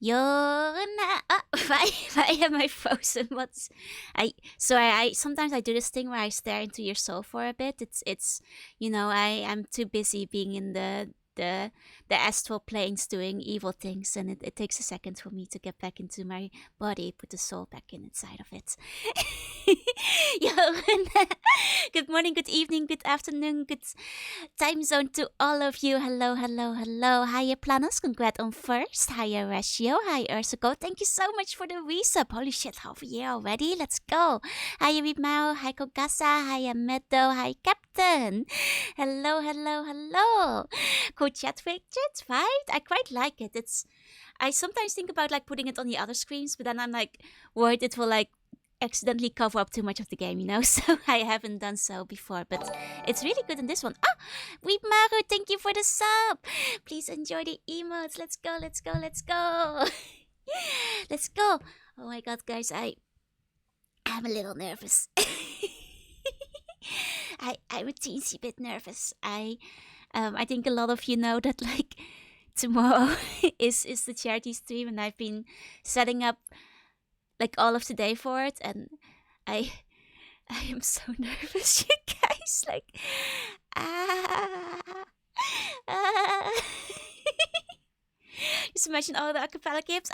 Yona. Why am I frozen? I sometimes I do this thing where I stare into your soul for a bit. I am too busy being in the the astral planes doing evil things, and it takes a second for me to get back into my body, put the soul back inside of it. Yona. Good morning, good evening, good afternoon, good time zone to all of you. Hello, hello, hello. Hiya, Planos. Congrats on first. Hiya, Ratio. Hi, Ursuko. Thank you so much for the resub. Holy shit, half a year already. Let's go. Hiya, Rimao. Hi, Kogasa. Hiya, Meadow. Hi, Captain. Hello, hello, hello. Cool chat widget, right? I quite like it. I sometimes think about like putting it on the other screens, but then I'm like worried it will like accidentally cover up too much of the game, so I haven't done so before, but it's really good in this one. Weep Maru, thank you for the sub. Please enjoy the emotes. Let's go, let's go, let's go. Let's go. Oh my god, guys, I'm a little nervous. I'm a teensy bit nervous. I think a lot of you know that like tomorrow is the charity stream, and I've been setting up like all of today for it, and I am so nervous, you guys. Like, ah, ah. Just imagine all the acapella games.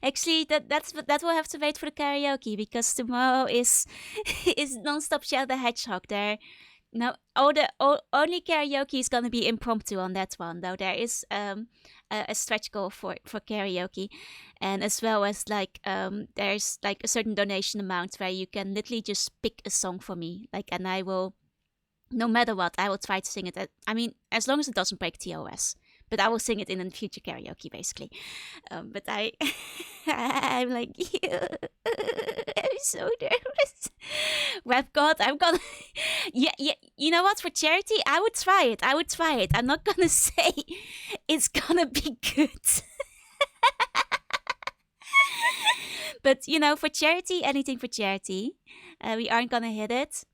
Actually, that will have to wait for the karaoke, because tomorrow is is non-stop Shell the Hedgehog. There, no, only karaoke is gonna be impromptu on that one, though. There is a stretch goal for karaoke, and as well as like there's like a certain donation amount where you can literally just pick a song for me, like, and I will, no matter what, I will try to sing it. I mean, as long as it doesn't break TOS. But I will sing it in a future karaoke, basically. But I'm like, I'm so nervous. Rap God, I'm gonna, yeah. You know what? For charity, I would try it. I'm not gonna say it's gonna be good. But for charity, anything for charity. We aren't gonna hit it.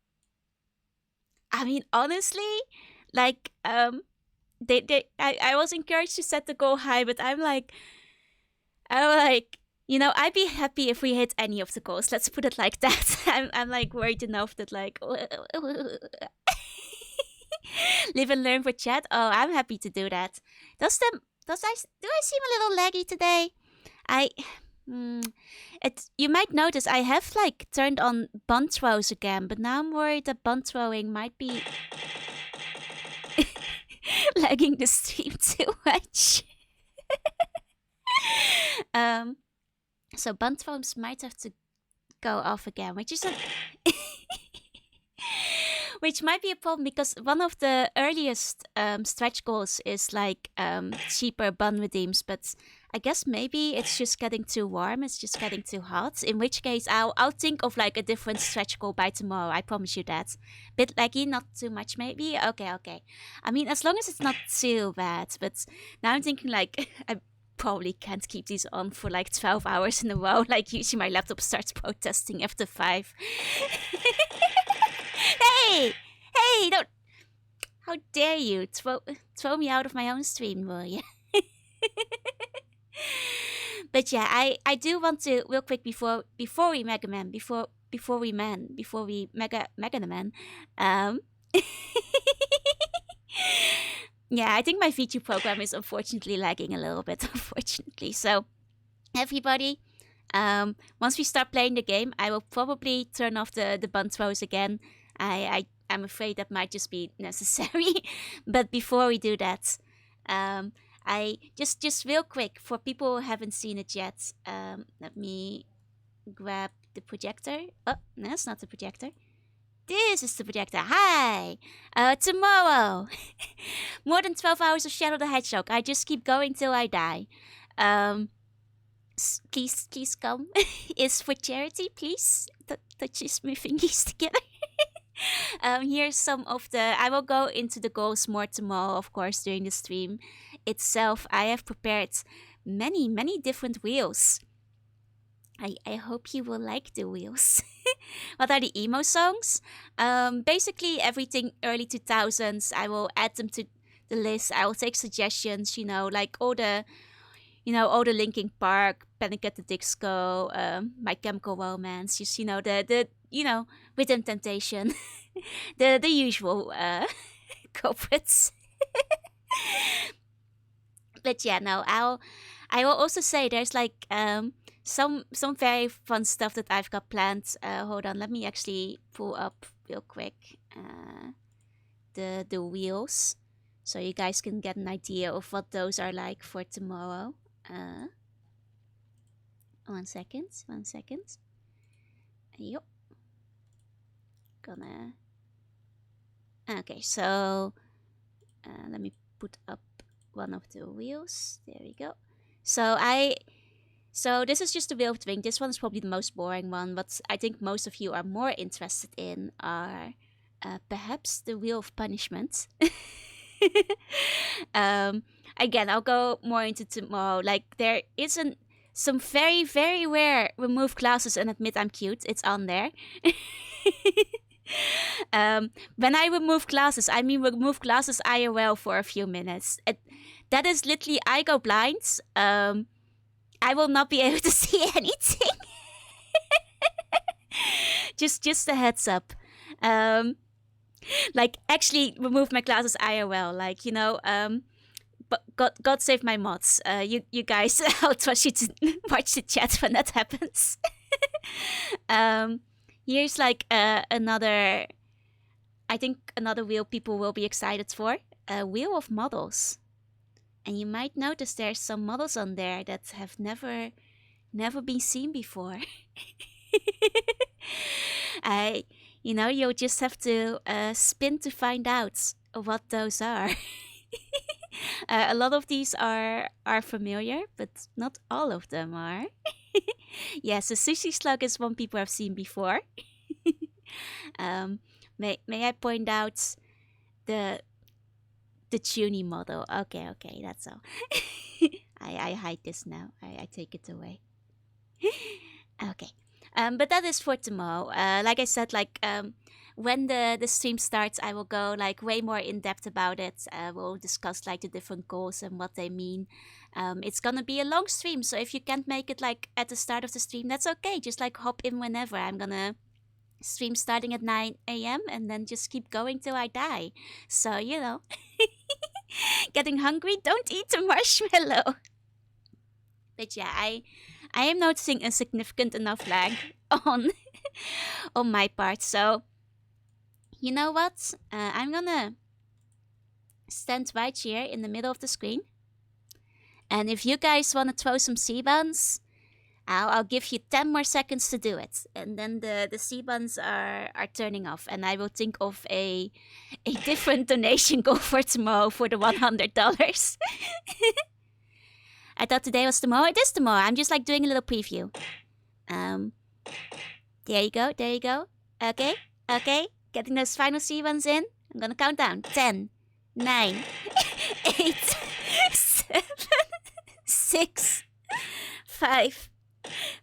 I mean, honestly, like, I was encouraged to set the goal high, but I'm like, I'd be happy if we hit any of the goals. Let's put it like that. I'm like worried enough that like live and learn for chat. Oh, I'm happy to do that. Do I seem a little laggy today? You might notice I have like turned on bun throws again, but now I'm worried that bun throwing might be lagging the stream too much. So bun throws might have to go off again, which is which might be a problem, because one of the earliest stretch goals is like cheaper bun redeems, but I guess maybe it's just getting too warm, it's just getting too hot, in which case I'll think of like a different stretch goal by tomorrow, I promise you that. Bit laggy, not too much maybe? Okay. I mean, as long as it's not too bad, but now I'm thinking like, I probably can't keep these on for like 12 hours in a row, like usually my laptop starts protesting after 5. Hey, don't, how dare you throw me out of my own stream, will you? But yeah, I do want to real quick before we Megaman, before we Megaman. Yeah, I think my VTube program is unfortunately lagging a little bit, unfortunately. So everybody, once we start playing the game, I will probably turn off the bun throws again. I'm afraid that might just be necessary. But before we do that, I just real quick, for people who haven't seen it yet, let me grab the projector. Oh, no, that's not the projector. This is the projector. Hi! Tomorrow, more than 12 hours of Shadow the Hedgehog. I just keep going till I die. Please come. It's for charity, please. Touches my fingers together. Here's some of the. I will go into the goals more tomorrow, of course, during the stream itself. I have prepared many different wheels. I hope you will like the wheels. What are the emo songs? Basically everything early 2000s. I will add them the list. I will take suggestions. Like all the Linkin Park, Panic at the Disco, My Chemical Romance. Just the Rhythm Temptation, the usual culprits. But yeah, no, I will also say there's like some very fun stuff that I've got planned. Hold on, let me actually pull up real quick the wheels, so you guys can get an idea of what those are like for tomorrow. 1 second, 1 second. Yup. Gonna. Okay, so let me put up one of the wheels. There we go. So this is just the wheel of the ring. This one is probably the most boring one, but I think most of you are more interested in are perhaps the wheel of punishment. um, Again, I'll go more into tomorrow. Like there isn't some very very rare remove classes and admit I'm cute. It's on there. When I remove classes, I mean remove classes IRL for a few minutes. That is literally I go blind. I will not be able to see anything. just a heads up. Like actually remove my classes IRL. Like but God save my mods. You guys, I'll trust you to watch the chat when that happens. Here's like another. I think another wheel people will be excited for. A wheel of models. And you might notice there's some models on there that have never been seen before. You'll just have to spin to find out what those are. A lot of these are familiar, but not all of them are. Yes, the sushi slug is one people have seen before. May I point out the tuning model? Okay, that's all. I hide this now. I take it away. Okay. But that is for tomorrow. Like I said, when the stream starts, I will go like way more in depth about it. We'll discuss like the different goals and what they mean. It's gonna be a long stream, so if you can't make it like at the start of the stream, that's okay. Just like hop in whenever. I'm gonna stream starting at 9 a.m. and then just keep going till I die. So getting hungry, don't eat the marshmallow. But yeah, I am noticing a significant enough lag on my part. So you know what? I'm gonna stand right here in the middle of the screen. And if you guys wanna throw some C-buns, I'll give you 10 more seconds to do it. And then the C-buns are turning off. And I will think of a different donation goal for tomorrow for the $100. I thought today was tomorrow. It is tomorrow. I'm just like doing a little preview. There you go. Okay. Getting those final C-ones in. I'm gonna count down. 10, 9, 8, 7, 6, 5,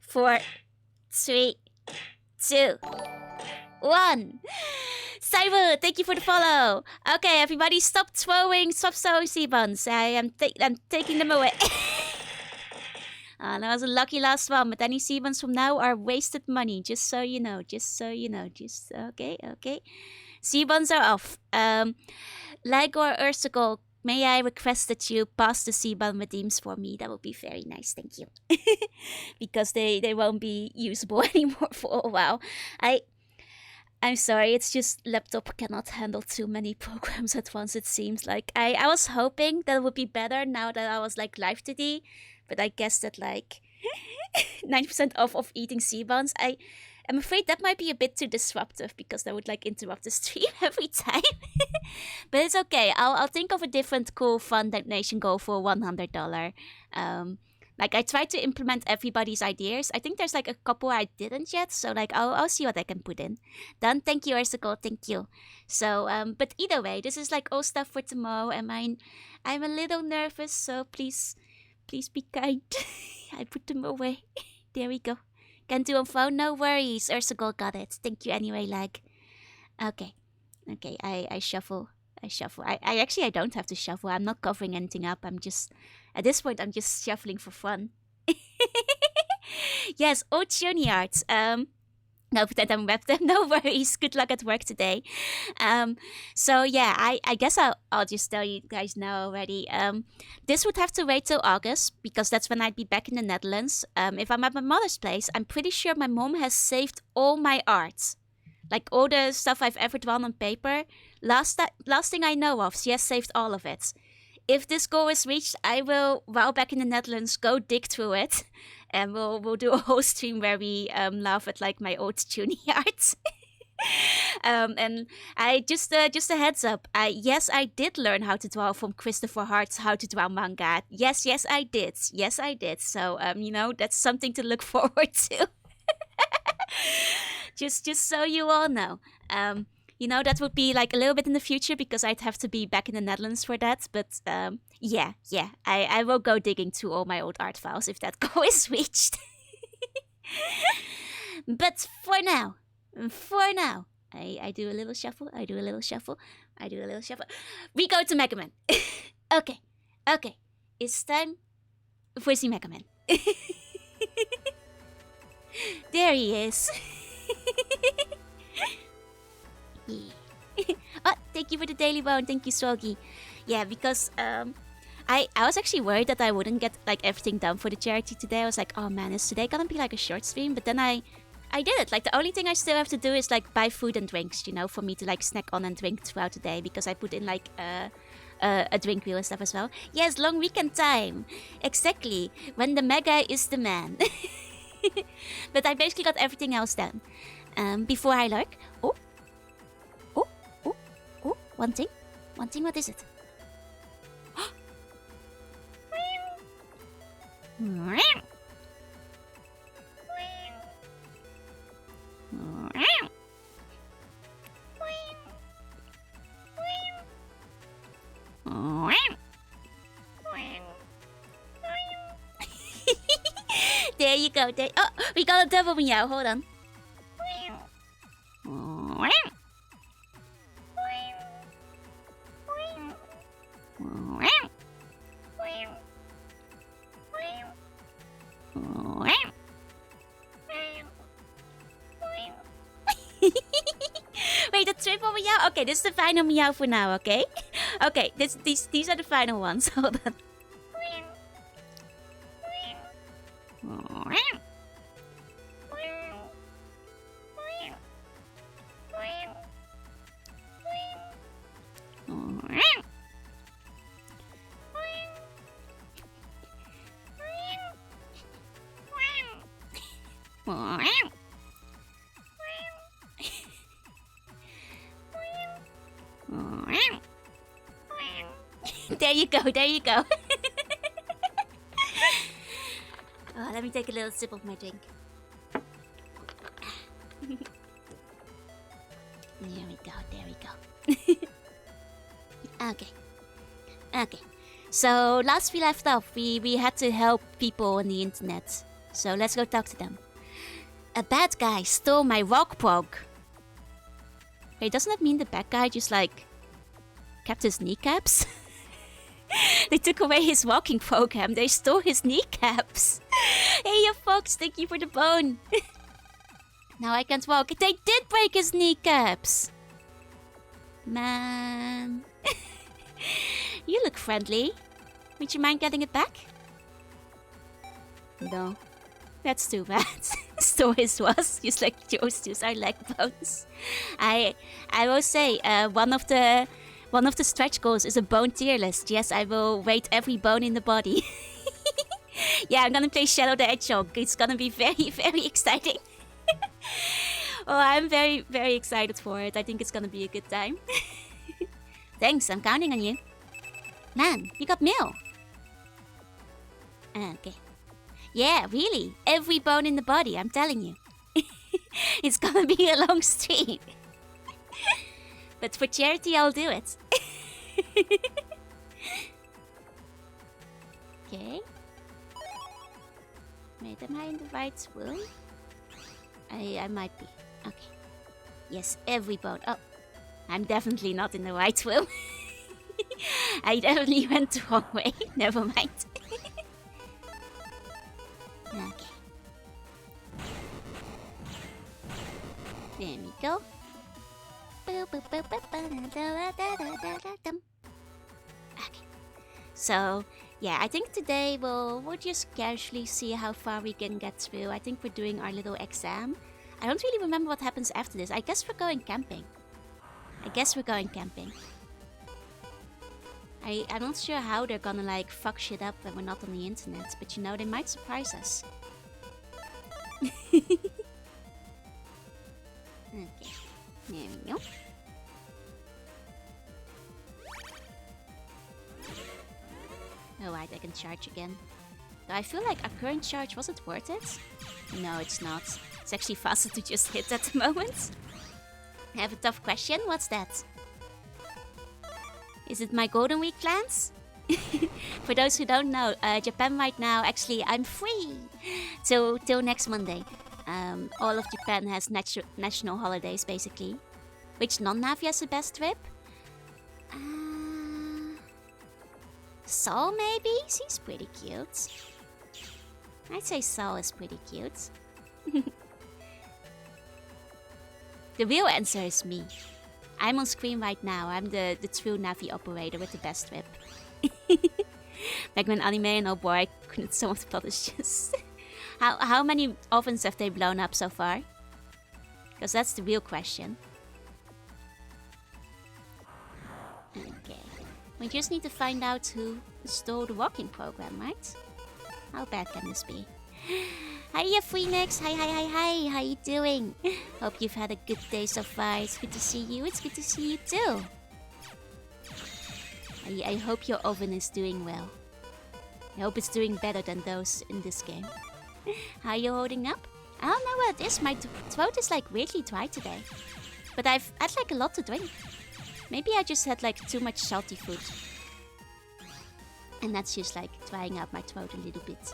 4, 3, 2, 1. Cyber, thank you for the follow. Okay, everybody, stop throwing C-buns. I'm taking them away. That was a lucky last one, but any C-buns from now are wasted money. Just so you know. Okay. C-buns are off. Legor Ursicle, may I request that you pass the C-bun redeems for me? That would be very nice, thank you. Because they won't be usable anymore for a while. I'm sorry, it's just laptop cannot handle too many programs at once, it seems. Like, I was hoping that it would be better now that I was, like, live today. But I guess that, like, 90% off of eating C-buns, I'm afraid that might be a bit too disruptive because that would, like, interrupt the stream every time. But it's okay. I'll think of a different cool, fun donation goal for $100. Like, I tried to implement everybody's ideas. I think there's, like, a couple I didn't yet. So, like, I'll see what I can put in. Done. Thank you, Ursicle. Thank you. So, but either way, this is, like, all stuff for tomorrow. And I'm a little nervous, so please be kind. I put them away. There we go. Can't do on phone? No worries. Ursicle got it. Thank you anyway, lag. Okay. I shuffle I shuffle. I actually I don't have to shuffle. I'm not covering anything up. I'm just at this point I'm just shuffling for fun. Yes, old journey arts. No, pretend I'm web them. No worries. Good luck at work today. So yeah, I guess I'll just tell you guys now already. This would have to wait till August because that's when I'd be back in the Netherlands. If I'm at my mother's place, I'm pretty sure my mom has saved all my art, like all the stuff I've ever drawn on paper. Last thing I know of, she has saved all of it. If this goal is reached, I will, while back in the Netherlands, go dig through it, and we'll do a whole stream where we laugh at like my old tuning art. And I just a heads up. Yes, I did learn how to draw from Christopher Hart's How to Draw Manga. Yes, I did. Yes, I did. So that's something to look forward to. just so you all know. That would be like a little bit in the future because I'd have to be back in the Netherlands for that. But yeah, I will go digging through all my old art files if that goal is reached. But for now, I do a little shuffle. I do a little shuffle. We go to Megaman. Okay. It's time for the Megaman. There he is. Oh, thank you for the daily bone. Thank you, Swoggy. Yeah, because I was actually worried that I wouldn't get like everything done for the charity today. I was like, oh man, is today gonna be like a short stream? But then I did it. Like the only thing I still have to do is like buy food and drinks, for me to like snack on and drink throughout the day because I put in like a drink wheel and stuff as well. Yes, long weekend time. Exactly. When the mega is the man. But I basically got everything else done. Before I lurk. Oh, one thing, what is it? There you go. Oh, we got a double meow. Hold on. Wait, the triple meow? Okay, this is the final meow for now, okay? Okay, these are the final ones. Hold on. There you go. Oh, let me take a little sip of my drink. There we go. Okay. So last we left off, we had to help people on the internet. So let's go talk to them. A bad guy stole my rock prog. Wait, doesn't that mean the bad guy just like kept his kneecaps? They took away his walking program. They stole his kneecaps. Hey, you folks, thank you for the bone. Now I can't walk. They did break his kneecaps. Man. You look friendly. Would you mind getting it back? No. That's too bad. So his was, just like yours too, are leg bones. I will say, one of the stretch goals is a bone tier list. Yes, I will rate every bone in the body. Yeah, I'm gonna play Shadow the Hedgehog. It's gonna be very, very exciting. Oh, I'm very, very excited for it. I think it's gonna be a good time. Thanks, I'm counting on you. Man, you got mail. Okay. Yeah, really. Every bone in the body, I'm telling you. It's gonna be a long stream. But for charity, I'll do it. Okay. Wait, am I in the right room? I might be. Okay. Yes, every bone. Oh. I'm definitely not in the right room. I definitely went the wrong way. Never mind. Okay. There we go. Okay. So, yeah, I think today we'll just casually see how far we can get through. I think we're doing our little exam. I don't really remember what happens after this. I guess we're going camping. I'm not sure how they're gonna like fuck shit up when we're not on the internet, but you know, they might surprise us. Okay, there we go. Alright, I can charge again. Though I feel like our current charge, was it worth it? No, it's not. It's actually faster to just hit at the moment. I have a tough question, what's that? Is it my Golden Week plans? For those who don't know, Japan right now, actually, I'm free till next Monday. All of Japan has national holidays, basically. Which non-Navi has the best trip? Saul, maybe? He's pretty cute. I'd say Saul is pretty cute. The real answer is me. I'm on screen right now. I'm the true Navi operator with the best trip. Megaman anime, and oh boy, I couldn't. Some of the plot is just... How many ovens have they blown up so far? Because that's the real question. Okay. We just need to find out who stole the walking program, right? How bad can this be? Hiya, Phoenix! Hi, how you doing? Hope you've had a good day so far. It's good to see you. It's good to see you too. I hope your oven is doing well. I hope it's doing better than those in this game. How are you holding up? I don't know what it is. My throat is like weirdly dry today. But I've had like a lot to drink. Maybe I just had like too much salty food. And that's just like drying out my throat a little bit.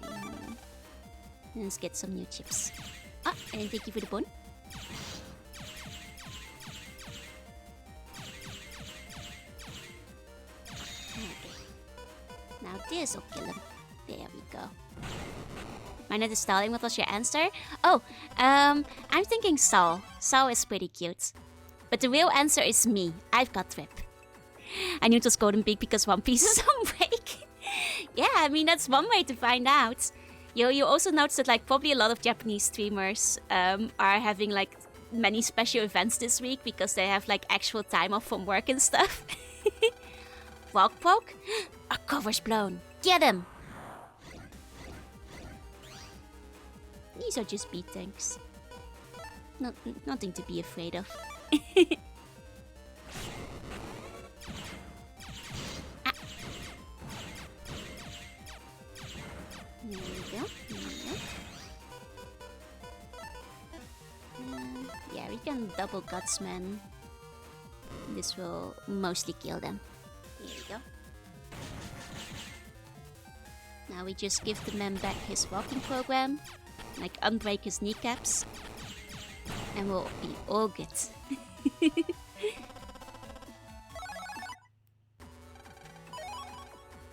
Okay. Let's get some new chips. Ah, and thank you for the bone. Okay. Now this'll kill him. There we go. My net is stalling. What was your answer? Oh, I'm thinking Saul. Saul is pretty cute. But the real answer is me. I've got Trip. I knew it was Golden Beak because One Piece is on break. Yeah, I mean, that's one way to find out. You also notice that like probably a lot of Japanese streamers are having like many special events this week because they have like actual time off from work and stuff. Walk poke? Our cover's blown. Get him! These are just beat tanks. Nothing to be afraid of. Ah. There we go. Yeah, we can double Gutsman. This will mostly kill them. Here we go. Now we just give the man back his walking program. Like unbreak his kneecaps. And we'll be all good.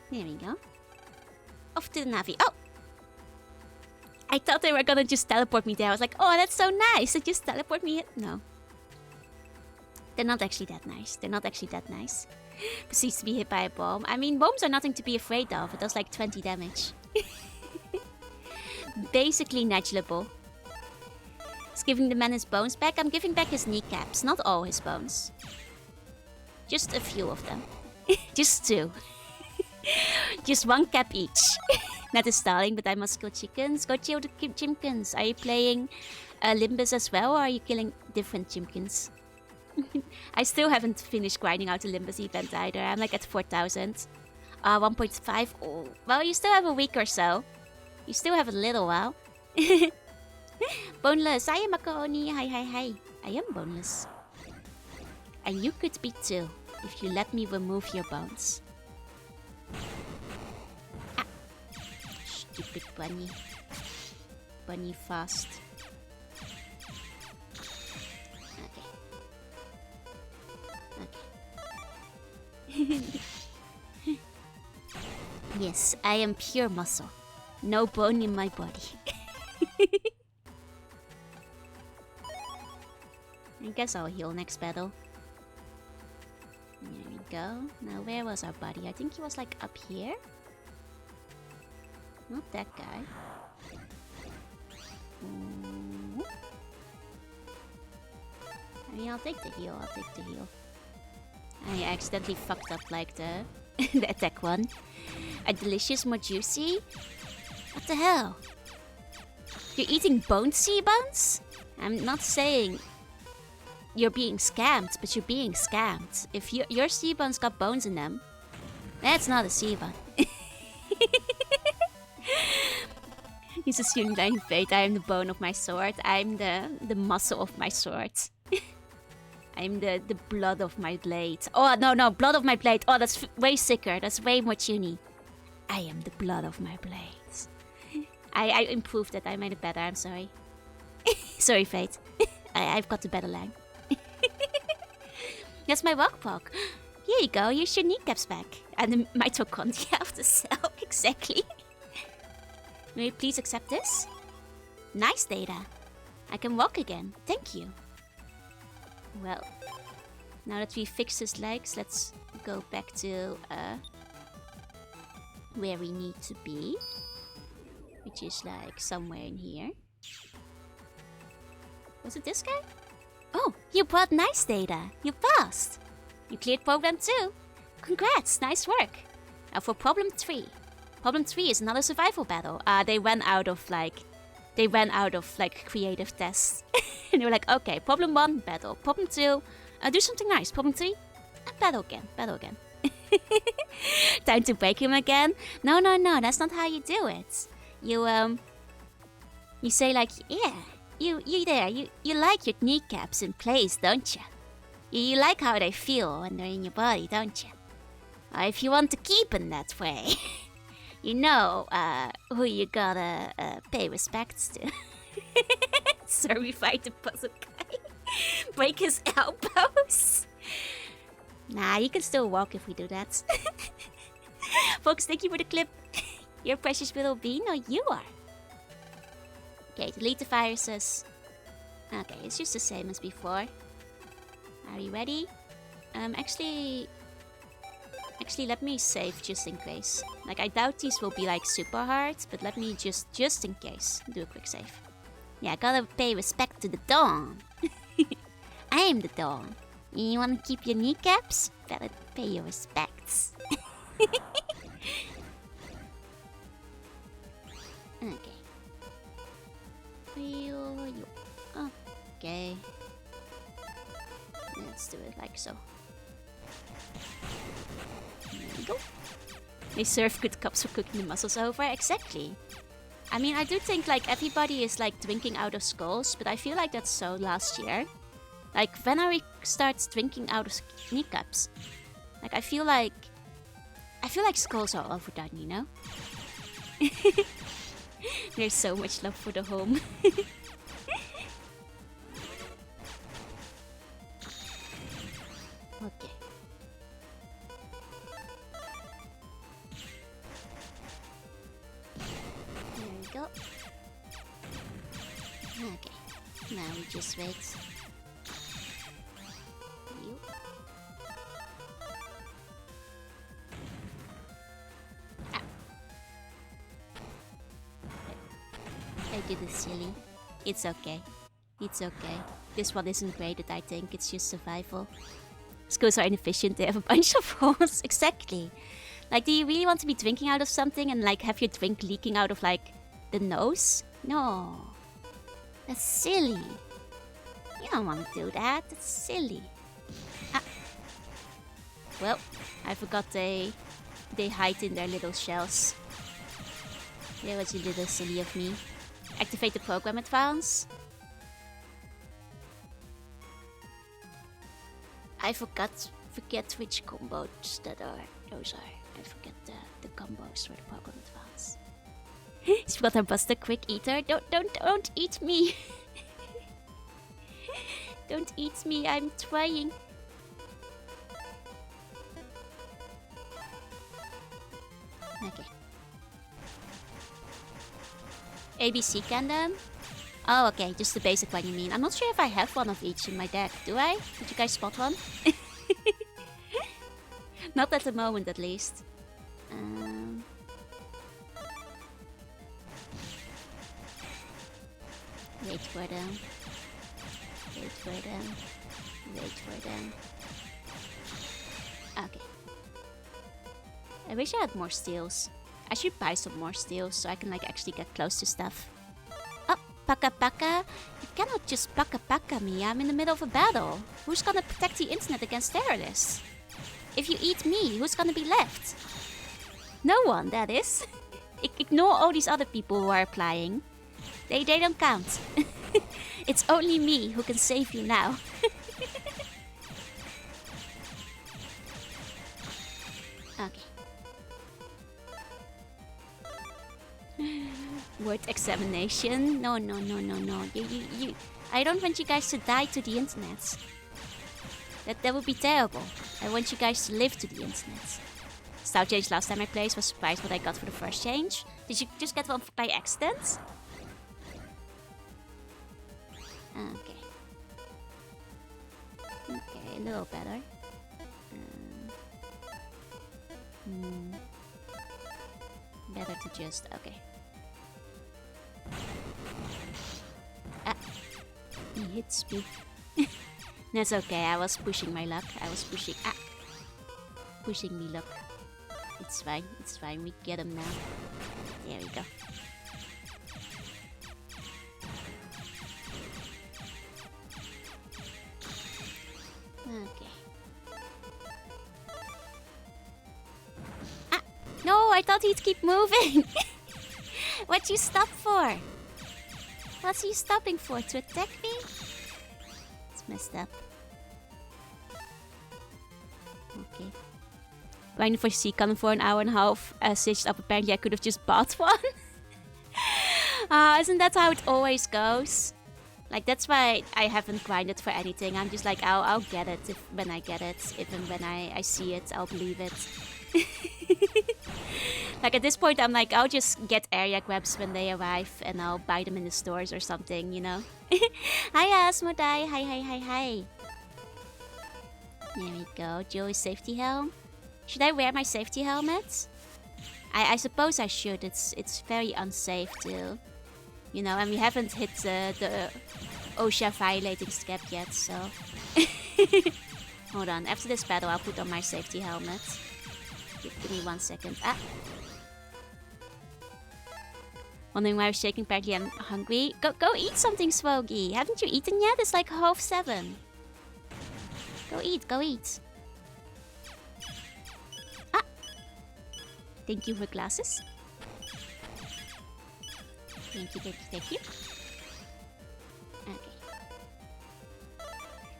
There we go. Off to the Navi. Oh! I thought they were gonna just teleport me there. I was like, oh, that's so nice. They just teleport me. No. They're not actually that nice. Proceeds to be hit by a bomb. I mean, bombs are nothing to be afraid of. It does like 20 damage. Basically negligible. He's giving the man his bones back. I'm giving back his kneecaps. Not all his bones. Just a few of them. Just 2. Just 1 cap each. Not a stalling, but I must kill chickens. Go chill the chimkins. Are you playing Limbus as well, or are you killing different chimkins? I still haven't finished grinding out the Limbus event either. I'm like at 4,000. 1.5. Oh, well, you still have a week or so. You still have a little while. Boneless. I am Macaroni. Hi. I am boneless. And you could be too, if you let me remove your bones. Ah. Stupid bunny. Bunny fast. Yes, I am pure muscle. No bone in my body. I guess I'll heal next battle. There we go. Now where was our buddy? I think he was like up here. Not that guy. I mean, I'll take the heal. I accidentally fucked up like the the attack one. A delicious, more juicy. What the hell? You're eating bone sea buns? I'm not saying you're being scammed, but you're being scammed. If your sea buns got bones in them, that's not a sea bun. He's assuming that I'm fate. I am the bone of my sword. I'm the muscle of my sword. I'm the blood of my blade. Oh, no, blood of my blade. Oh, that's way sicker. That's way more tuny. I am the blood of my blades. I improved it. I made it better. I'm sorry. Sorry, Fate. I've got the better line. That's my Wokpok. Here you go. Here's your kneecaps back. And the mitochondria of the cell. Exactly. May you please accept this? Nice data. I can walk again. Thank you. Well, now that we fixed his legs, let's go back to where we need to be. Which is like somewhere in here. Was it this guy? Oh, you brought nice data. You passed. You cleared problem 2. Congrats, nice work. Now for problem 3. Problem 3 is another survival battle. They ran out of creative tests. And they were like, okay, problem 1, battle. Problem 2, do something nice. Problem 3, battle again. Time to break him again. No, that's not how you do it. You say like, yeah, you like your kneecaps in place, don't you? You like how they feel when they're in your body, don't you? If you want to keep in that way, you know who you gotta pay respects to. So we fight the puzzle guy. Break his elbows. Nah, you can still walk if we do that. Folks, thank you for the clip. You're precious little bee? No, you are. Okay, delete the viruses. Okay, it's just the same as before. Are you ready? Actually, let me save just in case. Like, I doubt these will be like super hard, but let me just in case do a quick save. Yeah, gotta pay respect to the dawn. I am the dawn. You wanna keep your kneecaps? Better pay your respects. Okay. Okay. Let's do it like so. There we go. They serve good cups for cooking the muscles over. Exactly. I mean, I do think like everybody is like drinking out of skulls, but I feel like that's so last year. Like Venari starts drinking out of kneecaps. Like I feel like skulls are overdone, you know? There's so much love for the home. Okay. There we go. Okay. Now we just wait. You. I did it silly. It's okay. It's okay. This one isn't graded, I think. It's just survival. Schools are inefficient. They have a bunch of holes. Exactly. Like, do you really want to be drinking out of something and, like, have your drink leaking out of, like, the nose? No. That's silly. You don't want to do that. That's silly. Ah. Well, I forgot they hide in their little shells. That was a little silly of me. Activate the program advance. I forget which combos those are. I forget the combos for the program advance. She's got her Buster Quick Eater. Don't eat me. Don't eat me. I'm trying. Okay. ABC Gundam? Oh, okay, just the basic one you mean. I'm not sure if I have one of each in my deck. Do I? Did you guys spot one? Not at the moment, at least. Wait for them. Wait for them. Wait for them. Okay. I wish I had more steals. I should buy some more steals so I can like actually get close to stuff. Oh, Paka Paka. You cannot just Paka Paka me. I'm in the middle of a battle. Who's gonna protect the internet against terrorists? If you eat me, who's gonna be left? No one, that is. Ignore all these other people who are applying. They don't count. It's only me who can save you now. Okay. Word examination? No. You. I don't want you guys to die to the internet. That would be terrible. I want you guys to live to the internet. Style change last time I played, was surprised what I got for the first change. Did you just get one by accident? Okay. Okay, a little better. Better to just... okay. Ah! He hits me. That's okay, I was pushing my luck. I was pushing... ah! Pushing me luck. It's fine, we get him now. There we go. Okay. Ah! No, I thought he'd keep moving! What'd you stop for? What's he stopping for? To attack me? It's messed up. Okay. Grinding for C cannon for an hour and a half. Stitched up, apparently I could have just bought one. Isn't that how it always goes? Like, that's why I haven't grinded for anything. I'm just like, I'll get it when I get it. If and when I see it, I'll believe it. Like, at this point, I'm like, I'll just get area grabs when they arrive. And I'll buy them in the stores or something, you know? Hi, Asmodai. Hi. There we go. Joey's safety helm. Should I wear my safety helmet? I suppose I should. It's very unsafe to... You know, and we haven't hit the OSHA violating step yet, so... Hold on, after this battle I'll put on my safety helmet. Give me 1 second. Ah! Wondering why I was shaking, apparently I'm hungry. Go eat something, Swogy! Haven't you eaten yet? It's like 7:30. Go eat. Ah! Thank you for glasses. Thank you. Okay.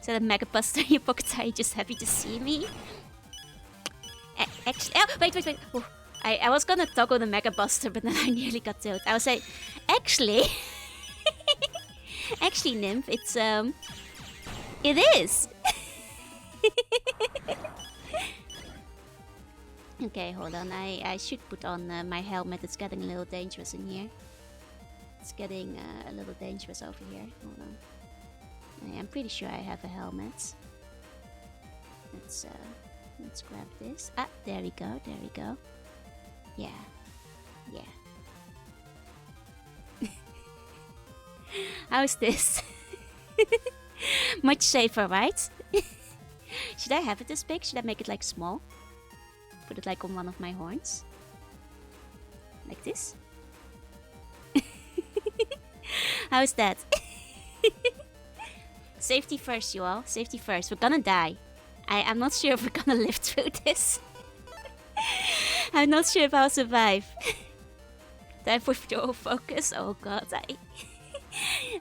Is that a Mega Buster in your pocket? Are you just happy to see me? Actually, oh, wait. Oh, I was gonna toggle the Mega Buster, but then I nearly got to it. I was like, actually... actually, Nymph, it's, it is! Okay, hold on. I should put on my helmet. It's getting a little dangerous in here. It's getting a little dangerous over here. Hold on. I'm pretty sure I have a helmet. Let's grab this. Ah, there we go. Yeah. How's this? Much safer, right? Should I have it this big? Should I make it like small? Put it like on one of my horns? Like this? How's that? Safety first, you all. Safety first. We're gonna die. I'm not sure if we're gonna live through this. I'm not sure if I'll survive. Time for dual focus. Oh god,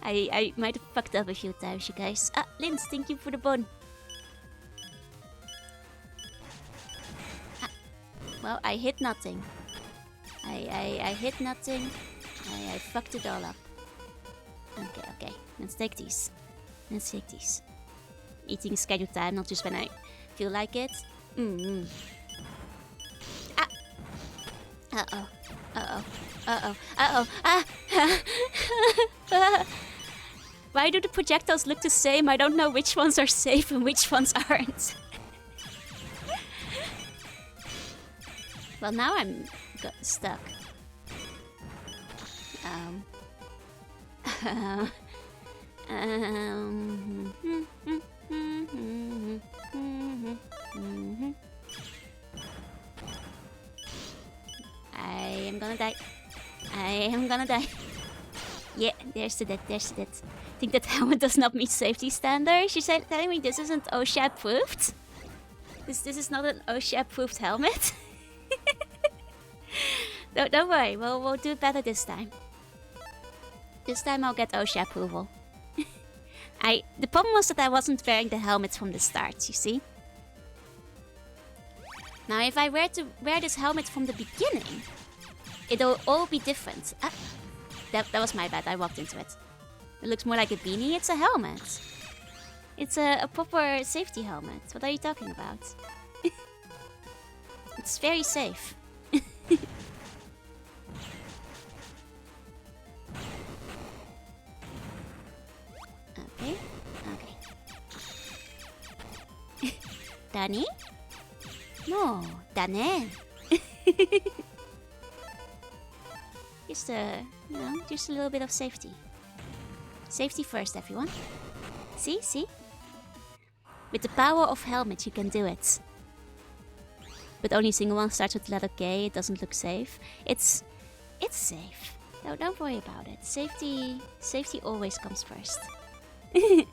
I might have fucked up a few times, you guys. Ah, Linz, thank you for the bone. Ah, well, I hit nothing. I hit nothing. I fucked it all up. Okay. Let's take these. Eating scheduled time, not just when I feel like it. Uh-oh. Uh-oh. Uh-oh. Uh-oh. Ah! Why do the projectiles look the same? I don't know which ones are safe and which ones aren't. Well, now I'm stuck. I am gonna die. I am gonna die. Yeah, there's the death, there's the death. I think that helmet does not meet safety standards. You're telling me this isn't OSHA approved? This is not an OSHA approved helmet? Don't worry, we'll do it better this time. This time I'll get OSHA approval. The problem was that I wasn't wearing the helmet from the start, you see? Now if I were to wear this helmet from the beginning, it'll all be different. That was my bad, I walked into it. It looks more like a beanie, it's a helmet. It's a proper safety helmet. What are you talking about? It's very safe. Okay, okay. Danny? No, Dane. Just just a little bit of safety. Safety first, everyone. See? With the power of helmet, you can do it. But only single one starts with the letter K. It doesn't look safe. It's safe. No, don't worry about it. Safety always comes first. There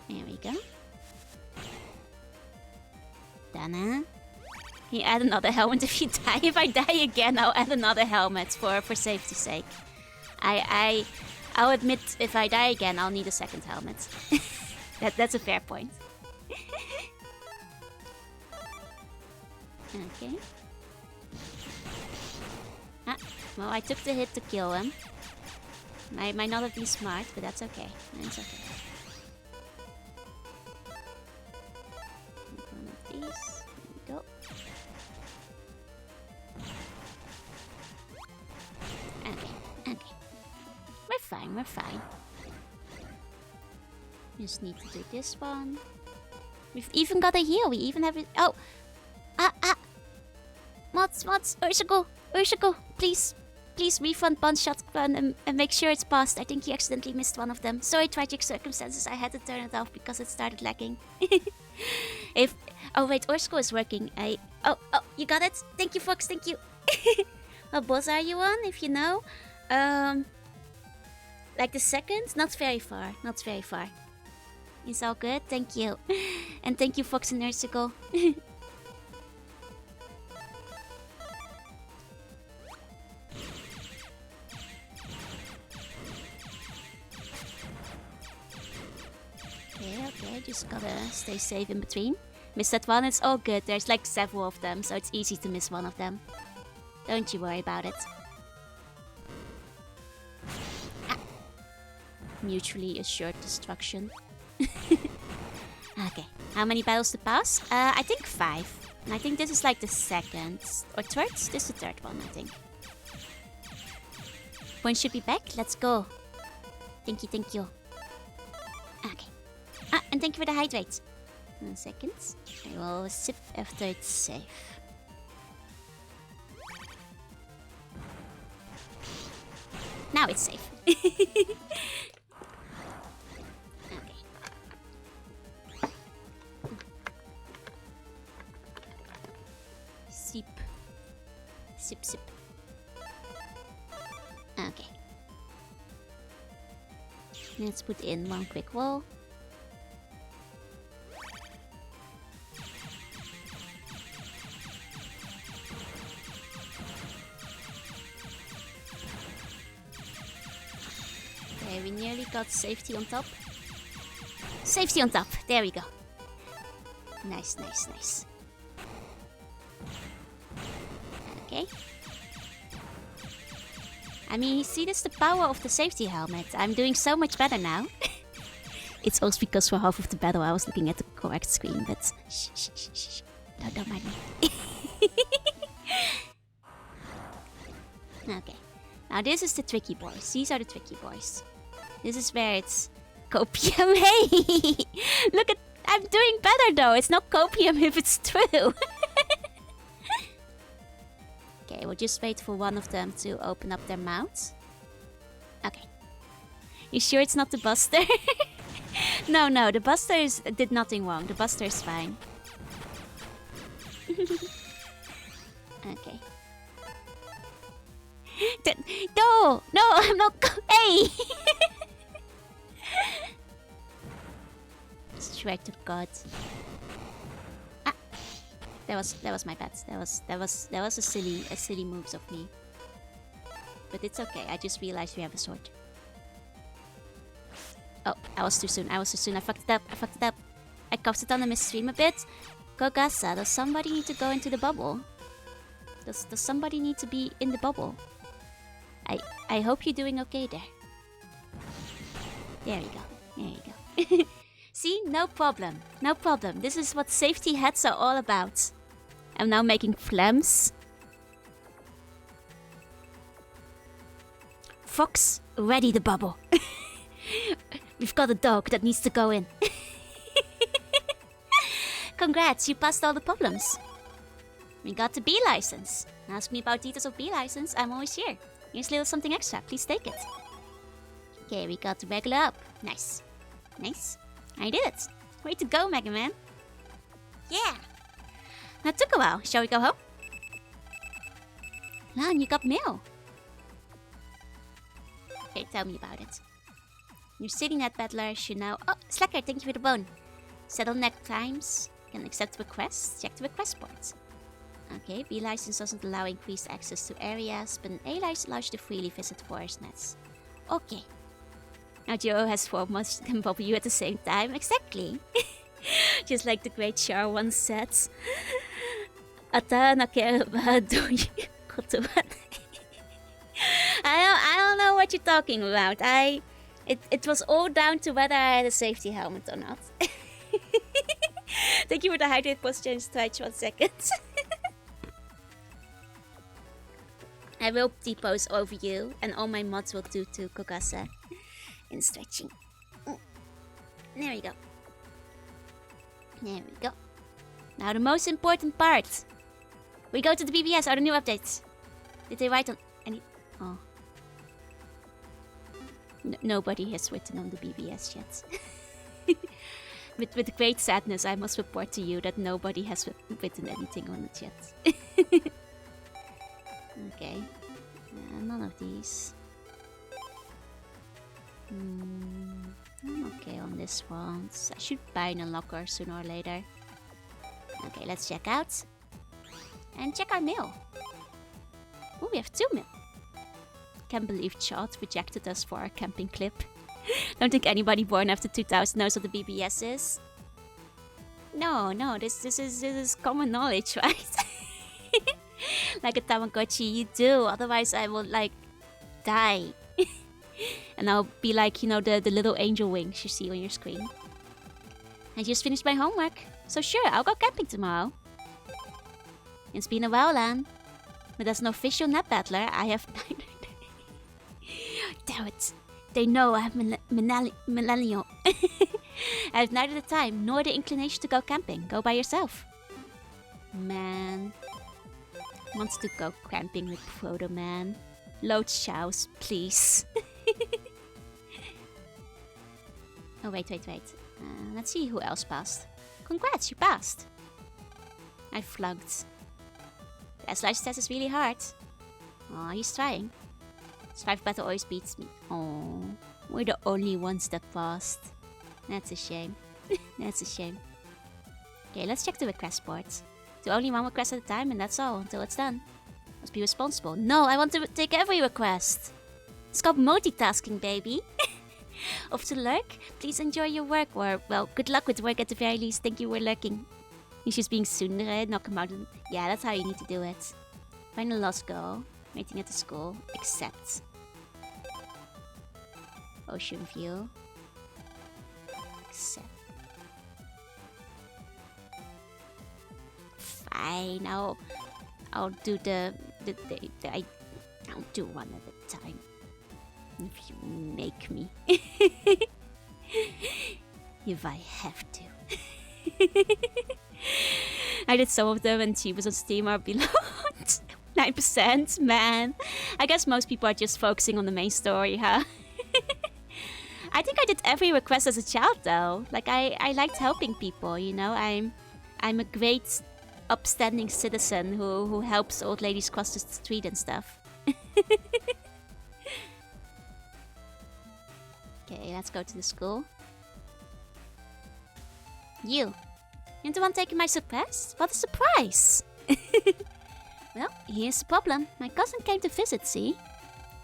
we go. Dana. Can you add another helmet if you die? If I die again, I'll add another helmet for safety's sake. I'll admit, if I die again, I'll need a second helmet. That's a fair point. Okay. Well, I took the hit to kill him. Might not have been smart, but that's okay. It's okay. One of these. There we go. Okay. We're fine. Just need to do this one. We've even got a heal. We even have it. Oh! Mods, Urshigo, please refund Bun Shotgun and make sure it's passed. I think you accidentally missed one of them. Sorry, tragic circumstances. I had to turn it off because it started lagging. Oh wait, Urshigo is working. Oh, you got it? Thank you, Fox, thank you. What boss are you on, if you know? Like the second? Not very far. It's all good, thank you. And thank you, Fox and Urshigo. Okay, just gotta stay safe in between. Miss that one, it's all good. There's like several of them, so it's easy to miss one of them. Don't you worry about it. Mutually assured destruction. Okay, how many battles to pass? I think 5. And I think this is like the second or third? This is the third one, I think. Point should be back. Let's go. Thank you. Okay. And thank you for the hydrate. 1 second. I will sip after it's safe. Now it's safe. Okay. Sip. Okay. Let's put in one quick wall. Okay, we nearly got safety on top. Safety on top, there we go. Nice. Okay. I mean, you see, that's the power of the safety helmet. I'm doing so much better now. It's also because for half of the battle I was looking at the correct screen, but shh. Don't mind me. Okay. Now this is the tricky boys. These are the tricky boys. This is where it's copium. Hey! Look at... I'm doing better though. It's not copium if it's true. Okay, we'll just wait for one of them to open up their mouths. Okay. You sure it's not the Buster? No, the Buster did nothing wrong. The Buster is fine. Okay. No, I'm not. Hey! Swear to God. Ah, that was my bad. That was a silly moves of me. But it's okay. I just realized we have a sword. Oh, I was too soon. I fucked it up. I coughed it on the midstream a bit. Gogasa, does somebody need to go into the bubble? Does somebody need to be in the bubble? I hope you're doing okay there. There you go. See? No problem. This is what safety hats are all about. I'm now making flames. Fox, ready the bubble. We've got a dog that needs to go in. Congrats, you passed all the problems. We got the B license. Ask me about details of B license, I'm always here. Here's a little something extra, please take it. Okay, we got the regular up. Nice. I did it. Way to go, Megaman. Yeah. That took a while. Shall we go home? Lan, you got mail. Okay, tell me about it. You're sitting at Battler, should now... Oh, Slacker, thank you for the bone. Settle neck times. Can accept requests. Check the request board. Okay, B license doesn't allow increased access to areas, but an A license allows you to freely visit forest nets. Okay. Now Joe has 4 months can bubble you at the same time. Exactly. Just like the great Char once said. Ata nakeraba doyi kotoba. I don't know what you're talking about. It was all down to whether I had a safety helmet or not. Thank you for the hydrate post change to 1 second. I will T-pose over you, and all my mods will do too, Kokasa. In stretching. There we go. Now the most important part. We go to the BBS, are the new updates. Did they write on any... Oh. Nobody has written on the BBS yet. With great sadness, I must report to you that nobody has written anything on it yet. Okay. None of these. I'm okay on this one. I should buy an unlocker sooner or later. Okay, let's check out. And check our mail. Oh, we have 2 mail. Can't believe Chad rejected us for our camping clip. Don't think anybody born after 2000 knows what the BBS is. No, this is common knowledge, right? Like a Tamagotchi, you do. Otherwise, I will like die. And I'll be like, you know, the little angel wings you see on your screen. I just finished my homework. So sure, I'll go camping tomorrow. It's been a while, Lan. But as an official net battler, I have neither... Damn it. They know I have millennial. I have neither the time nor the inclination to go camping. Go by yourself. Man. Wants to go camping with Frodo, man. Load chows, please. Oh, wait. Let's see who else passed. Congrats, you passed. I flunked. The S-License test is really hard. Aw, he's trying. Survive battle always beats me. Oh, we're the only ones that passed. That's a shame. That's a shame. Okay, let's check the request board. Do only 1 request at a time and that's all until it's done. Must be responsible. No, I want to take every request. It's called multitasking, baby. Off to lurk? Please enjoy your work, or, well, good luck with work at the very least. Thank you for lurking. He's just being tsundere, knock him out. Yeah, that's how you need to do it. Find a lost girl. Waiting at the school. Accept. Ocean view. Accept. Fine, I'll do the count to 1 at a time. If you make me. If I have to. I did some of them and she was on Steam are below 9%, man. I guess most people are just focusing on the main story, huh? I think I did every request as a child though. Like I liked helping people, you know. I'm a great upstanding citizen who helps old ladies cross the street and stuff. Okay, let's go to the school. You're the one taking my surprise? What a surprise! Well, here's the problem. My cousin came to visit, see?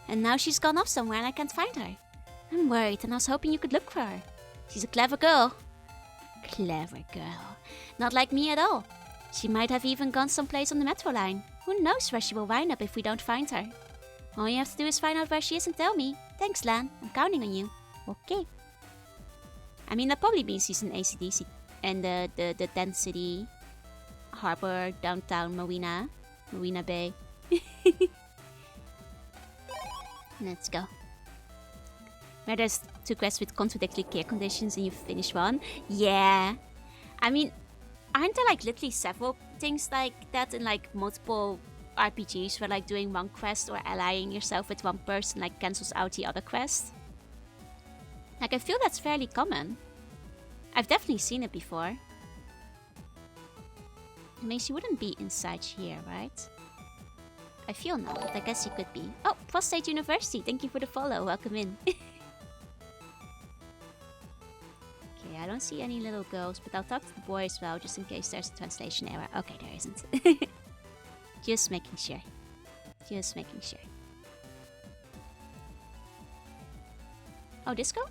And now she's gone off somewhere and I can't find her. I'm worried and I was hoping you could look for her. She's a clever girl. Clever girl. Not like me at all. She might have even gone someplace on the metro line. Who knows where she will wind up if we don't find her. All you have to do is find out where she is and tell me. Thanks, Lan. I'm counting on you. Okay. I mean, that probably means she's in ACDC and the tent city, harbor, downtown Marina Bay. Let's go. Where there's 2 quests with contradictory care conditions and you finish one. Yeah. I mean, aren't there like literally several things like that in like multiple RPGs where like doing one quest or allying yourself with one person like cancels out the other quest? Like I feel that's fairly common. I've definitely seen it before. I mean, she wouldn't be inside here, right? I feel no, but I guess she could be. Oh, Frost State University, thank you for the follow, welcome in. Okay, I don't see any little girls, but I'll talk to the boy as well, just in case there's a translation error. Okay, there isn't. Just making sure. Just making sure. Oh, this girl?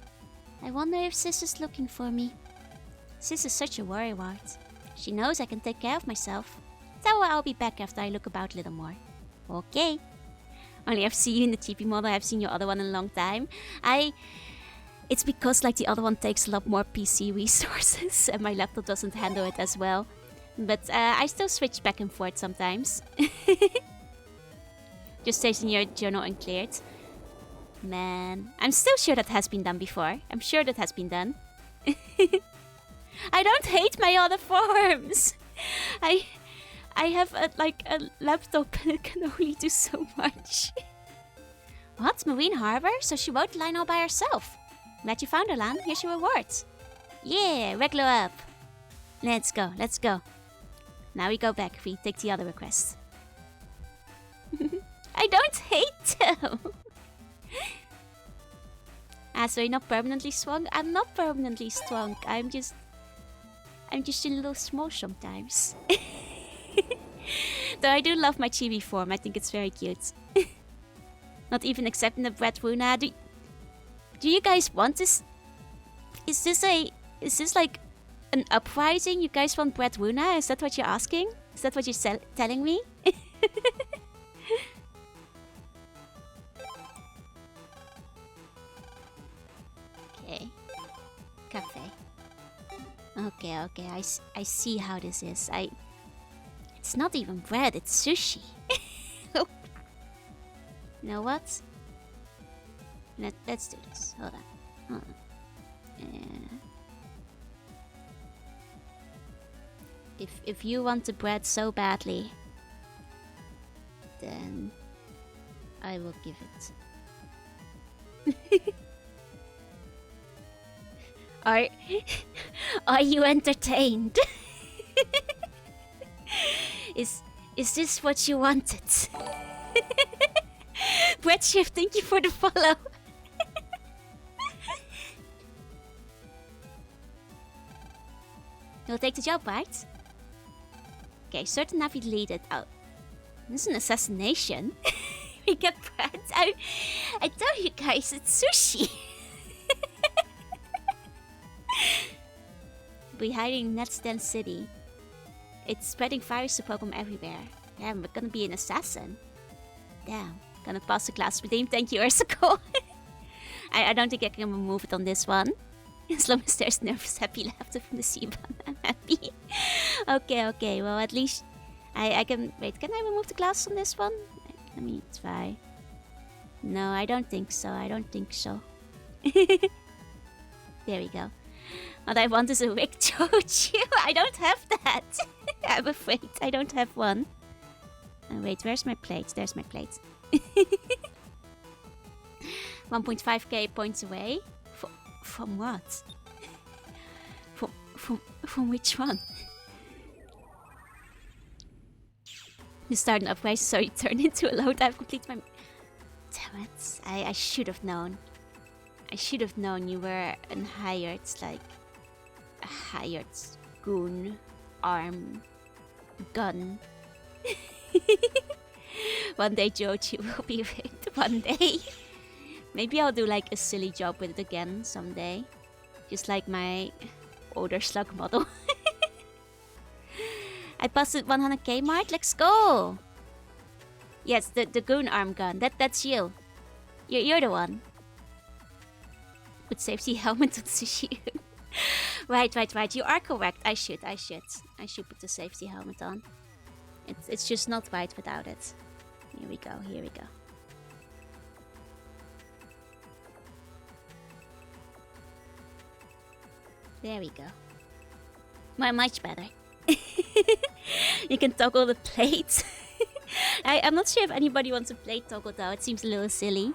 I wonder if Sis is looking for me. Sis is such a worrywart. She knows I can take care of myself. Tell her I'll be back after I look about a little more. Okay. Only I've seen you in the TP model, I've seen your other one in a long time. It's because like the other one takes a lot more PC resources and my laptop doesn't handle it as well. But I still switch back and forth sometimes. Just stays in your journal uncleared. Man, I'm still sure that has been done before. I'm sure that has been done. I don't hate my other forms. I have a laptop and it can only do so much. What? Marine Harbor? So she wrote the line all by herself. Glad you found her, Lan. Here's your rewards. Yeah, regular up. Let's go, let's go. Now we go back. We take the other request. I don't hate them. So you're not permanently strong? I'm not permanently strong. I'm just a little small sometimes. Though I do love my chibi form. I think it's very cute. Not even accepting the Brett Runa. Do you guys want this? Is this like an uprising? You guys want Brett Runa? Is that what you're asking? Is that what you're telling me? Okay. Cafe. Okay. I see how this is. It's not even bread, it's sushi. You know what? Let's do this. Hold on. If you want the bread so badly, then I will give it. Are you entertained? Is this what you wanted? Bread Shift, thank you for the follow. You'll take the job, right? Okay, certain Navi deleted. Oh, this is an assassination. We get bread. I tell you guys, it's sushi. We're hiding in Net's Den City. It's spreading virus to Pokemon everywhere. Damn, we're gonna be an assassin. Damn, gonna pass the class redeem. Thank you, Ursicle. I don't think I can remove it on this one. As long as there's nervous happy laughter from the Seaban, I'm happy. Okay, well at least I can... Wait, can I remove the glass on this one? Let me try. No, I don't think so. I don't think so. There we go. What I want is a wig Jojo. I don't have that. I'm afraid I don't have one. Wait, where's my plate? There's my plate. 1.5k points away. From what? From which one? You start an upgrade, so you turn into a load. I've completed my... Damn it. I should have known. I should have known you were a hired goon, arm, gun. One day Joji will be rigged. One day. Maybe I'll do like a silly job with it again someday. Just like my older slug model. I busted 100k mark. Let's go. Yes, the goon arm gun. That's you. You're the one. Put safety helmet on sushi. Right. You are correct. I should put the safety helmet on. It's just not right without it. Here we go. There we go. Much better. You can toggle the plate. I'm not sure if anybody wants a plate toggle though. It seems a little silly.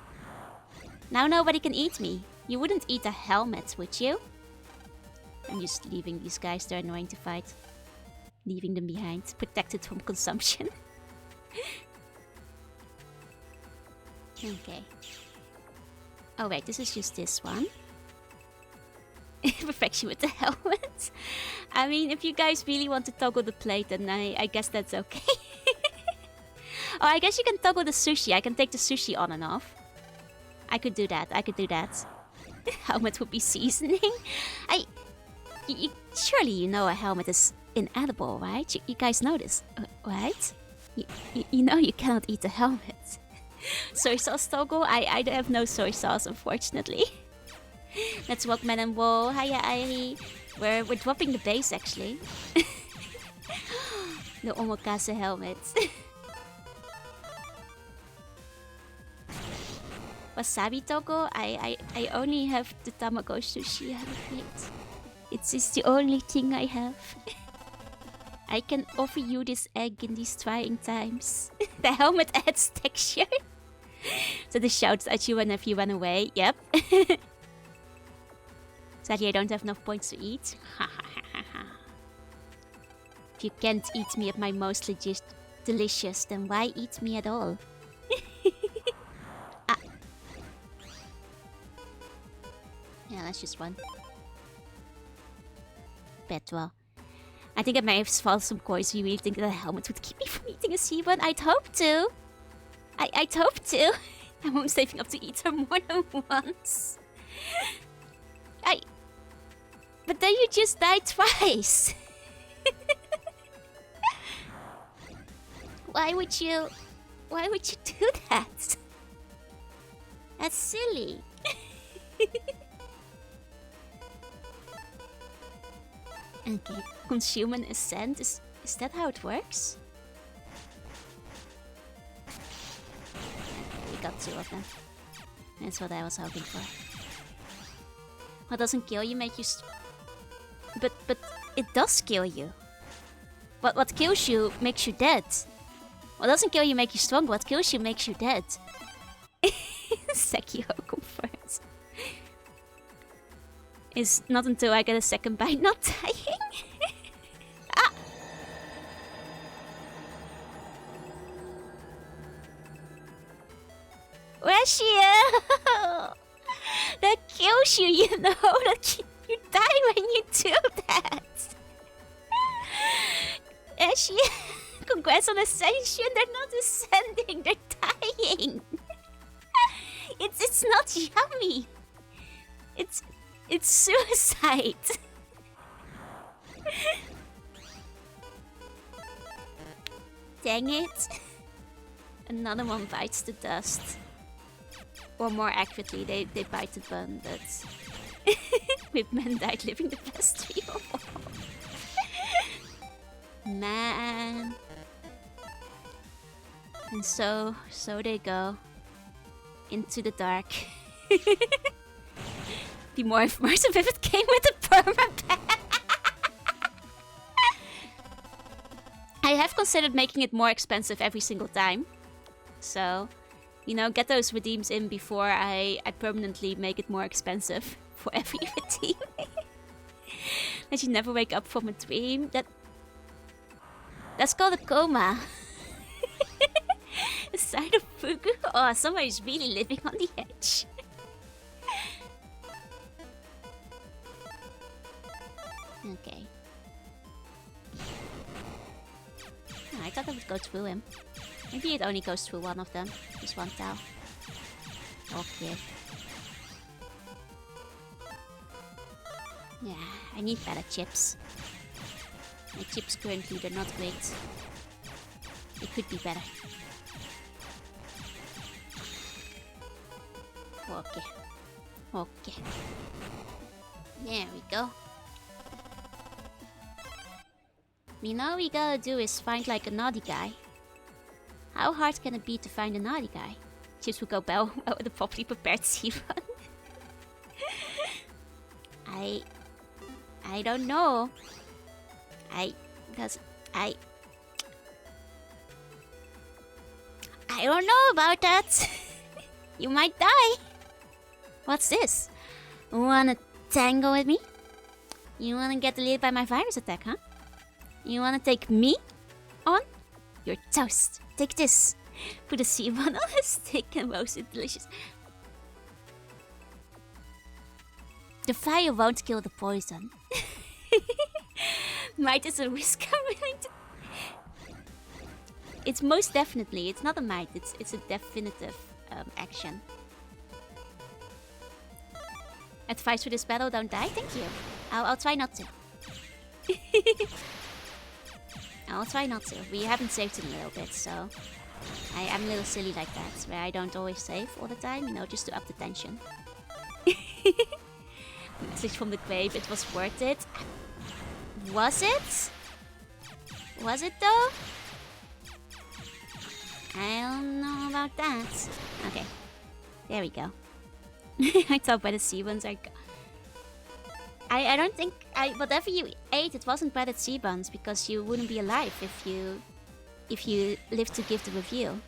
Now nobody can eat me. You wouldn't eat a helmet, would you? I'm just leaving these guys. They're annoying to fight. Leaving them behind. Protected from consumption. Okay. Oh wait, this is just this one. Perfection with the helmet. I mean, if you guys really want to toggle the plate, then I guess that's okay. Oh, I guess you can toggle the sushi. I can take the sushi on and off. I could do that. Helmet would be seasoning. Surely you know a helmet is inedible, right? You guys know this, right? You know you cannot eat a helmet. Soy sauce toggle? I have no soy sauce, unfortunately. Let's walk man and woe. Hiya, Airi. We're dropping the base, actually. The omakase helmet. Wasabi toggle? I only have the tamago sushi out of it. It's the only thing I have. I can offer you this egg in these trying times. The helmet adds texture. So the shouts at you whenever you run away. Yep. Sadly, I don't have enough points to eat. If you can't eat me at my most delicious, then why eat me at all? Ah. Yeah, that's just one. Bet well. I think I may have swallowed some coins. You really think that a helmet would keep me from eating a sea one? I'd hope to. I'd hope to. I'm saving up to eat her more than once. But then you just died twice. Why would you do that? That's silly. Okay, consume an ascent. Is that how it works? We got two of them. That's what I was hoping for. What doesn't kill you make you but it does kill you. What kills you makes you dead. What doesn't kill you make you strong. What kills you makes you dead. Sekiro confirms. It's not until I get a second bite not dying. Ah! Ratio! That kills you, you know. You die when you do that. Ratio, congrats on ascension. They're not ascending, they're dying. It's not yummy. It's suicide. Dang it. Another one bites the dust. Or more accurately, they bite the bun, but... With men died living the best feel. Man. And so they go. into the dark. Be more immersive if it came with a permaban. I have considered making it more expensive every single time. So, you know, get those redeems in before I permanently make it more expensive for every redeem. That you never wake up from a dream. That's called a coma. A side of Fugu? Oh, someone is really living on the edge. Okay. Oh, I thought I would go through him. Maybe it only goes through one of them. Just one tile. Okay. Yeah, I need better chips. My chips currently, they're not great. They could be better. Okay. Okay. There we go. All we gotta do is find like a naughty guy. How hard can it be to find a naughty guy? Chips will go well with a properly prepared sea run. I don't know. I don't know about that. You might die. What's this? Wanna tango with me? You wanna get deleted by my virus attack, huh? You wanna take me on? You're toast. Take this. Put a sea on a stick and roast it delicious. The fire won't kill the poison. Might is a risk I'm willing to... It's most definitely. It's not a might. It's a definitive action. Advice for this battle: don't die. Thank you. I'll try not to. I'll try not to. We haven't saved in a little bit, so I'm a little silly like that, where I don't always save all the time, you know, just to up the tension. Message from the grave, it was worth it. Was it? Was it though? I don't know about that. Okay, there we go. I thought by the sea ones are... I don't think... whatever you ate, it wasn't breaded sea buns, because you wouldn't be alive if you lived to give the review.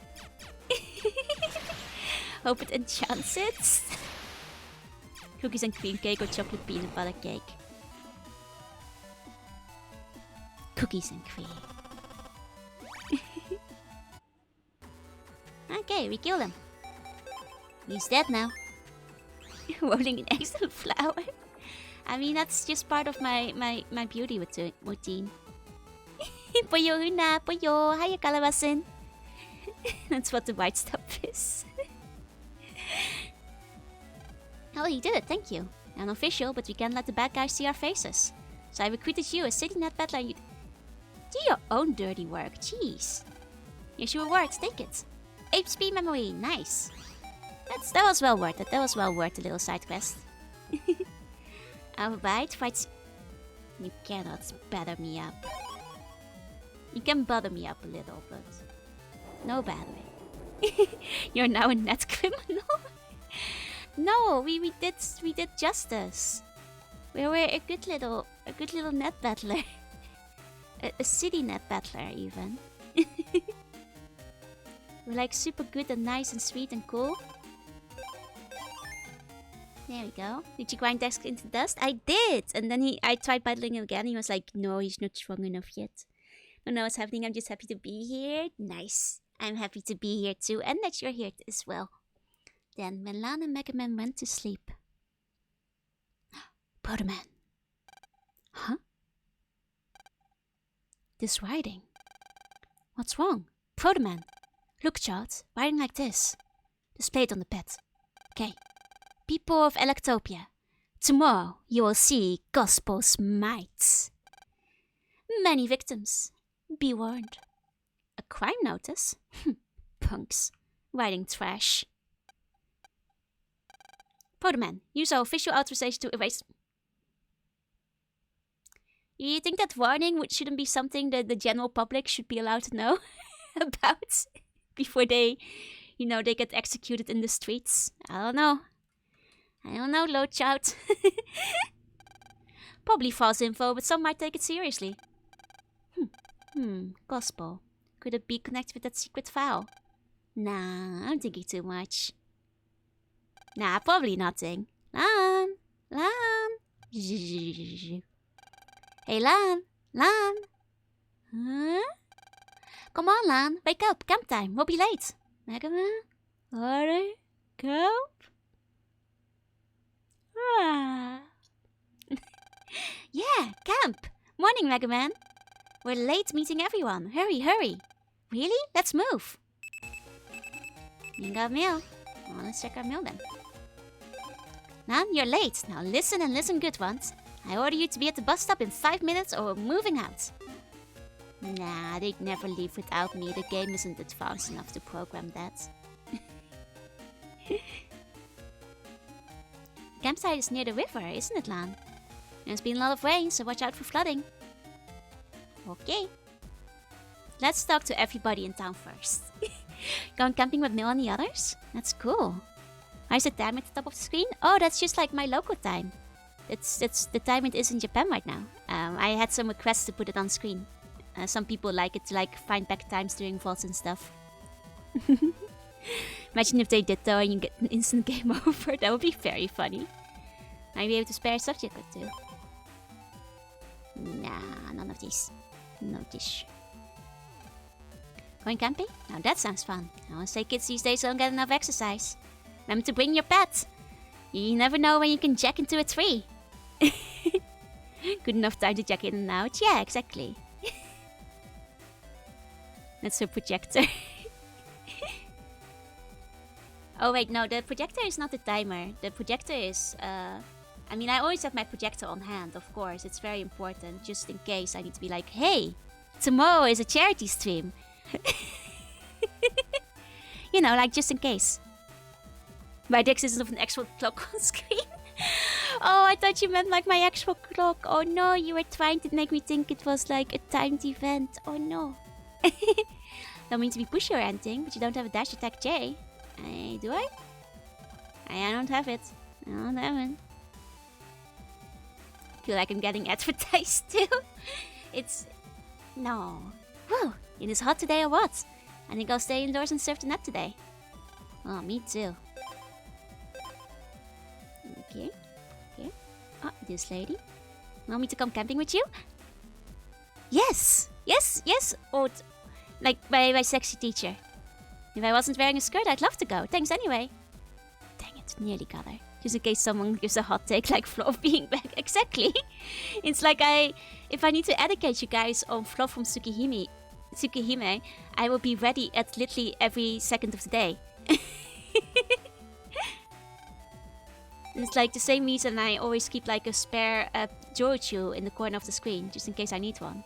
Hope it enchants it. Cookies and cream cake or chocolate peanut butter cake? Cookies and cream. Okay, we killed him. He's dead now. Rolling an excellent flower. I mean, that's just part of my beauty routine. Pollo Huna, pollo, hiya Calabasin. That's what the white stuff is. Oh, you did it, thank you. Unofficial, but we can't let the bad guys see our faces. So I recruited you, a city net battler. You do your own dirty work, jeez. Here's your reward, take it. HP memory, nice. That was well worth it. That was well worth the little side quest. Alright, fights. You cannot batter me up. You can butter me up a little, but no battering. You're now a net criminal. No, we did justice. We were a good little net battler. A city net battler even. We're like super good and nice and sweet and cool. There we go. Did you grind Dex into dust? I did! And then I tried battling him again. He was like, no, he's not strong enough yet. Don't know what's happening. I'm just happy to be here. Nice. I'm happy to be here too. And that you're here as well. Then Melan and Megaman went to sleep. Protoman. Huh? This writing. What's wrong? Protoman. Look, child. Writing like this. Displayed on the bed. Okay. People of Electopia, tomorrow you will see Gospel's might. Many victims. Be warned. A crime notice? Punks. Writing trash. Protoman, use our official authorization to erase... You think that warning shouldn't be something that the general public should be allowed to know about before they, You know, they get executed in the streets. I don't know, low child. Probably false info, but some might take it seriously. Gospel. Could it be connected with that secret file? Nah, I'm thinking too much. Nah, probably nothing. Lan! Hey, Lan! Huh? Come on, Lan, wake up, camp time, we'll be late. Megaman? Hurry, camp? Yeah, camp! Morning, Megaman. We're late meeting everyone. Hurry. Really? Let's move. You got mail. Well, let's check our mail then. Nan, you're late. Now listen and listen good ones. I order you to be at the bus stop in 5 minutes or we're moving out. Nah, they'd never leave without me. The game isn't advanced enough to program that. Campsite is near the river, isn't it, Lan? There's been a lot of rain, so watch out for flooding. Okay. Let's talk to everybody in town first. Going camping with Mil and the others? That's cool. Where's the time at the top of the screen? Oh, that's just like my local time. It's the time it is in Japan right now. I had some requests to put it on screen. Some people like it to like find back times during vaults and stuff. Imagine if they did though and you get an instant game over. That would be very funny. Might be able to spare a subject or two. Nah, none of this. None of this. Going camping? Now that sounds fun. I want to say kids these days don't get enough exercise. Remember to bring your pet. You never know when you can jack into a tree. Good enough time to jack in and out. Yeah, exactly. That's her projector. Oh wait, no, the projector is not the timer. The projector is, I mean, I always have my projector on hand, of course. It's very important, just in case I need to be like, hey, tomorrow is a charity stream. You know, like just in case. By the existence of an actual clock on screen. Oh, I thought you meant like my actual clock. Oh no, you were trying to make me think it was like a timed event. Oh no. Don't mean to be pushy or anything, but you don't have a dash attack J. Do I? I don't have it. I don't have it. Feel like I'm getting advertised too. It's... No. Whew, it is hot today or what? I think I'll stay indoors and surf the net today. Oh, me too. Okay. Oh, this lady. Want me to come camping with you? Yes! Oh, like my sexy teacher. If I wasn't wearing a skirt, I'd love to go. Thanks anyway. Dang it, nearly got her. Just in case someone gives a hot take like Fluff being back. Exactly. It's like if I need to educate you guys on Fluff from Tsukihime, I will be ready at literally every second of the day. It's like the same reason I always keep like a spare Joichu in the corner of the screen, just in case I need one.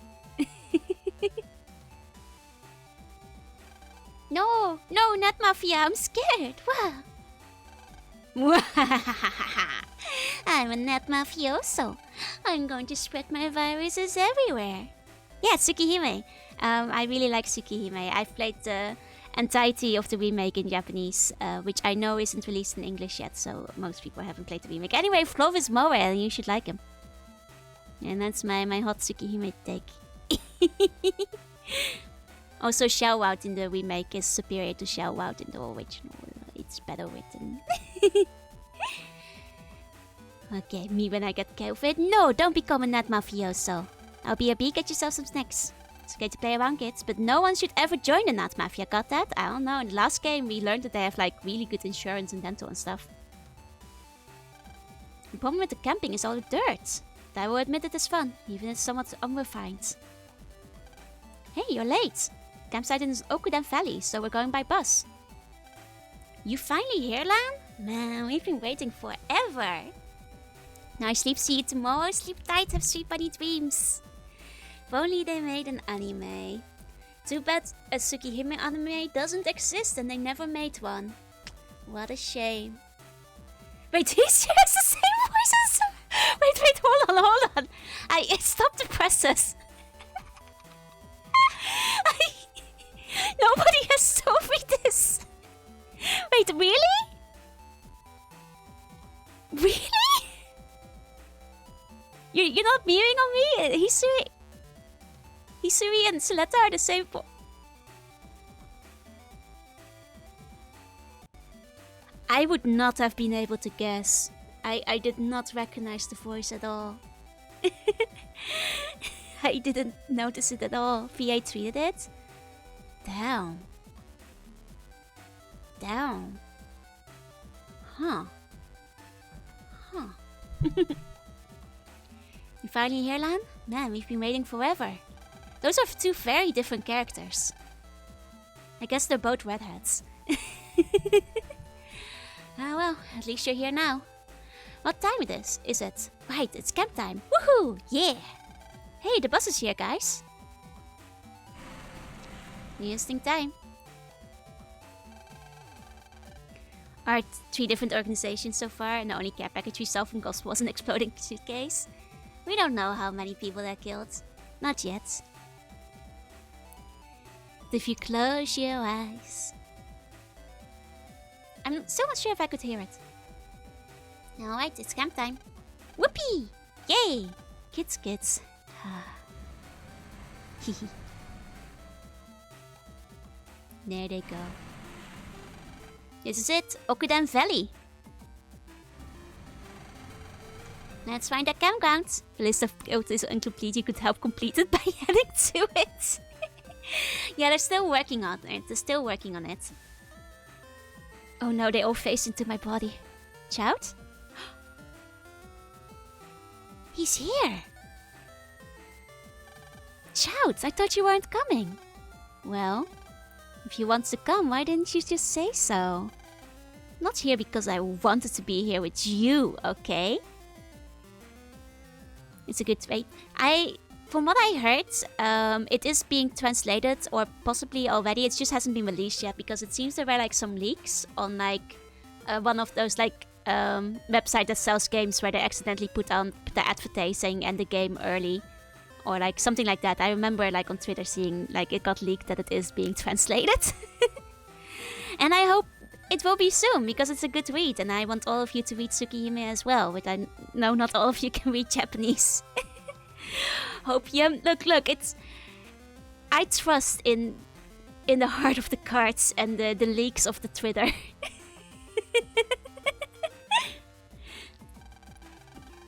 No, not Mafia, I'm scared. Wow. I'm a net mafioso. I'm going to spread my viruses everywhere. Yeah, Tsukihime. I really like Tsukihime. I've played the entirety of the remake in Japanese, which I know isn't released in English yet, so most people haven't played the remake. Anyway, Flo is Moe, and you should like him. And that's my hot Tsukihime take. Also, Xiaowout in the remake is superior to Xiaowout in the original. It's better written. Okay, me when I get COVID. No, don't become a net mafioso. I'll be a bee, get yourself some snacks. It's okay to play around, kids, but no one should ever join the Nat Mafia. Got that? I don't know. In the last game, we learned that they have like really good insurance and dental and stuff. The problem with the camping is all the dirt. But I will admit it is fun, even if it's somewhat unrefined. Hey, you're late. Campsite is in Okuden Valley, so we're going by bus. You finally here, Lan? Man, we've been waiting forever. Now sleep, see you tomorrow. Sleep tight, have sweet bunny dreams. If only they made an anime. Too bad a Tsukihime anime doesn't exist and they never made one. What a shame. Wait, he shares the same voice as... Wait, hold on. I stopped the process. Nobody has told me this. Wait, really? Really? You're not mewing on me? Hisui and Suletta are the same I would not have been able to guess. I did not recognize the voice at all. I didn't notice it at all. VA tweeted it. Damn. Damn. Huh. Huh. You finally here, Lan? Man, we've been waiting forever. Those are two very different characters. I guess they're both redheads. Ah well, at least you're here now. What time is it? Right, it's camp time. Woohoo! Yeah! Hey, the bus is here, guys. Interesting time. Are 3 different organizations so far, and the only care package we saw from Gospel was an exploding suitcase. We don't know how many people they're killed. Not yet. If you close your eyes. I'm still not sure if I could hear it. Alright, it's camp time. Whoopee! Yay! Kids. Hehe. There they go. This is it, Okuden Valley. Let's find that campground. The list of codes is incomplete. You could help complete it by heading to it. Yeah, they're still working on it. Oh no, they all face into my body. Chout? He's here! Chout, I thought you weren't coming. Well, if you want to come, why didn't you just say so? I'm not here because I wanted to be here with you, okay? It's a good way. From what I heard, it is being translated, or possibly already. It just hasn't been released yet because it seems there were like some leaks on like one of those like website that sells games where they accidentally put on the advertising and the game early, or like something like that. I remember like on Twitter seeing like it got leaked that it is being translated, and I hope it will be soon because it's a good read, and I want all of you to read Tsukihime as well. But I know not all of you can read Japanese. Hope you look. It's I trust in the heart of the cards and the leaks of the Twitter.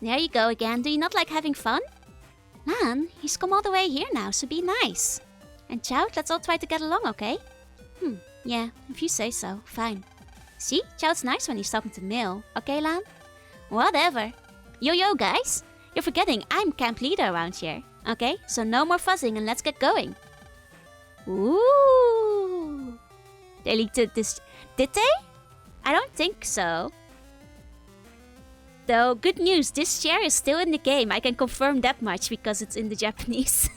There you go again. Do you not like having fun? Man, he's come all the way here now, so be nice. And Chout, let's all try to get along, okay? Yeah, if you say so, fine. See, Chout's nice when he's talking to Mil, okay, Lan? Whatever. Yo, guys. You're forgetting I'm camp leader around here, okay? So no more fuzzing and let's get going. Ooh. They leaked this. Did they? I don't think so. Though, good news, this chair is still in the game. I can confirm that much because it's in the Japanese.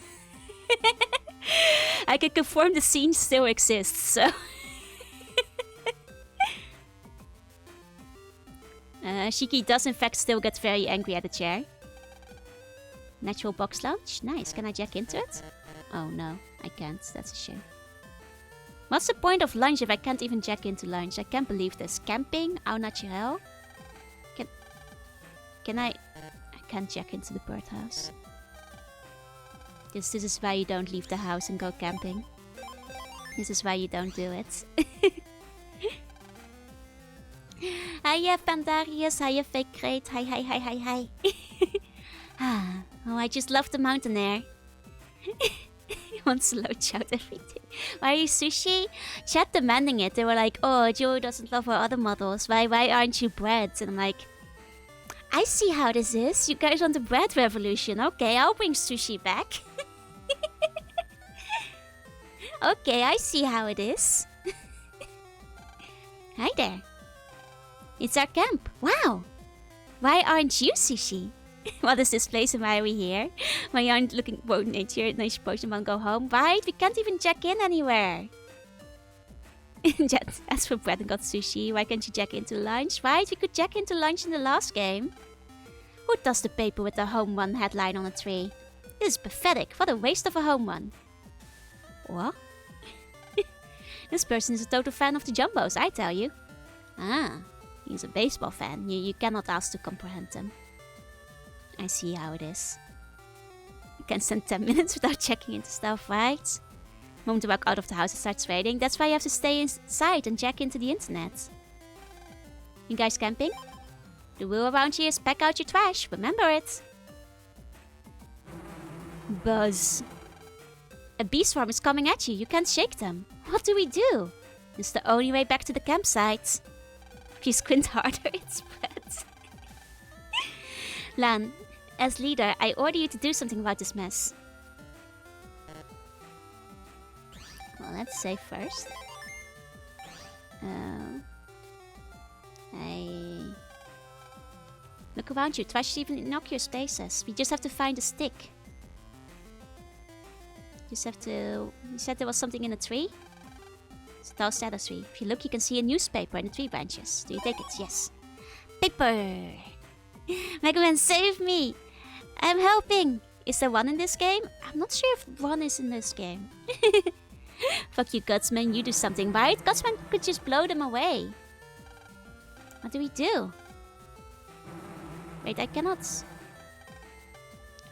I can confirm the scene still exists, so... Shiki does in fact still get very angry at the chair. Natural box lounge? Nice. Can I jack into it? Oh no, I can't. That's a shame. What's the point of lunch if I can't even jack into lunch? I can't believe this. Camping? Au naturel? Can I can't jack into the birdhouse. This is why you don't leave the house and go camping. This is why you don't do it. Hiya Pandarius, hiya Fake Crate, hi. Oh, I just love the mountain air. He wants to load shout everything. Why are you sushi? Chat demanding it. They were like, oh, Joe doesn't love our other models. Why aren't you bread? And I'm like, I see how this is. You guys want the bread revolution. Okay, I'll bring sushi back. Okay, I see how it is. Hi there. It's our camp. Wow. Why aren't you sushi? What is this place and why are we here? Why aren't looking boat nature? Nice Pokemon go home. Right? We can't even check in anywhere. Jet asked for bread and got sushi. Why can't you jack into lunch? Right? We could jack into lunch in the last game. Who does the paper with the home run headline on a tree? This is pathetic. What a waste of a home run. What? This person is a total fan of the Jumbos, I tell you. Ah, he's a baseball fan. You cannot ask to comprehend him. I see how it is. You can spend 10 minutes without checking into stuff, right? Moment to walk out of the house and start trading. That's why you have to stay inside and check into the internet. You guys camping? The rule around here is pack out your trash. Remember it. Buzz. A bee swarm is coming at you. You can't shake them. What do we do? It's the only way back to the campsite. If you squint harder, it spreads. Lan, as leader, I order you to do something about this mess. Well, let's save first. Look around you. Trash is even innocuous places. We just have to find a stick. Just have to... You said there was something in a tree? It's a tall status tree. If you look, you can see a newspaper in the tree branches. Do you take it? Yes. Paper! Megaman, save me! I'm helping! Is there one in this game? I'm not sure if one is in this game. Fuck you, Gutsman. You do something, right? Gutsman could just blow them away. What do we do? Wait, I cannot...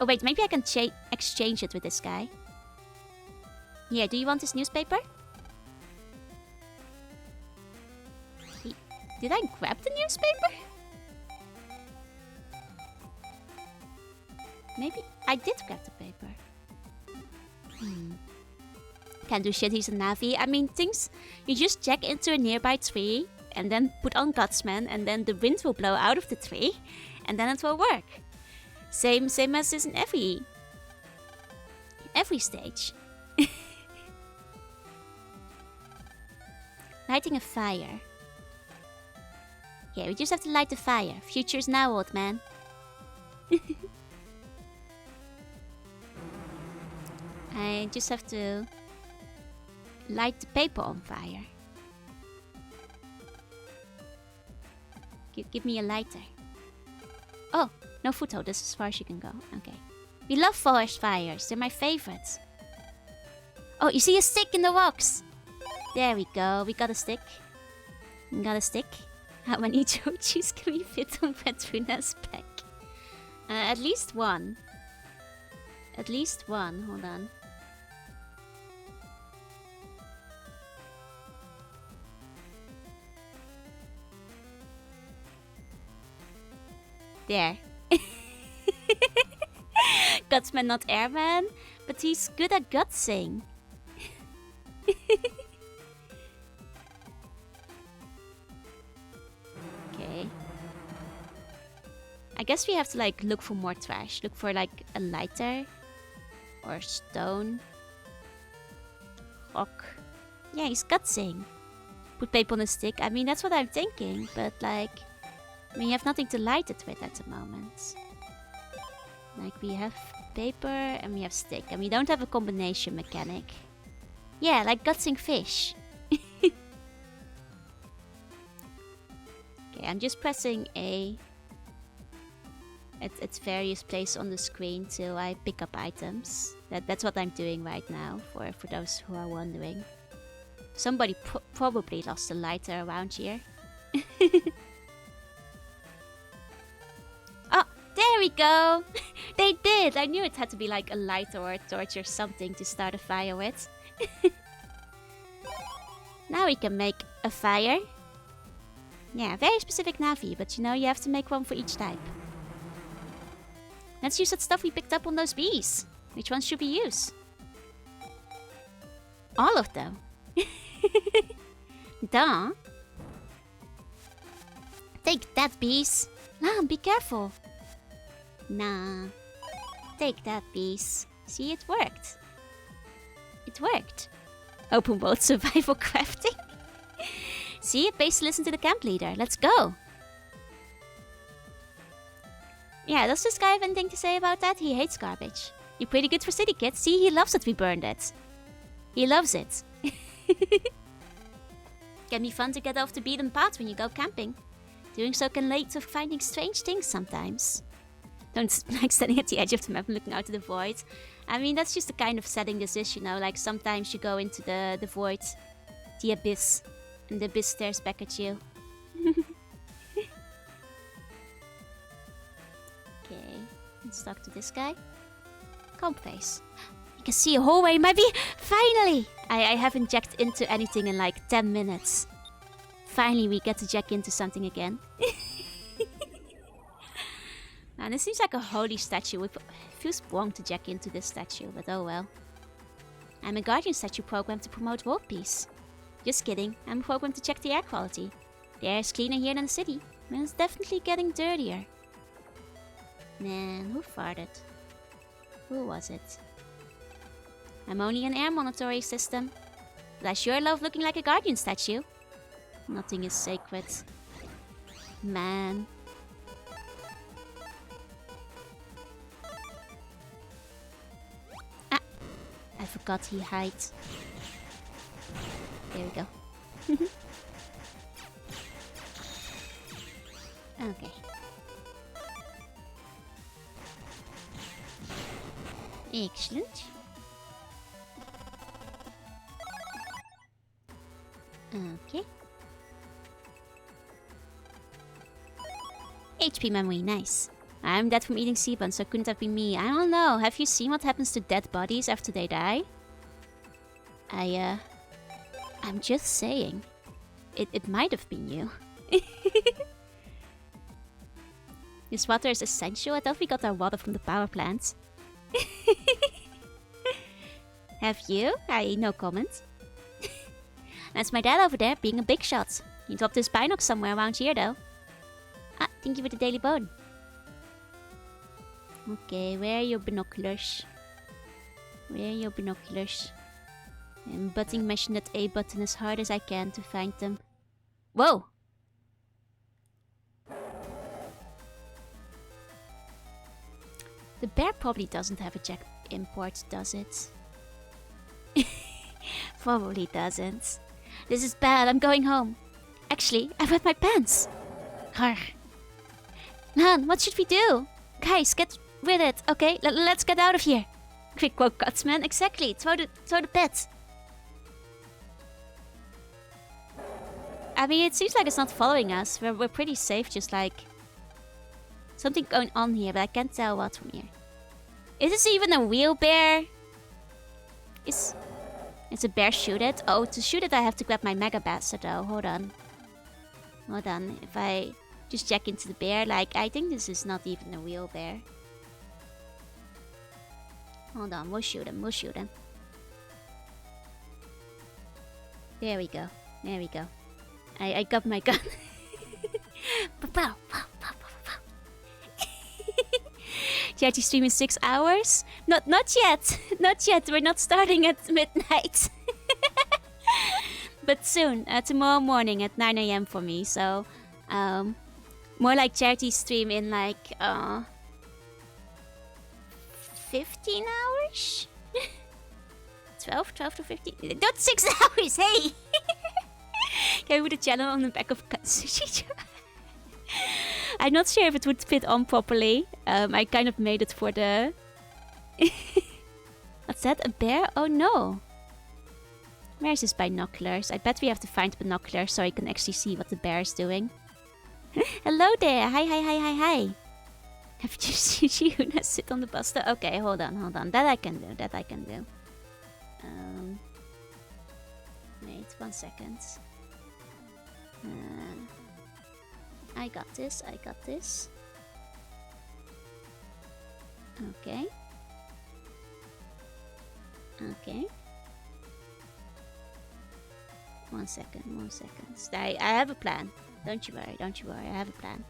Oh wait, maybe I can exchange it with this guy. Yeah, do you want this newspaper? Did I grab the newspaper? Maybe I did grab the paper. Can't do shit, he's a Navi. I mean, things... You just check into a nearby tree and then put on Gutsman and then the wind will blow out of the tree and then it will work. Same as is in every stage. Lighting a fire. Yeah, we just have to light the fire. Future is now, old man. I just have to light the paper on fire. Give me a lighter. Oh, no foothold. This is as far as you can go. Okay. We love forest fires. They're my favorites. Oh, you see a stick in the rocks. There we go. We got a stick. We got a stick. How many Jochis can we fit on Petruna's back? At least one. At least one. Hold on. There. Gutsman, not airman, but he's good at gutsing. Okay. I guess we have to like look for more trash. Look for like a lighter or stone. Rock. Yeah, he's gutsing. Put paper on a stick. I mean, that's what I'm thinking, but like... I mean, you have nothing to light it with at the moment. Like, we have paper and we have stick. And we don't have a combination mechanic. Yeah, like gutsing fish. Okay, I'm just pressing A at various places on the screen till I pick up items. That's what I'm doing right now, for those who are wondering. Somebody probably lost a lighter around here. There we go! They did! I knew it had to be like a lighter or a torch or something to start a fire with. Now we can make a fire. Yeah, very specific Navi, but you know, you have to make one for each type. Let's use that stuff we picked up on those bees. Which ones should we use? All of them. Duh. Take that, bees. Lam, be careful. Nah. Take that, bees. See, it worked. It worked. Open world survival crafting. See, it pays to listen to the camp leader. Let's go. Yeah, does this guy have anything to say about that? He hates garbage. You're pretty good for city kids. See, he loves that we burned it. He loves it. Can be fun to get off the beaten path when you go camping. Doing so can lead to finding strange things sometimes. Don't like standing at the edge of the map and looking out to the void. I mean, that's just the kind of setting this is, you know. Like, sometimes you go into the void, the abyss, and the abyss stares back at you. Okay, let's talk to this guy. Comp face. You can see a hallway, maybe. Finally! I haven't jacked into anything in like 10 minutes. Finally, we get to jack into something again. Now, this seems like a holy statue. It feels wrong to jack into this statue, but oh well. I'm a Guardian statue programmed to promote world peace. Just kidding, I'm programmed to check the air quality. The air is cleaner here than the city, and it's definitely getting dirtier. Man, who farted? Who was it? I'm only an air monitoring system, but I sure love looking like a Guardian statue. Nothing is sacred. Man. Ah! I forgot he hides. There we go. Okay. Excellent. Okay. HP memory, nice. I'm dead from eating sea buns, so couldn't have been me. I don't know. Have you seen what happens to dead bodies after they die? I'm just saying. It might have been you. This water is essential. I thought we got our water from the power plant. Have you? No comment. That's my dad over there, being a big shot. He dropped his binocs somewhere around here, though. Ah, thank you for the daily bone. Okay, where are your binoculars? Where are your binoculars? I'm butting mashing that A button as hard as I can to find them. Whoa! The bear probably doesn't have a jack import, does it? Probably doesn't. This is bad, I'm going home. Actually, I wet my pants. Arr. Man, what should we do? Guys, get with it, okay? Let's get out of here. Quick quote cuts, man. Exactly. Throw the pet. I mean, it seems like it's not following us. We're pretty safe, just like... Something going on here, but I can't tell what from here. Is this even a real bear? Is a bear shoot it? Oh, to shoot it I have to grab my Mega Blaster though. Hold on. Hold on. If I just check into the bear, like, I think this is not even a real bear. Hold on, we'll shoot him, we'll shoot him. There we go. There we go. I got my gun. Charity stream in 6 hours? Not yet. Not yet. We're not starting at midnight. But soon. Tomorrow morning at 9 AM for me. So, more like charity stream in like 15 hours? 12 to 15? Not 6 hours, hey! Can we put a channel on the back of Katsushi? I'm not sure if it would fit on properly. I kind of made it for the... What's that? A bear? Oh no. Where's his binoculars? I bet we have to find binoculars so I can actually see what the bear is doing. Hello there! Hi. Have you seen Yuna sit on the bus? Okay, hold on. That I can do. Wait, 1 second. I got this. Okay. Okay. 1 second. I have a plan. Don't you worry. I have a plan.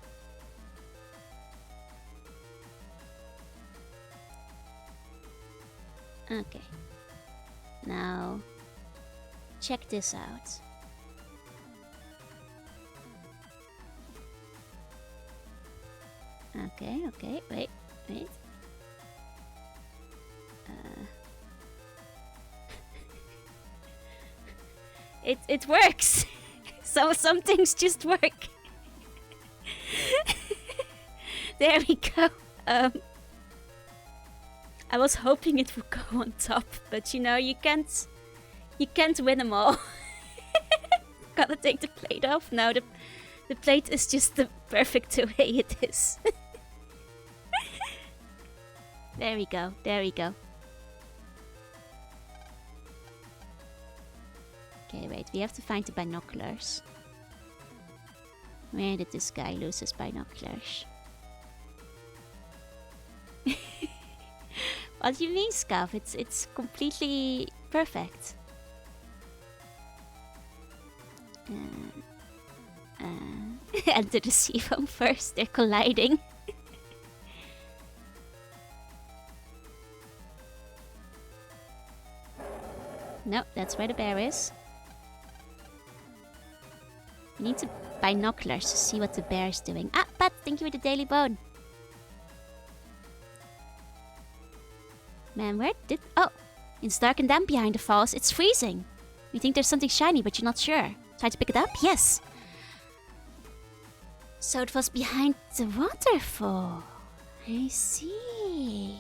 Okay. Now, check this out. Okay, wait. It works! Some things just work. There we go. I was hoping it would go on top, but you know, you can't win them all. Gotta take the plate off. No, The plate is just the perfect way it is. There we go. There we go. Okay, wait. We have to find the binoculars. Where did this guy lose his binoculars? What do you mean, Scuff? It's completely perfect. Enter the sea foam first. They're colliding. No, that's where the bear is. We need to binoculars to see what the bear is doing. Ah, Pat, thank you for the daily bone. Man, where did... Oh, it's dark and damp behind the falls. It's freezing. You think there's something shiny, but you're not sure. Try to pick it up? Yes. So it was behind the waterfall. I see.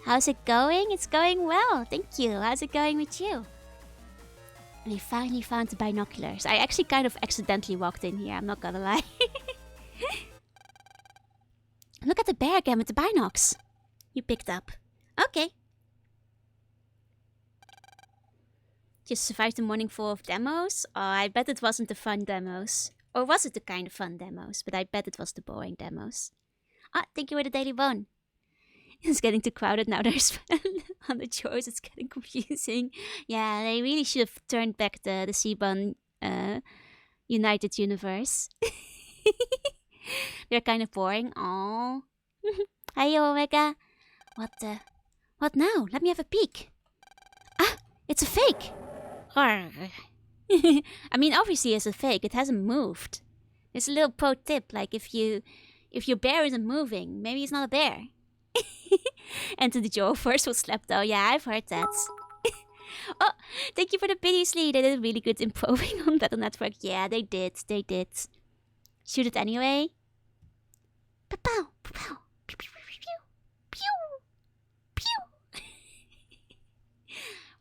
How's it going? It's going well. Thank you. How's it going with you? We finally found the binoculars. I actually kind of accidentally walked in here. I'm not gonna lie. Look at the bear again with the binocs. You picked up. Okay. Just survived the morning full of demos? Oh, I bet it wasn't the fun demos. Or was it the kind of fun demos? But I bet it was the boring demos. Ah, thank you for the daily bone. It's getting too crowded now. There's on the shores. It's getting confusing. Yeah, they really should have turned back the Seabun United Universe. They're kind of boring. Aww. Hi, Omega. What now? Let me have a peek. Ah, it's a fake. I mean, obviously it's a fake. It hasn't moved. There's a little pro tip, like if your bear isn't moving, maybe it's not a bear. Enter the Joe first was slept though. Yeah, I've heard that. Oh, thank you for the biddies, Lee. They did really good improving on Battle Network. Yeah, they did. They did. Shoot it anyway. Pow, pow, pew, pew, pew, pew,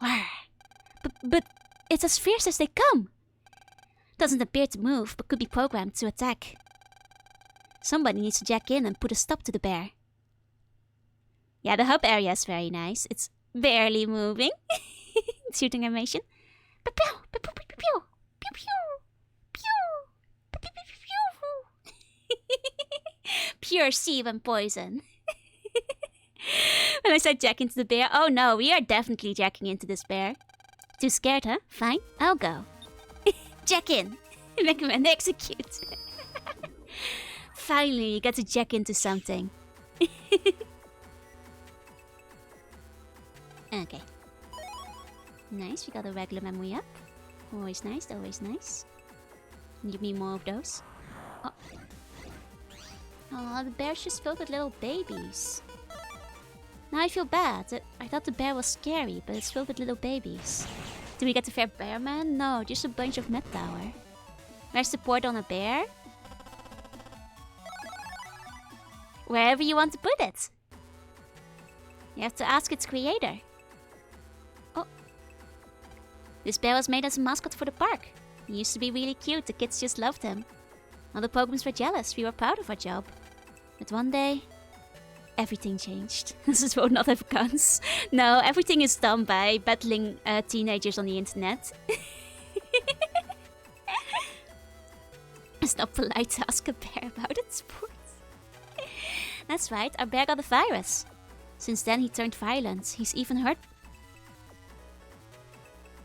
pew. But it's as fierce as they come. Doesn't appear to move, but could be programmed to attack. Somebody needs to jack in and put a stop to the bear. Yeah, the hub area is very nice. It's barely moving. Shooting animation. Pew, pew, pew, pew, pew, pew, pew, pew, pew, pew, pew. Pure Seaman poison. When I said jack into the bear, oh no, we are definitely jacking into this bear. Too scared, huh? Fine, I'll go. Jack in. Megaman, execute. Finally, you got to jack into something. Okay. Nice, we got a regular memory up. Always nice, always nice. Give me more of those. Oh, oh the bear's just filled with little babies. Now I feel bad. I thought the bear was scary, but it's filled with little babies. Do we get the fair bear man? No, just a bunch of Met Tower. Where's the port on a bear? Wherever you want to put it. You have to ask its creator. Oh. This bear was made as a mascot for the park. He used to be really cute. The kids just loved him. All the Pokemons were jealous. We were proud of our job. But one day, everything changed. This is not have guns. No, everything is done by battling teenagers on the internet. It's not polite to ask a bear about its sport. That's right, our bear got a virus. Since then he turned violent. He's even hurt.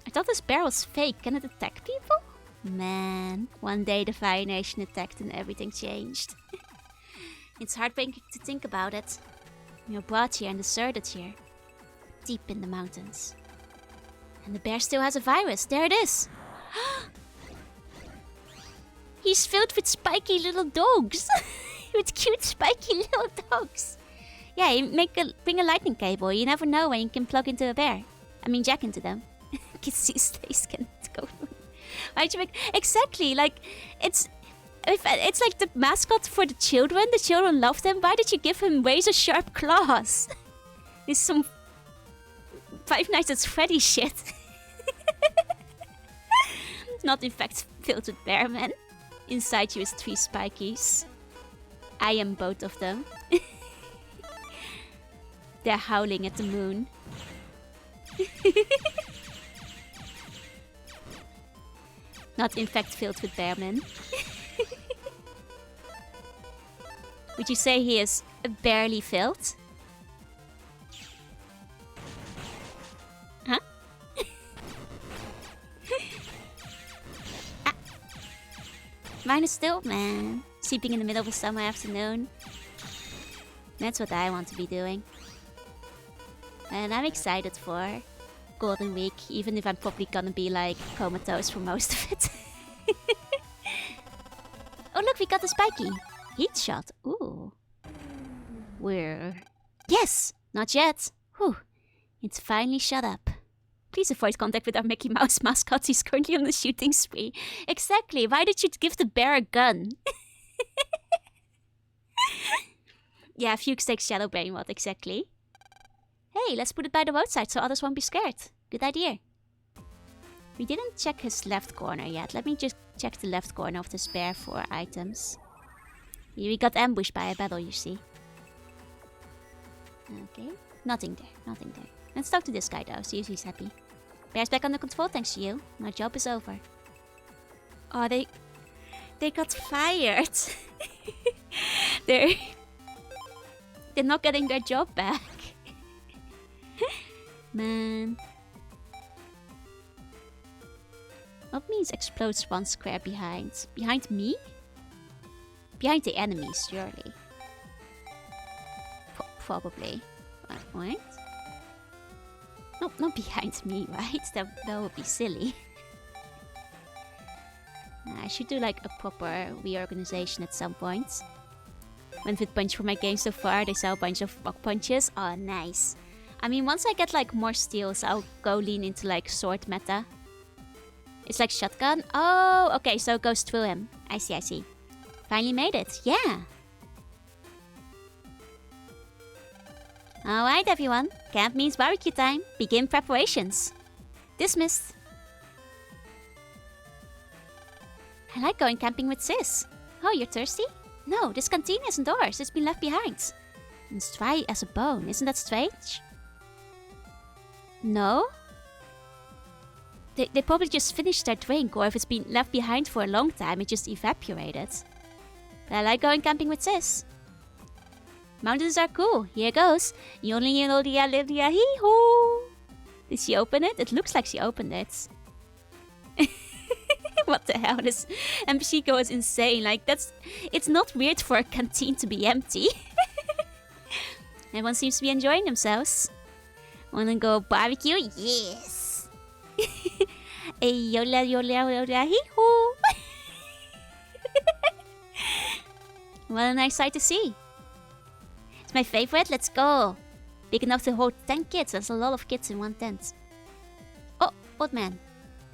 I thought this bear was fake. Can it attack people? Man, one day the Fire Nation attacked and everything changed. It's heartbreaking to think about it. We were brought here and deserted here. Deep in the mountains. And the bear still has a virus. There it is. He's filled with spiky little dogs. With cute spiky little dogs. Yeah, you bring a lightning cable. You never know when you can plug into a bear. I mean, jack into them. Kids these days can't go. Why'd you make... Exactly, like, it's like the mascot for the children. The children loved him. Why did you give him razor-sharp claws? It's some Five Nights at Freddy shit. Not in fact filled with bearmen. Inside you is 3 spikies. I am both of them. They're howling at the moon. Not in fact filled with bearmen. Would you say he is barely filled? Huh? Ah. Mine is still, man. Sleeping in the middle of a summer afternoon. That's what I want to be doing. And I'm excited for Golden Week, even if I'm probably gonna be like comatose for most of it. Oh look, we got a spiky. Heat shot. Ooh. Where? Yes! Not yet. Whew. It's finally shut up. Please avoid contact with our Mickey Mouse mascot. He's currently on the shooting spree. Exactly. Why did you give the bear a gun? Yeah, Fuchs takes Shadow Brain what exactly? Hey, let's put it by the roadside so others won't be scared. Good idea. We didn't check his left corner yet. Let me just check the left corner of the spare for items. We got ambushed by a battle, you see. Okay. Nothing there. Nothing there. Let's talk to this guy though. See if he's happy. Bear's back under control thanks to you. My job is over. Oh, they got fired. They're not getting their job back. Man. What means explodes 1 square behind? Behind me? Behind the enemies, surely. Probably. What? No, not behind me, right? That would be silly. I should do like a proper reorganization at some point. Went with punch for my game so far. They saw a bunch of rock punches. Oh, nice. I mean, once I get like more steals, I'll go lean into like sword meta. It's like shotgun. Oh, okay, so it goes through him. I see, I see. Finally made it. Yeah. Alright, everyone. Camp means barbecue time. Begin preparations. Dismissed. I like going camping with sis. Oh, you're thirsty? No, this canteen isn't ours. It's been left behind. And it's dry as a bone. Isn't that strange? No? They probably just finished their drink, or if it's been left behind for a long time, it just evaporated. But I like going camping with sis. Mountains are cool. Here goes. Did she open it? It looks like she opened it. What the hell? This NPC goes insane. Like, it's not weird for a canteen to be empty. Everyone seems to be enjoying themselves. Wanna go barbecue? Yes! Yola yola yola hee hoo! What a nice sight to see. It's my favorite. Let's go. Big enough to hold 10 kids. That's a lot of kids in one tent. Oh, old man.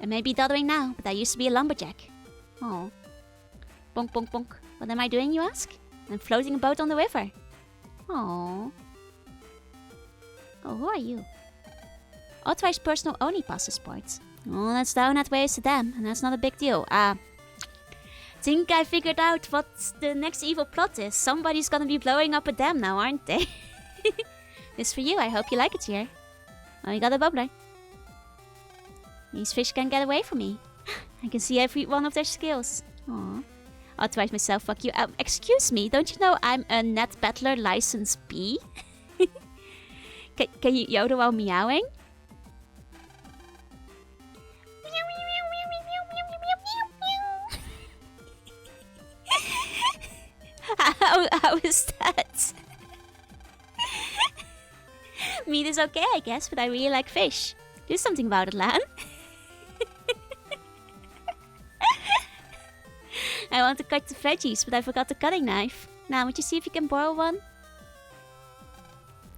I may be doddering now, but I used to be a lumberjack. Oh. Bonk, bonk, bonk. What am I doing, you ask? I'm floating a boat on the river. Oh. Oh, who are you? Authorized personal only passport. Oh, that's down at ways to them, and that's not a big deal. Think I figured out what the next evil plot is. Somebody's gonna be blowing up a dam now, aren't they? This for you. I hope you like it here. Oh, you got a bubbler. These fish can't get away from me. I can see every one of their skills. Aww. Authorize myself, fuck you. Excuse me, don't you know I'm a net battler license B? Can you Yoda while meowing? How is that? Meat is okay, I guess, but I really like fish. Do something about it, Lan. I want to cut the veggies, but I forgot the cutting knife. Now, would you see if you can borrow one?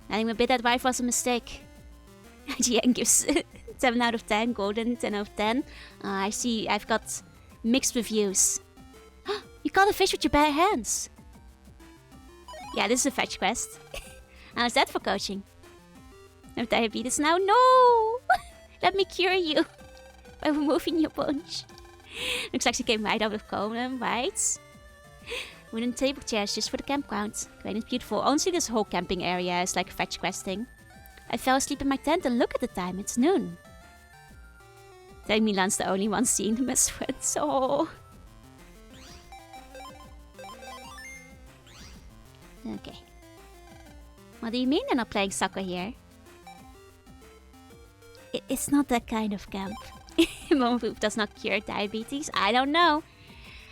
Letting me bid that wife was a mistake. IGN gives 7 out of 10, golden 10 out of 10. I see, I've got mixed reviews. You caught a fish with your bare hands. Yeah, this is a fetch quest. How's that for coaching? No diabetes now? No! Let me cure you by removing your bunch. Looks like she came right out of Conan, right? Wooden table chairs just for the campground. Great, it's beautiful. Honestly, this whole camping area is like fetch questing. I fell asleep in my tent and look at the time, it's noon. Thank Milan's the only one seeing them as friends. Oh. Okay. What do you mean they're not playing soccer here? It's not that kind of camp. Mom poop does not cure diabetes? I don't know.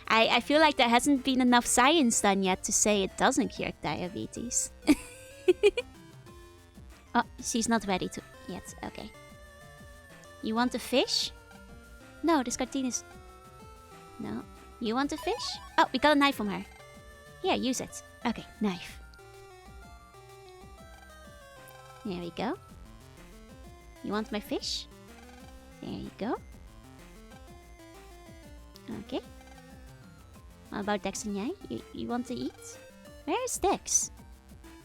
I feel like there hasn't been enough science done yet to say it doesn't cure diabetes. Oh, she's not ready to yet. Okay. You want a fish? No, this cartoon is... No. You want a fish? Oh, we got a knife from her. Here, use it. Okay, knife. There we go. You want my fish? There you go. Okay. What about Dex and Yai? You want to eat? Where is Dex?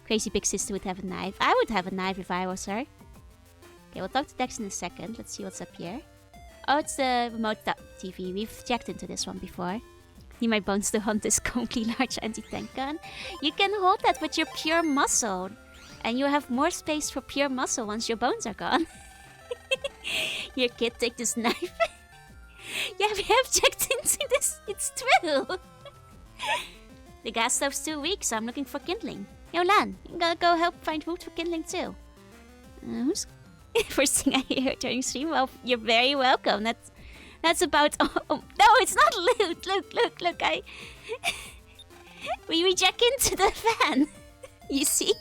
Crazy big sister would have a knife. I would have a knife if I was her. Okay, we'll talk to Dex in a second. Let's see what's up here. Oh, it's the remote TV. We've checked into this one before. Need my bones to hunt this completely large anti-tank gun. You can hold that with your pure muscle. And you have more space for pure muscle once your bones are gone. Your kid, take this knife. Yeah, we have checked into this. It's true. The gas stove's too weak, so I'm looking for kindling. Yo, Lan, you gotta go help find wood for kindling too. Who's... First thing I hear during stream? Well, you're very welcome. That's about... Oh, no, it's not loot. Look. We jack into the fan. You see?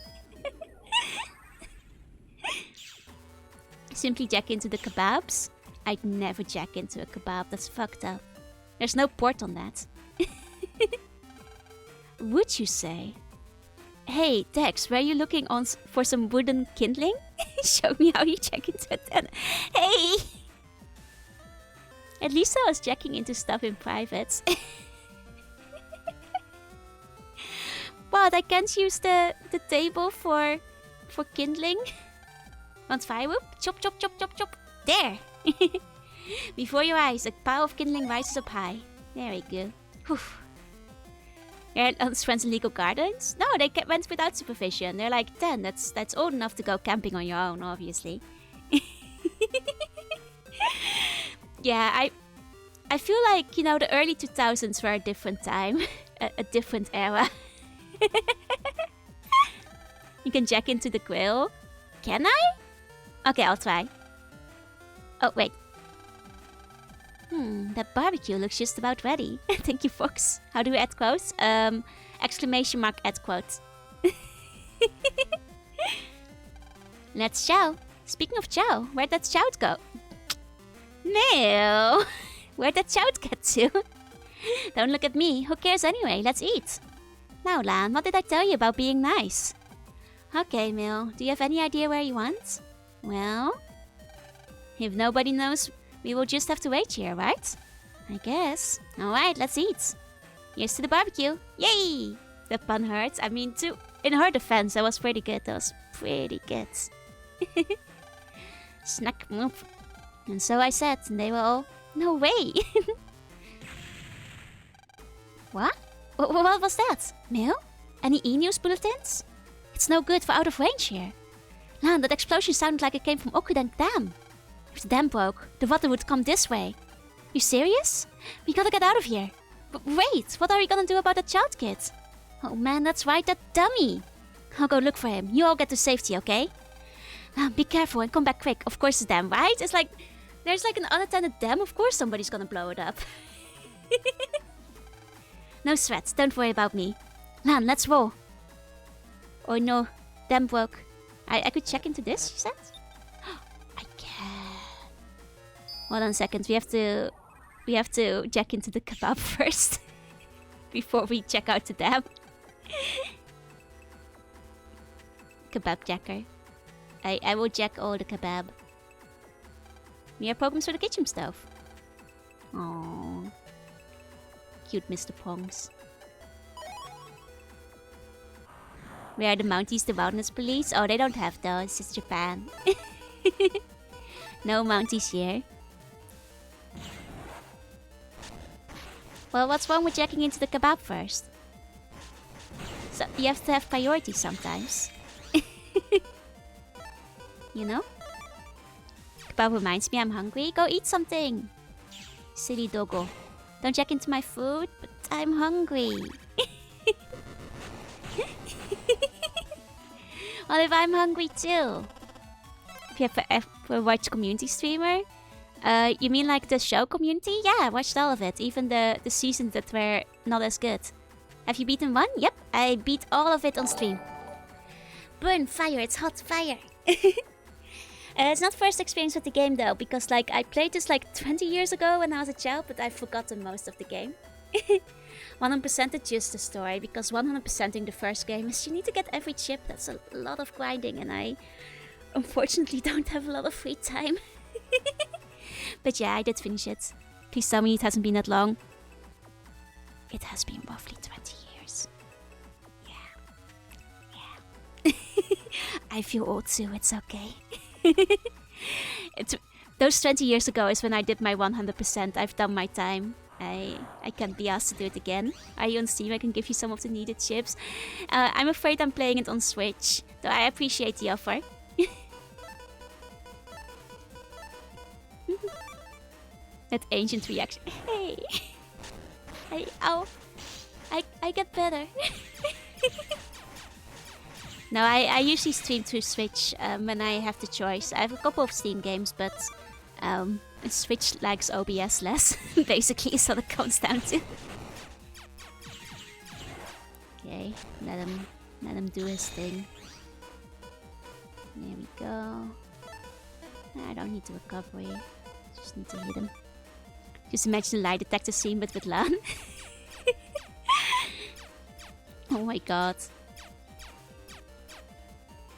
Simply jack into the kebabs? I'd never jack into a kebab. That's fucked up. There's no port on that. Would you say? Hey, Dex, were you looking on for some wooden kindling? Show me how you jack into a tent. Hey! At least I was jacking into stuff in private. What? I can't use the table for kindling? Want firewood? Chop. There! Before your eyes, a pile of kindling rises up high. There we go. Whew. Your friends in legal gardens? No, they went without supervision. They're like 10. That's old enough to go camping on your own, obviously. Yeah, I feel like, you know, the early 2000s were a different time. a different era. You can jack into the grill. Can I? Okay, I'll try. Oh, wait. That barbecue looks just about ready. Thank you, Fox. How do we add quotes? Exclamation mark add quotes. Let's chow. Speaking of chow, where'd that shout go? No. Where'd that shout get to? Don't look at me. Who cares anyway? Let's eat. Now, Lan, what did I tell you about being nice? Okay, Mil. Do you have any idea where you want? Well, if nobody knows, we will just have to wait here, right? I guess. Alright, let's eat. Here's to the barbecue. Yay! The pun hurt. I mean, in her defense, that was pretty good. That was pretty good. Snack move. And so I said, and they were all, no way! What? What was that? Mail? Any e-news bulletins? It's no good for out of range here. Lan, that explosion sounded like it came from Okudang Dam. If the dam broke, the water would come this way. You serious? We gotta get out of here. But wait, what are we gonna do about that child kid? Oh man, that's right, that dummy. I'll go look for him. You all get to safety, okay? Be careful and come back quick. Of course the dam, right? It's like, there's like an unattended dam. Of course somebody's gonna blow it up. No sweat, don't worry about me. Lan, let's roll. Oh no, dam broke. I could check into this, she said? I can. Hold on a second, we have to check into the kebab first. Before we check out the dam. Kebab jacker. I will jack all the kebab. We have problems with the kitchen stove. Aww. Cute Mr. Pongs. Where are the Mounties, the wilderness police? Oh, they don't have those. It's Japan. No Mounties here. Well, what's wrong with checking into the kebab first? So you have to have priorities sometimes. You know? Kebab reminds me I'm hungry. Go eat something. Silly doggo. Don't check into my food, but I'm hungry. Well, if I'm hungry too. If you have ever watched Community Streamer? You mean like the show Community? Yeah, I watched all of it. Even the seasons that were not as good. Have you beaten one? Yep, I beat all of it on stream. Burn fire, it's hot fire. It's not first experience with the game though, because like I played this like 20 years ago when I was a child, but I've forgotten most of the game. 100% just the story, because 100%ing the first game is you need to get every chip. That's a lot of grinding, and I unfortunately don't have a lot of free time. But yeah, I did finish it. Please tell me it hasn't been that long. It has been roughly 20 years. Yeah. I feel old too, it's okay. Those 20 years ago is when I did my 100%. I've done my time. I can't be asked to do it again. Are you on Steam? I can give you some of the needed chips. I'm afraid I'm playing it on Switch, though I appreciate the offer. That ancient reaction. Hey! I get better. No, I usually stream through Switch when I have the choice. I have a couple of Steam games, but Switch likes OBS less. Basically, is what it comes down to. Okay, let him do his thing. There we go. I don't need to recovery. Just need to hit him. Just imagine the lie detector scene, but with Lan. Oh my god.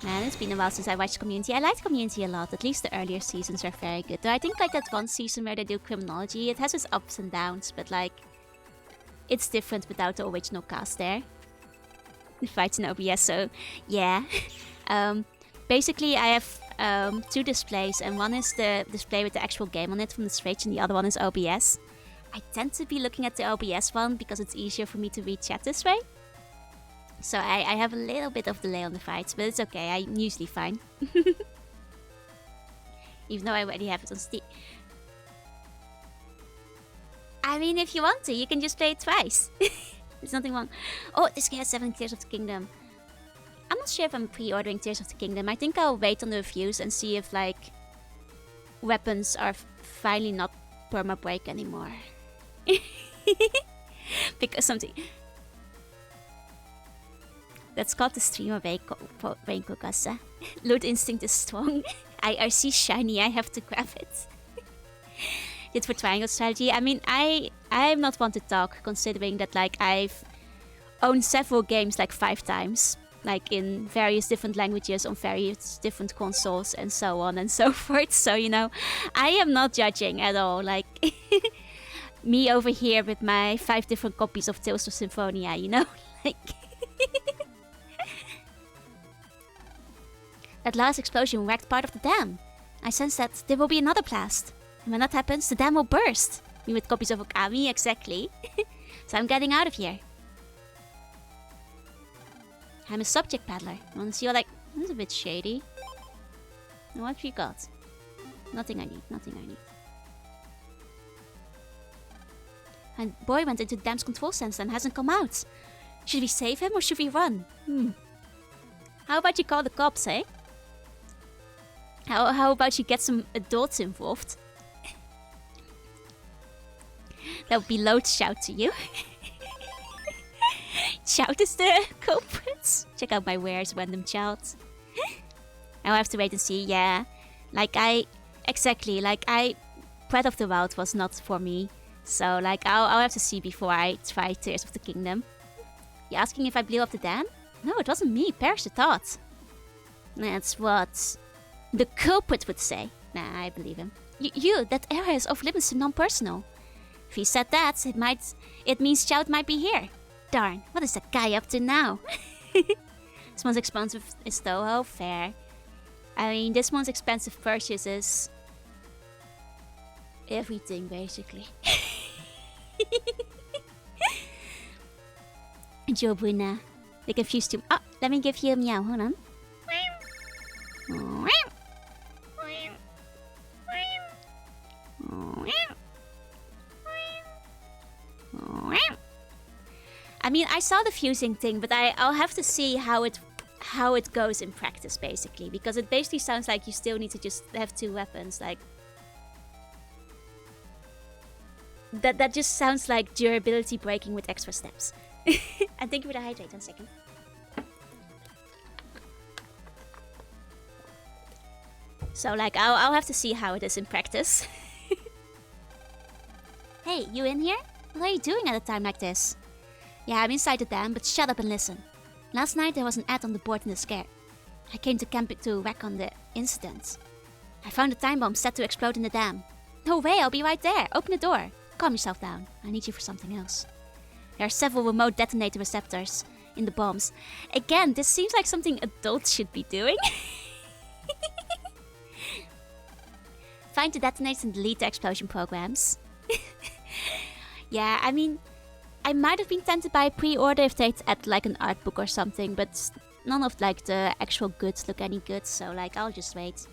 Man, it's been a while since I watched Community. I liked Community a lot. At least the earlier seasons are very good. Though I think like that one season where they do criminology, it has its ups and downs, but like it's different without the original cast there. The fights in OBS, so yeah. Basically, I have 2 displays, and one is the display with the actual game on it from the Switch, and the other one is OBS. I tend to be looking at the OBS one because it's easier for me to read chat this way. So I have a little bit of delay on the fights, but it's okay. I'm usually fine. Even though I already have it on Steam. I mean, if you want to, you can just play it twice. There's nothing wrong. Oh, this guy has 7 Tears of the Kingdom. I'm not sure if I'm pre-ordering Tears of the Kingdom. I think I'll wait on the reviews and see if, like, weapons are finally not perma-break anymore. Because something... That's called the streamer Raincow. Loot instinct is strong. I see shiny, I have to grab it. Did for triangle strategy. I mean, I'm not one to talk, considering that like I've owned several games like 5 times. Like in various different languages on various different consoles and so on and so forth. So, you know, I am not judging at all. Like, me over here with my 5 different copies of Tales of Symphonia, you know? Like... That last explosion wrecked part of the dam. I sense that there will be another blast. And when that happens, the dam will burst. Me with copies of Okami, exactly. So I'm getting out of here. I'm a subject paddler. I want to see what that's a bit shady. Now what have you got? Nothing I need, nothing I need. And boy went into the dam's control center and hasn't come out. Should we save him or should we run? How about you call the cops, eh? How about you get some adults involved? That would be low to shout to you. Shout is the culprits. Check out my wares, random child. I'll have to wait and see, yeah. Exactly, Breath of the Wild was not for me. So, like, I'll have to see before I try Tears of the Kingdom. You asking if I blew up the dam? No, it wasn't me, perish the thought. That's what the culprit would say. Nah, I believe him. That area is off limits to non-personal. If he said that, it means Shout might be here. Darn, what is that guy up to now? This one's expensive is Toho, fair. I mean, this one's expensive purchase is everything, basically. Jobuna. They confused you. Oh, let me give you a meow. Hold on. I mean, I saw the fusing thing, but I'll have to see how it goes in practice, basically, because it basically sounds like you still need to just have 2 weapons. Like that just sounds like durability breaking with extra steps. And thank you for the hydrate. 1 second. So like I'll have to see how it is in practice. Hey, you in here? What are you doing at a time like this? Yeah, I'm inside the dam, but shut up and listen. Last night there was an ad on the board in the scare. I came to camp to whack on the incident. I found a time bomb set to explode in the dam. No way, I'll be right there. Open the door. Calm yourself down. I need you for something else. There are several remote detonator receptors in the bombs. Again, this seems like something adults should be doing. Find the detonators and delete the explosion programs. Yeah, I mean, I might have been tempted by a pre-order if they'd add like an art book or something, but none of like the actual goods look any good, so like I'll just wait.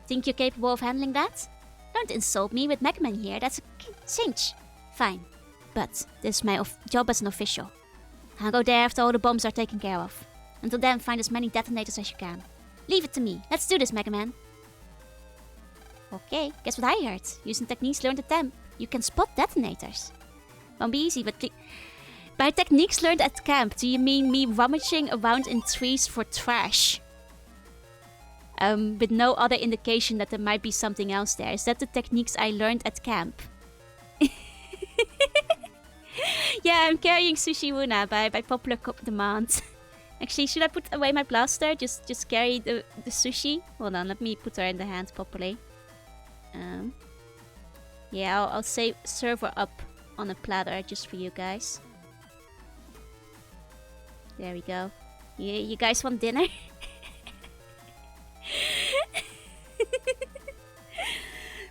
Think you're capable of handling that? Don't insult me with Megaman here, that's a cinch. Fine, but this is my job as an official. I'll go there after all the bombs are taken care of. Until then, find as many detonators as you can. Leave it to me. Let's do this, Megaman. Okay, guess what I heard? Using techniques learned at camp, you can spot detonators. Won't be easy, but by techniques learned at camp, do you mean me rummaging around in trees for trash? With no other indication that there might be something else there. Is that the techniques I learned at camp? Yeah, I'm carrying Sushi Wuna by popular demand. Actually, should I put away my blaster? Just carry the sushi? Hold on, let me put her in the hand properly. Yeah, I'll serve her up on a platter just for you guys. There we go. You guys want dinner?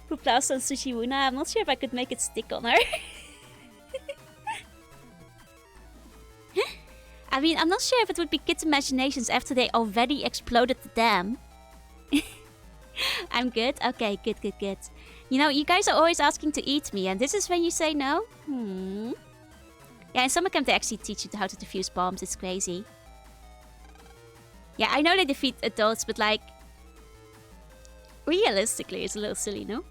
Put plaster on Sushi Wuna. I'm not sure if I could make it stick on her. I mean, I'm not sure if it would be kids' imaginations after they already exploded the dam. I'm good? Okay, good. You know, you guys are always asking to eat me, and this is when you say no? Yeah, in summer camp they actually teach you how to defuse bombs. It's crazy. Yeah, I know they defeat adults, but like... realistically, it's a little silly, no?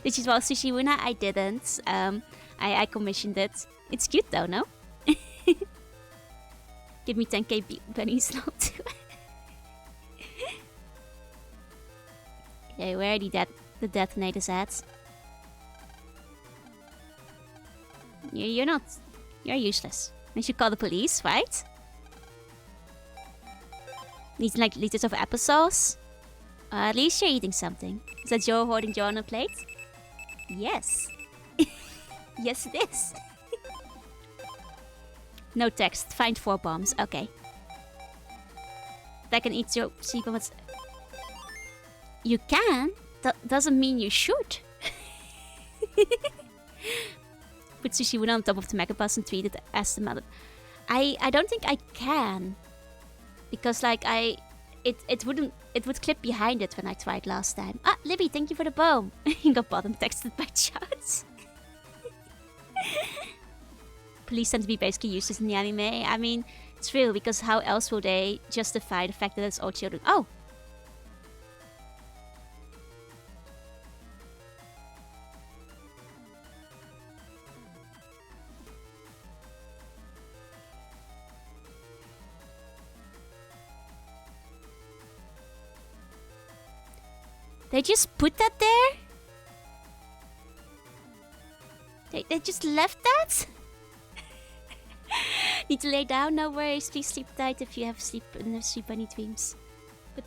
Did you draw Sushi Wuna? I didn't. I commissioned it. It's cute though, no? Give me 10k pennies now too. Okay, where are the detonators at? You're not... You're useless. I should call the police, right? Need like liters of applesauce? At least you're eating something. Is that Joe holding Joe on a plate? Yes. Yes, it is. No text. Find 4 bombs. Okay. I can eat your sheep bombs. You can? That doesn't mean you should. Put Sushi Wuna on top of the Megabus and tweet it as the mother. I don't think I can. Because like it would clip behind it when I tried last time. Ah, Libby, thank you for the bomb. You got bottom texted by chat. Police tend to be basically useless in the anime. I mean, it's real, because how else will they justify the fact that it's all children? Oh! They just put that there? They just left that? Need to lay down? No worries. Please sleep tight if you have sleep bunny dreams. But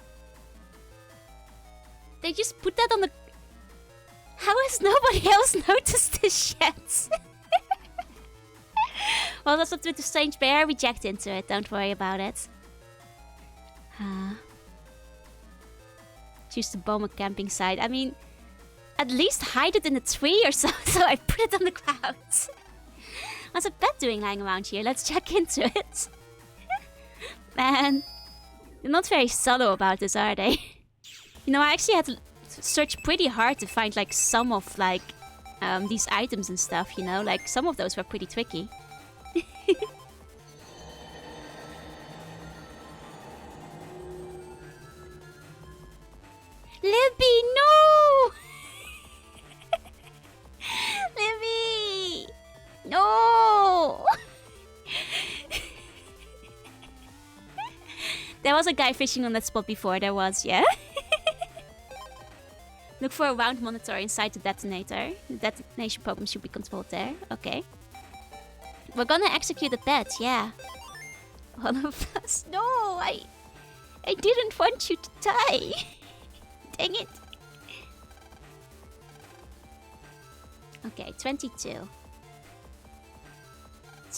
they just put that on the... How has nobody else noticed this yet? Well, that's what with the strange bear. We jacked into it. Don't worry about it. Choose the bomb a camping site. I mean, at least hide it in a tree or so. So I put it on the clouds. What's a pet doing lying around here? Let's check into it. Man, they're not very subtle about this, are they? You know, I actually had to search pretty hard to find like some of like these items and stuff, you know? Like some of those were pretty tricky. Libby, no! Libby! No! There was a guy fishing on that spot before, there was, yeah? Look for a round monitor inside the detonator. The detonation program should be controlled there. Okay. We're gonna execute a pet, yeah. One of us. No, I didn't want you to die. Dang it. Okay, 22.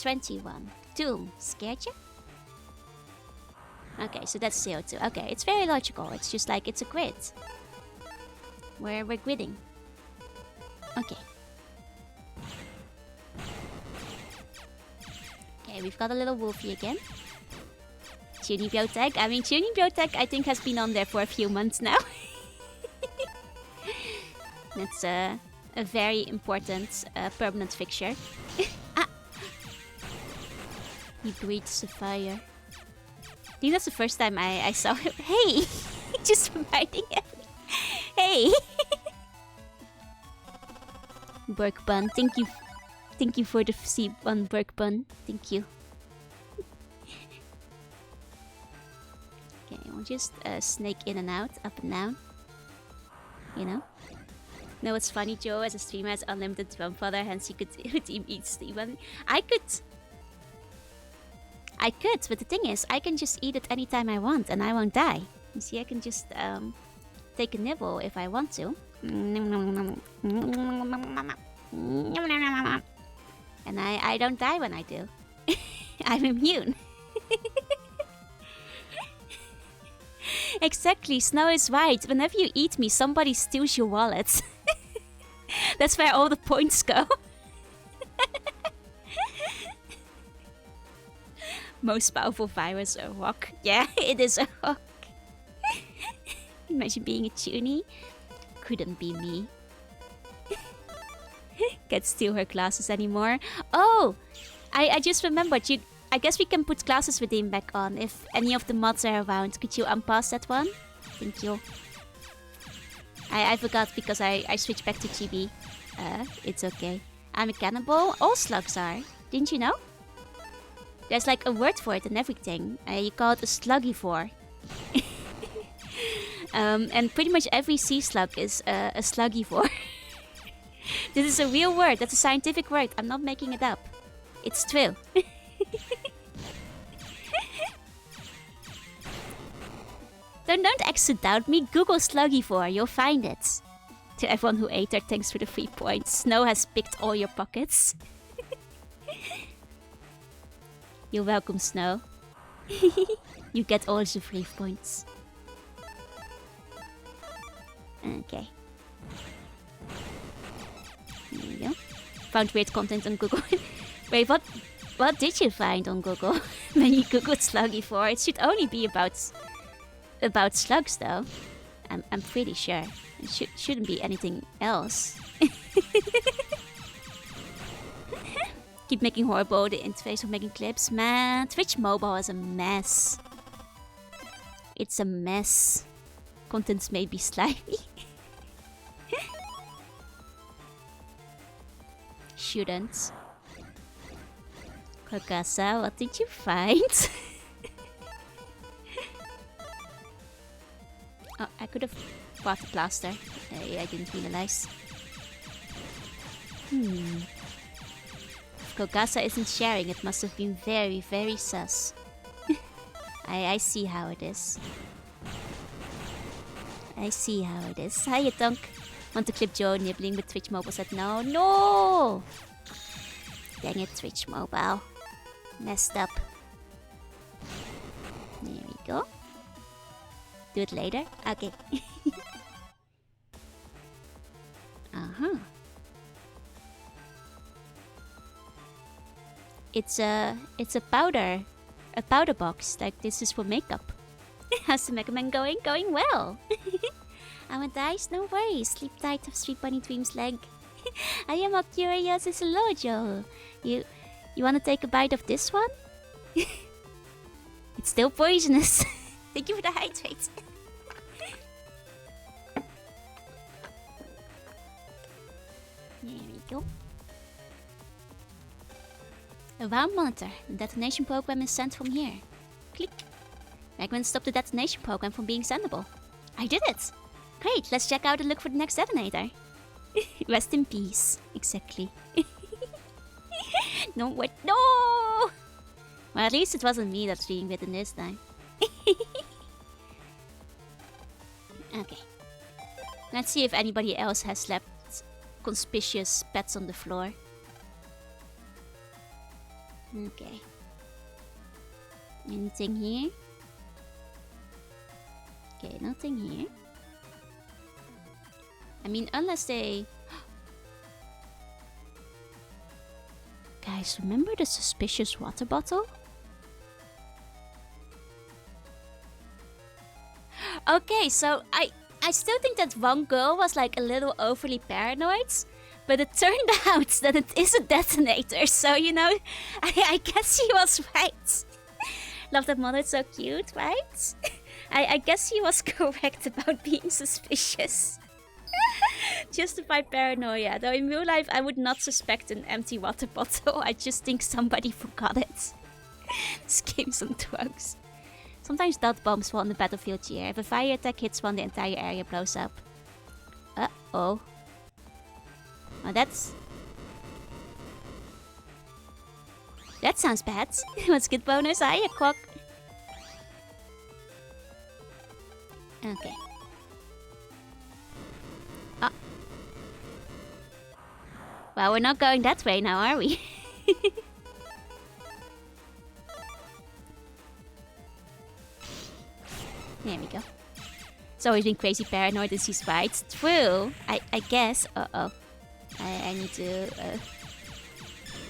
21. Doom. Scared you? Okay, so that's CO2. Okay, it's very logical. It's just like it's a grid. We're gridding. Okay. Okay, we've got a little wolfie again. Tuning Biotech. I mean, Tuning Biotech I think has been on there for a few months now. That's a very important permanent fixture. Ah! He breathes a fire. I think that's the first time I saw him. Hey! Just reminding him. Hey! Burk Bun, thank you. Thank you for the seed on Burk Bun. Thank you. Okay, we'll just snake in and out, up and down. You know? No, it's funny, Joe, as a streamer has unlimited grandfather, hence he could team eat Steven. I could, but the thing is, I can just eat it anytime I want and I won't die. You see, I can just take a nibble if I want to. And I don't die when I do. I'm immune. Exactly, Snow is right. Whenever you eat me, somebody steals your wallet. That's where all the points go. Most powerful virus, a rock. Yeah, it is a rock. Imagine being a tunie. Couldn't be me. Can't steal her glasses anymore. Oh! I just remembered. I guess we can put glasses redeem back on if any of the mods are around. Could you unpause that one? Thank you. I forgot because I switched back to GB. It's okay. I'm a cannibal. All slugs are. Didn't you know? There's like a word for it and everything. You call it a sluggivore. And pretty much every sea slug is a sluggivore. This is a real word. That's a scientific word. I'm not making it up. It's true. Don't exit doubt me. Google sluggivore. You'll find it. To everyone who ate her, thanks for the 3 points. Snow has picked all your pockets. You're welcome, Snow. You get all the 3 points. Okay. There you go. Found weird content on Google. Wait, what did you find on Google? When you googled sluggivore, it should only be about slugs, though. I'm pretty sure. It shouldn't be anything else. Keep making horrible the interface for making clips. Man, Twitch Mobile is a mess. It's a mess. Contents may be slimy. Shouldn't. Carcassa, what did you find? Oh, I could have bought a plaster. I didn't realize. If Carcassa isn't sharing, it must have been very, very sus. I see how it is. I see how it is. Hiya, Dunk. Want to clip Joe nibbling, but Twitch Mobile said no. No! Dang it, Twitch Mobile. Messed up. There we go. Do it later? Okay. Uh-huh. It's a powder. A powder box. Like, this is for makeup. How's the Megaman going? Going well. Amadais, no worries. Sleep tight of Sweet Bunny Dream's leg. I am all curious as hello, Joel. You wanna take a bite of this one? It's still poisonous. Thank you for the hydrate. There we go. A wound monitor. The detonation program is sent from here. Click. Megaman stopped the detonation program from being sendable. I did it! Great, let's check out and look for the next detonator. Rest in peace. Exactly. No, wait, no! Well, at least it wasn't me that's being bitten this time. Okay. Let's see if anybody else has left conspicuous pets on the floor. Okay. Anything here? Okay, nothing here. I mean, unless they... Guys, remember the suspicious water bottle? Okay, so I still think that one girl was like a little overly paranoid. But it turned out that it is a detonator, so you know, I guess he was right. Love that mother, it's so cute, right? I guess he was correct about being suspicious. Justified paranoia, though in real life I would not suspect an empty water bottle. I just think somebody forgot it. This game's on drugs. Sometimes dot bombs fall on the battlefield here. If a fire attack hits one, the entire area blows up. Uh-oh. Oh, that sounds bad. What's good bonus? Hiya, Quack. Okay. Oh. Well, we're not going that way now, are we? There we go. It's always been crazy paranoid and sees fights. True. I guess. Uh-oh. I need to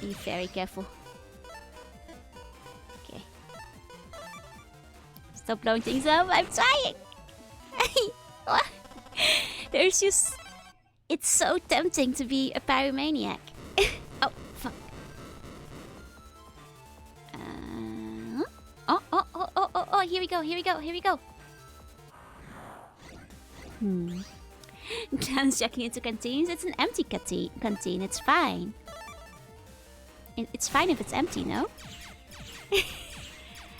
be very careful. Okay. Stop blowing things up. I'm trying. There's just... It's so tempting to be a pyromaniac. Oh, fuck. Oh, here we go. Glance checking into canteens. It's an empty canteen. It's fine. It's fine if it's empty, no?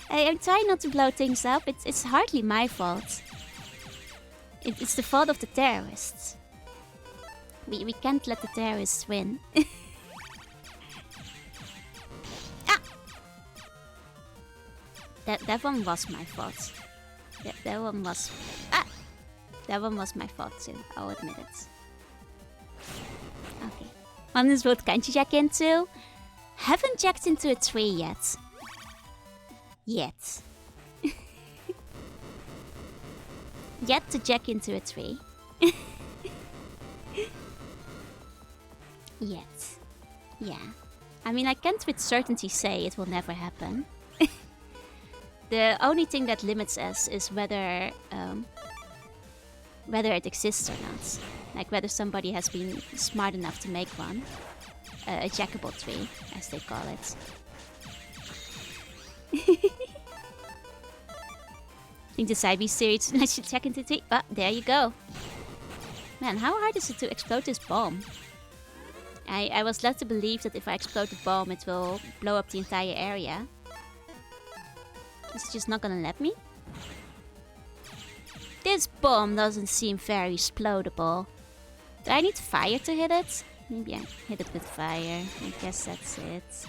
I'm trying not to blow things up. It's hardly my fault. It's the fault of the terrorists. We can't let the terrorists win. Ah! That one was my fault. That one was... Ah! That one was my fault too, I'll admit it. Okay. On this boat, can't you check into? Haven't checked into a tree yet. Yet. Yet to check into a tree. Yet. Yeah. I mean, I can't with certainty say it will never happen. The only thing that limits us is whether it exists or not. Like whether somebody has been smart enough to make one. A jackable tree, as they call it. I think the side B series, I should check into it. Ah, there you go. Man, how hard is it to explode this bomb? I was led to believe that if I explode the bomb, it will blow up the entire area. Is it just not gonna let me? This bomb doesn't seem very explodable. Do I need fire to hit it? Maybe I hit it with fire. I guess that's it.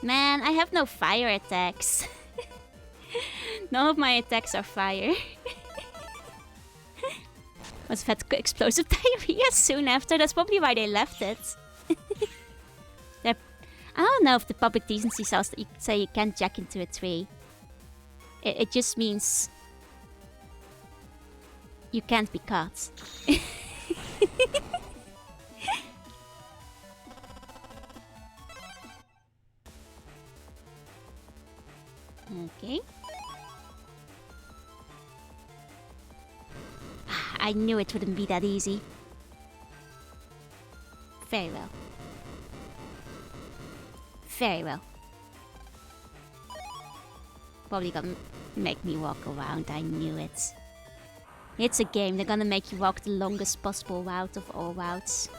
Man, I have no fire attacks. None of my attacks are fire. Must have had explosive diarrhea soon after. That's probably why they left it. I don't know if the public decency says that you say you can't jack into a tree. It just means you can't be caught. Okay. I knew it wouldn't be that easy. Very well. Very well. Probably gonna make me walk around, I knew it. It's a game, they're gonna make you walk the longest possible route of all routes.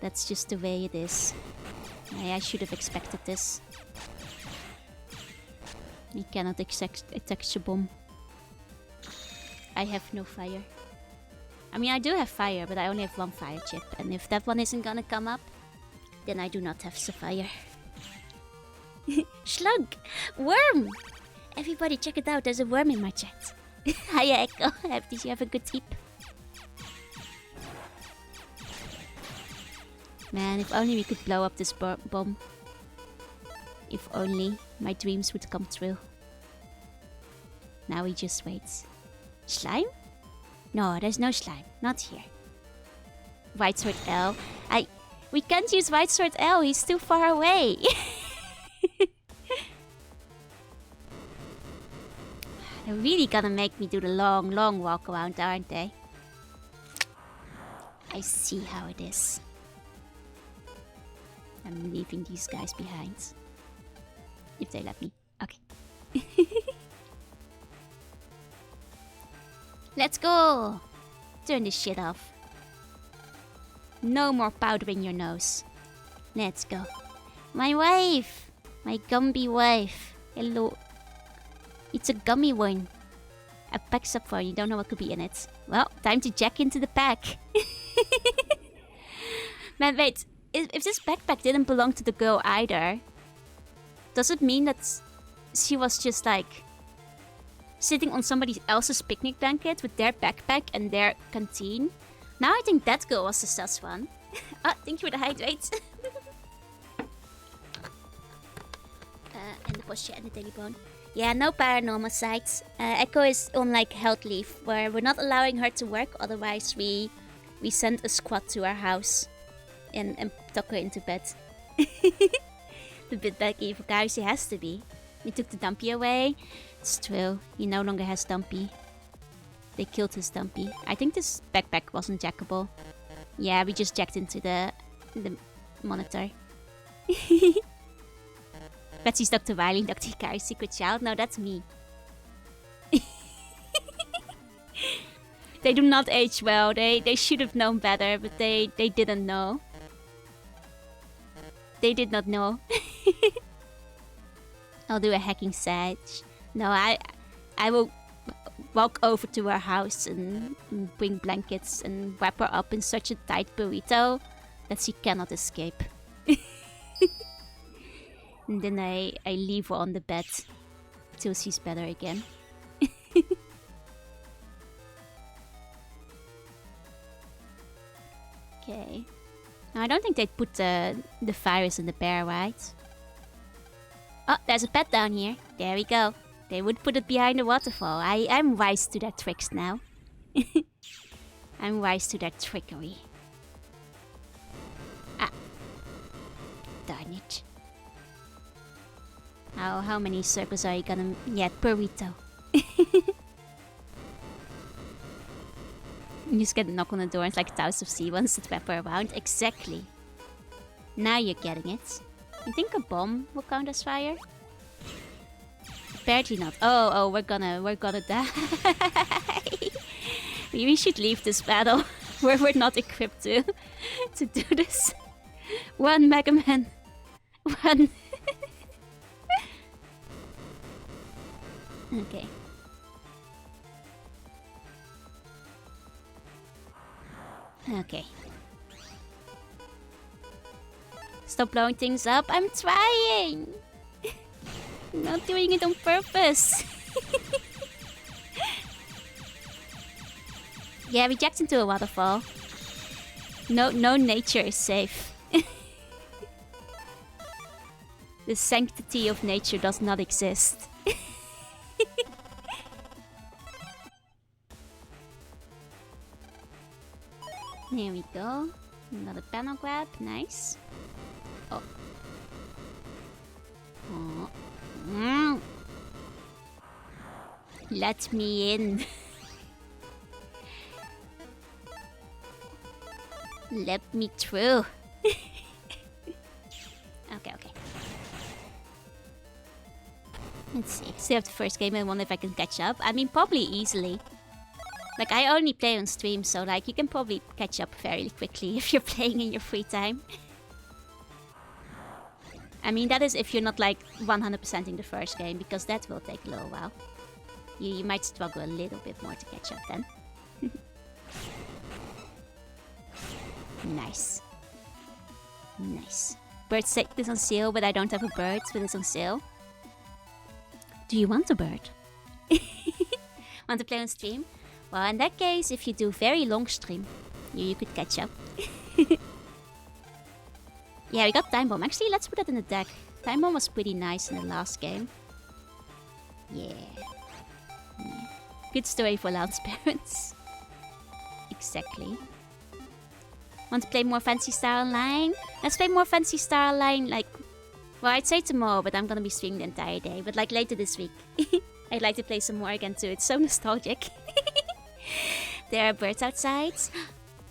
That's just the way it is. I should have expected this. You cannot attack a bomb. I have no fire. I mean, I do have fire, but I only have one fire chip. And if that one isn't gonna come up, then I do not have the fire. Slug! Worm! Everybody check it out, there's a worm in my chat. Hiya Echo, did you have a good tip? Man, if only we could blow up this bomb. If only my dreams would come true. Now we just wait. Slime? No, there's no slime. Not here. White Sword L. We can't use White Sword L, he's too far away. They're really gonna make me do the long, long walk around, aren't they? I see how it is. I'm leaving these guys behind. If they let me. Okay. Let's go! Turn this shit off. No more powder in your nose. Let's go. My wife! My Gumby wife. Hello. It's a gummy one. A pack's up for you, don't know what could be in it. Well, time to jack into the pack. Man, wait. If this backpack didn't belong to the girl either, does it mean that she was just like sitting on somebody else's picnic blanket with their backpack and their canteen? Now I think that girl was the sus one. Ah, thank you for the hydrate. And the posture and the daily bone. Yeah, no paranormal sites. Echo is on like health leave, where we're not allowing her to work. Otherwise, we send a squad to our house and tuck her into bed. The bit baggy for guys, he has to be. We took the dumpy away. It's true. He no longer has dumpy. They killed his dumpy. I think this backpack wasn't jackable. Yeah, we just jacked into the monitor. Betsy's Dr. Wiley, Dr. Hikari's secret child. No, that's me. They do not age well. They should have known better, but they didn't know. They did not know. I'll do a hacking sedge. No, I will walk over to her house and bring blankets and wrap her up in such a tight burrito that she cannot escape. And then I leave her on the bed till she's better again. Okay. Now I don't think they'd put the virus in the bear, right? Oh, there's a pet down here. There we go. They would put it behind the waterfall. I'm wise to their tricks now. I'm wise to their trickery. Ah. Darn it. How many circles are you gonna get, burrito? You just get a knock on the door and it's like thousands of sea ones that wrap around. Exactly. Now you're getting it. You think a bomb will count as fire? Apparently not. Oh, we're gonna die. We should leave this battle where we're not equipped to do this. One Megaman. One. Okay. Okay. Stop blowing things up. I'm trying. I'm not doing it on purpose. Yeah, we jacked into a waterfall. No nature is safe. The sanctity of nature does not exist. Here we go. Another panel grab. Nice. Oh. Oh. Let me in. Let me through. Okay. Let's see. Still have the first game. I wonder if I can catch up. I mean, probably easily. Like, I only play on stream, so like you can probably catch up fairly quickly if you're playing in your free time. I mean, that is if you're not like 100%ing the first game, because that will take a little while. You might struggle a little bit more to catch up then. Nice. Nice. Bird set is on sale, but I don't have a bird, but it's on sale. Do you want a bird? Want to play on stream? Well, in that case, if you do very long stream, you could catch up. Yeah, we got Time Bomb. Actually, let's put that in the deck. Time Bomb was pretty nice in the last game. Yeah. Good story for Lance parents. Exactly. Want to play more Fantasy Star Online? Let's play more Fantasy Star Online, like... Well, I'd say tomorrow, but I'm gonna be streaming the entire day. But like later this week. I'd like to play some more again too. It's so nostalgic. There are birds outside.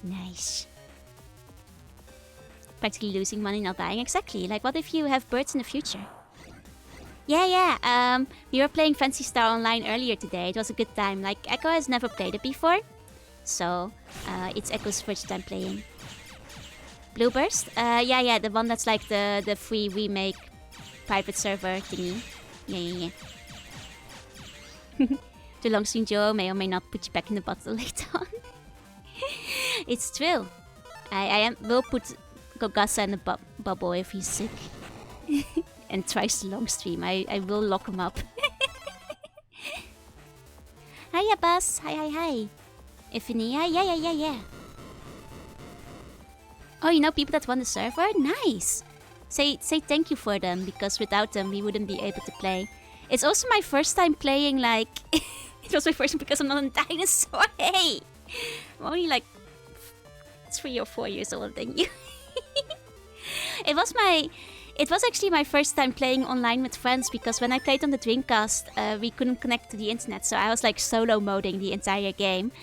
Nice. Practically losing money not buying. Exactly. Like, what if you have birds in the future? Yeah. We were playing Fantasy Star Online earlier today. It was a good time. Like, Echo has never played it before. So, it's Echo's first time playing. Blueburst? Yeah, the one that's like the free remake private server thingy. Yeah. The long stream Joe may or may not put you back in the bottle later on. It's true. I will put Gogasa in the bubble if he's sick. And tries to long stream. I will lock him up. Hiya, Buzz. Hi. Iphigenia? Yeah. Oh, you know people that won the server? Nice! Say thank you for them, because without them we wouldn't be able to play. It's also my first time playing, like... It was my first time because I'm not a dinosaur. Hey! I'm only like 3 or 4 years older than you. It was actually my first time playing online with friends, because when I played on the Dreamcast, we couldn't connect to the internet, so I was like solo moding the entire game.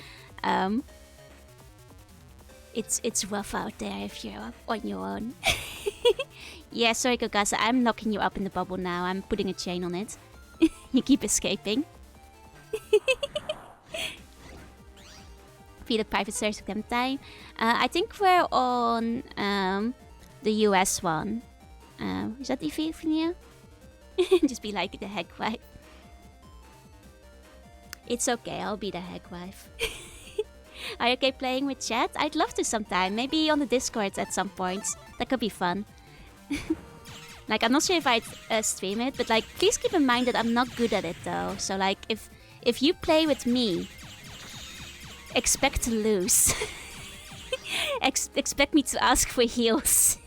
It's rough out there if you're on your own. Yeah, sorry Gogasa, I'm locking you up in the bubble now. I'm putting a chain on it. You keep escaping. Feed the private search exam time. I think we're on the US one. Is that Iphigenia? Just be like the head wife. It's okay, I'll be the head wife. Are you okay playing with chat? I'd love to sometime. Maybe on the Discord at some point. That could be fun. Like, I'm not sure if I'd stream it, but like, please keep in mind that I'm not good at it though. So like, if you play with me, expect to lose. Expect me to ask for heals.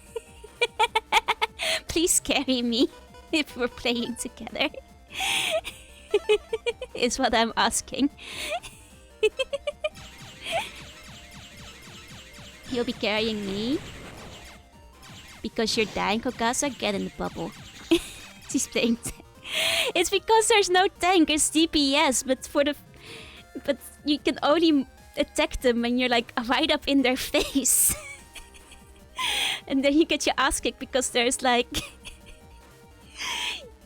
Please carry me if we're playing together. Is what I'm asking. You'll be carrying me? Because you're dying, Kokasa? Get in the bubble. She's playing tank. It's because there's no tank, it's DPS, but you can only attack them when you're like right up in their face. And then you get your ass kicked because there's like...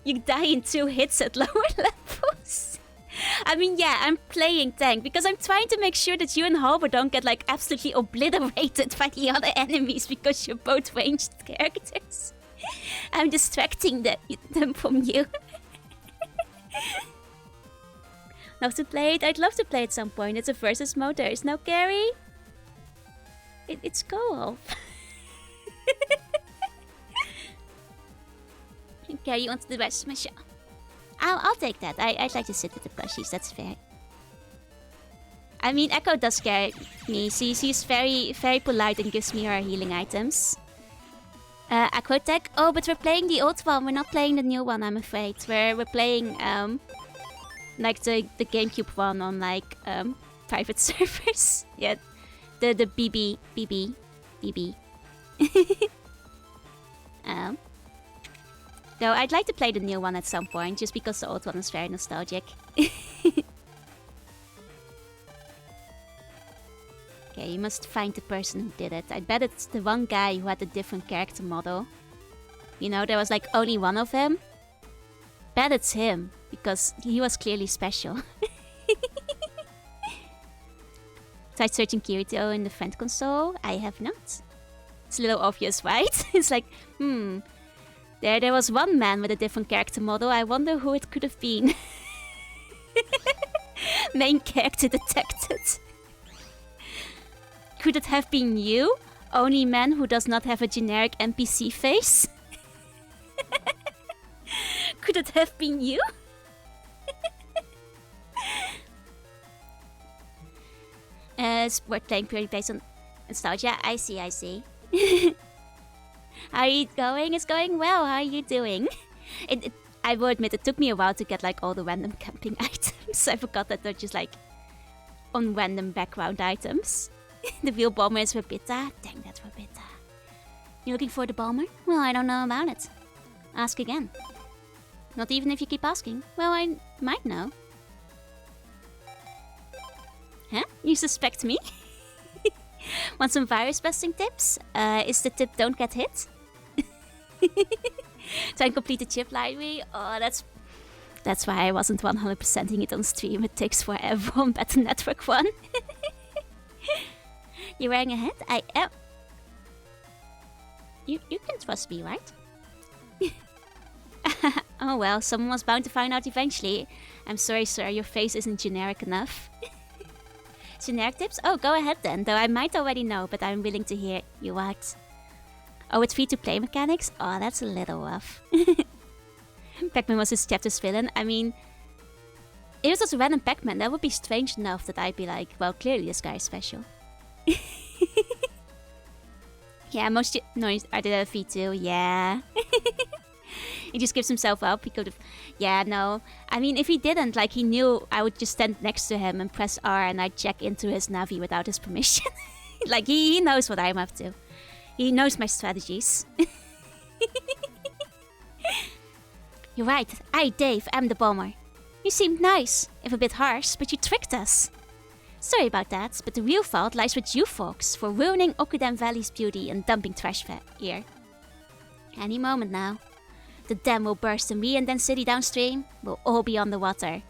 you die in 2 hits at lower levels. I mean, yeah, I'm playing tank because I'm trying to make sure that you and Halber don't get like absolutely obliterated by the other enemies because you're both ranged characters. I'm distracting them from you. Love to play it? I'd love to play at some point. It's a versus mode. There is no carry. It's co-op. Carry on to the rest of my show. I'll take that. I'd like to sit with the plushies, that's fair. I mean, Echo does scare me. She's very, very polite and gives me her healing items. Aquatech. Oh, but we're playing the old one. We're not playing the new one, I'm afraid. We're playing like the GameCube one on like private servers. Yeah, the BB. Though I'd like to play the new one at some point, just because the old one is very nostalgic. you must find the person who did it. I bet it's the one guy who had a different character model. You know, there was like only one of him. Bet it's him, because he was clearly special. Tried searching Kirito in the friend console. I have not. It's a little obvious, right? It's like, There was one man with a different character model. I wonder who it could have been. Main character detected. Could it have been you? Only man who does not have a generic NPC face? Could it have been you? Sport playing purely based on nostalgia. I see. How are you going? It's going well. How are you doing? I will admit, it took me a while to get like all the random camping items. I forgot that they're just like on random background items. The real bomber is Rabita. Dang, that's Rabita. You looking for the bomber? Well, I don't know about it. Ask again. Not even if you keep asking. Well, I might know. Huh? You suspect me? Want some virus busting tips? Is the tip don't get hit? Try and complete the chip library. Oh, that's why I wasn't 100%ing it on stream. It takes forever on Better Network 1. You're wearing a hat? I am. You can trust me, right? Oh well, someone was bound to find out eventually. I'm sorry, sir, your face isn't generic enough. Generic tips? Oh, go ahead then, though I might already know, but I'm willing to hear you out. Oh, it's free-to-play mechanics? Oh, that's a little rough. Pac-Man was his chapter's villain. I mean, if it was a random Pac-Man, that would be strange enough that I'd be like, well, clearly this guy is special. Yeah, most noise are the V2, yeah. He just gives himself up. He could have... Yeah, no. I mean, if he didn't, like, he knew I would just stand next to him and press R and I'd check into his Navi without his permission. Like, he knows what I'm up to. He knows my strategies. You're right. I, Dave, am the bomber. You seemed nice, if a bit harsh, but you tricked us. Sorry about that, but the real fault lies with you folks for ruining Okudam Valley's beauty and dumping trash here. Any moment now. The dam will burst and we and then city downstream will all be on the water.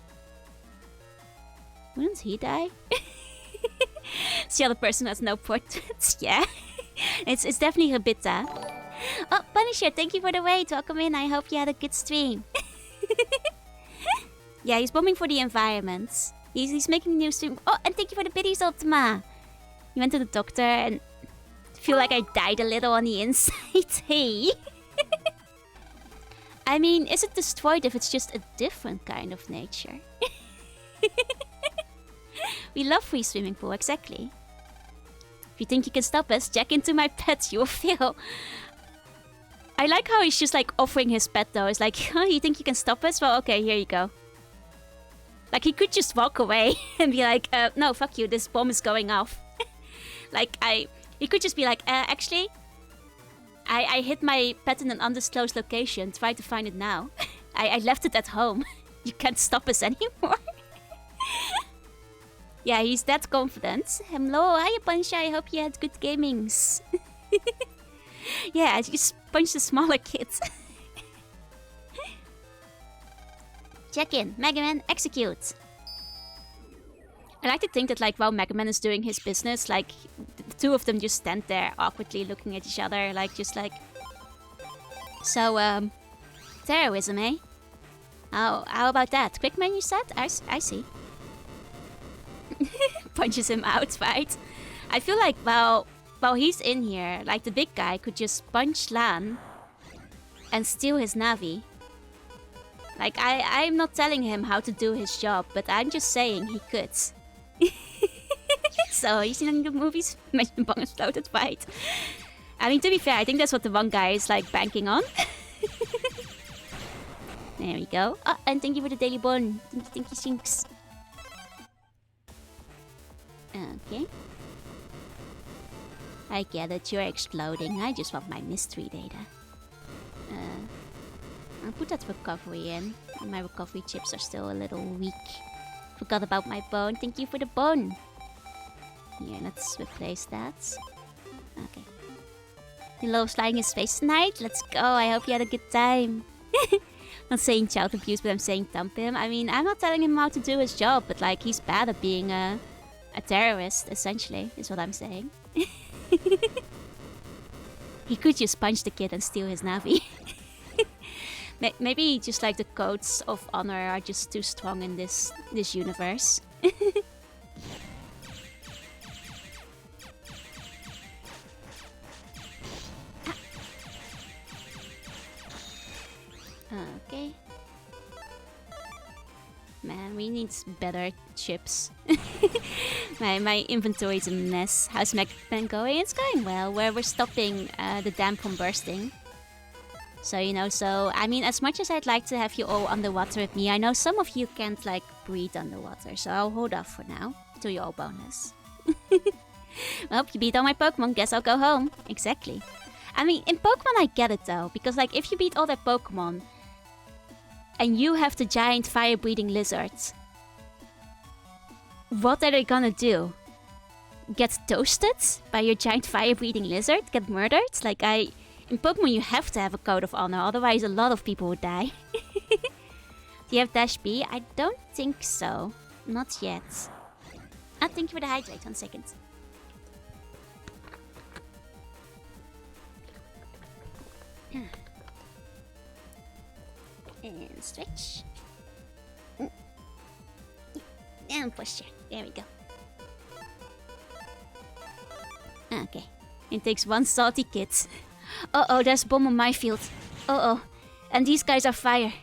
Wouldn't he die? It's the other person who has no portraits. Yeah. It's definitely Rabita. Oh, Punisher, thank you for the raid. Welcome in. I hope you had a good stream. Yeah, he's bombing for the environment. He's making a new stream. Oh, and thank you for the biddies, Ultima. You went to the doctor and feel like I died a little on the inside. Hey. I mean, is it destroyed if it's just a different kind of nature? We love free swimming pool, exactly. If you think you can stop us, jack into my pet, you'll fail. I like how he's just like offering his pet though. It's like, huh, you think you can stop us? Well, okay, here you go. Like, he could just walk away and be like, no, fuck you, this bomb is going off. Like, he could just be like, actually, I hid my pet in an undisclosed location. Try to find it now. I left it at home. You can't stop us anymore. Yeah, he's that confident. Hello, hi Punch. I hope you had good gamings. Yeah, just punch the smaller kids. Check in. Megaman, execute. I like to think that, like, while Megaman is doing his business, like, the two of them just stand there awkwardly looking at each other, like, just like... So, terrorism, eh? How about that? Quickman, you said? I see. Punches him out, right? I feel like, while he's in here, like, the big guy could just punch Lan and steal his Navi. Like, I'm not telling him how to do his job, but I'm just saying he could. So, you seen any good movies? Mission Bong exploded, right? I mean, to be fair, I think that's what the one guy is, like, banking on. There we go. Oh, and thank you for the daily bone. Thank you, Sinks. Okay. I get it, you're exploding. I just want my mystery data. I'll put that recovery in. My recovery chips are still a little weak. Forgot about my bone. Thank you for the bone. Here, let's replace that. Okay. He loves lying his face tonight. Let's go. I hope you had a good time. Not saying child abuse, but I'm saying dump him. I mean, I'm not telling him how to do his job, but like he's bad at being a terrorist, essentially, is what I'm saying. He could just punch the kid and steal his Navi. Maybe just like the codes of honor are just too strong in this universe. Okay. Man, we need better chips. my inventory's a mess. How's Megaman going? It's going well. We're stopping the dam from bursting. So, you know, I mean, as much as I'd like to have you all underwater with me, I know some of you can't, like, breathe underwater. So I'll hold off for now. Do your all bonus. Well, you beat all my Pokemon. Guess I'll go home. Exactly. I mean, in Pokemon I get it, though. Because, like, if you beat all their Pokemon and you have the giant fire-breathing lizards, what are they gonna do? Get toasted by your giant fire-breathing lizard? Get murdered? Like, in Pokemon you have to have a code of honor, otherwise a lot of people would die. Do you have Dash B? I don't think so. Not yet. Thank you for the hydrate. 1 second. And stretch. And posture. There we go. Okay. It takes one salty kid. Uh-oh, there's a bomb on my field. Uh-oh. And these guys are fire.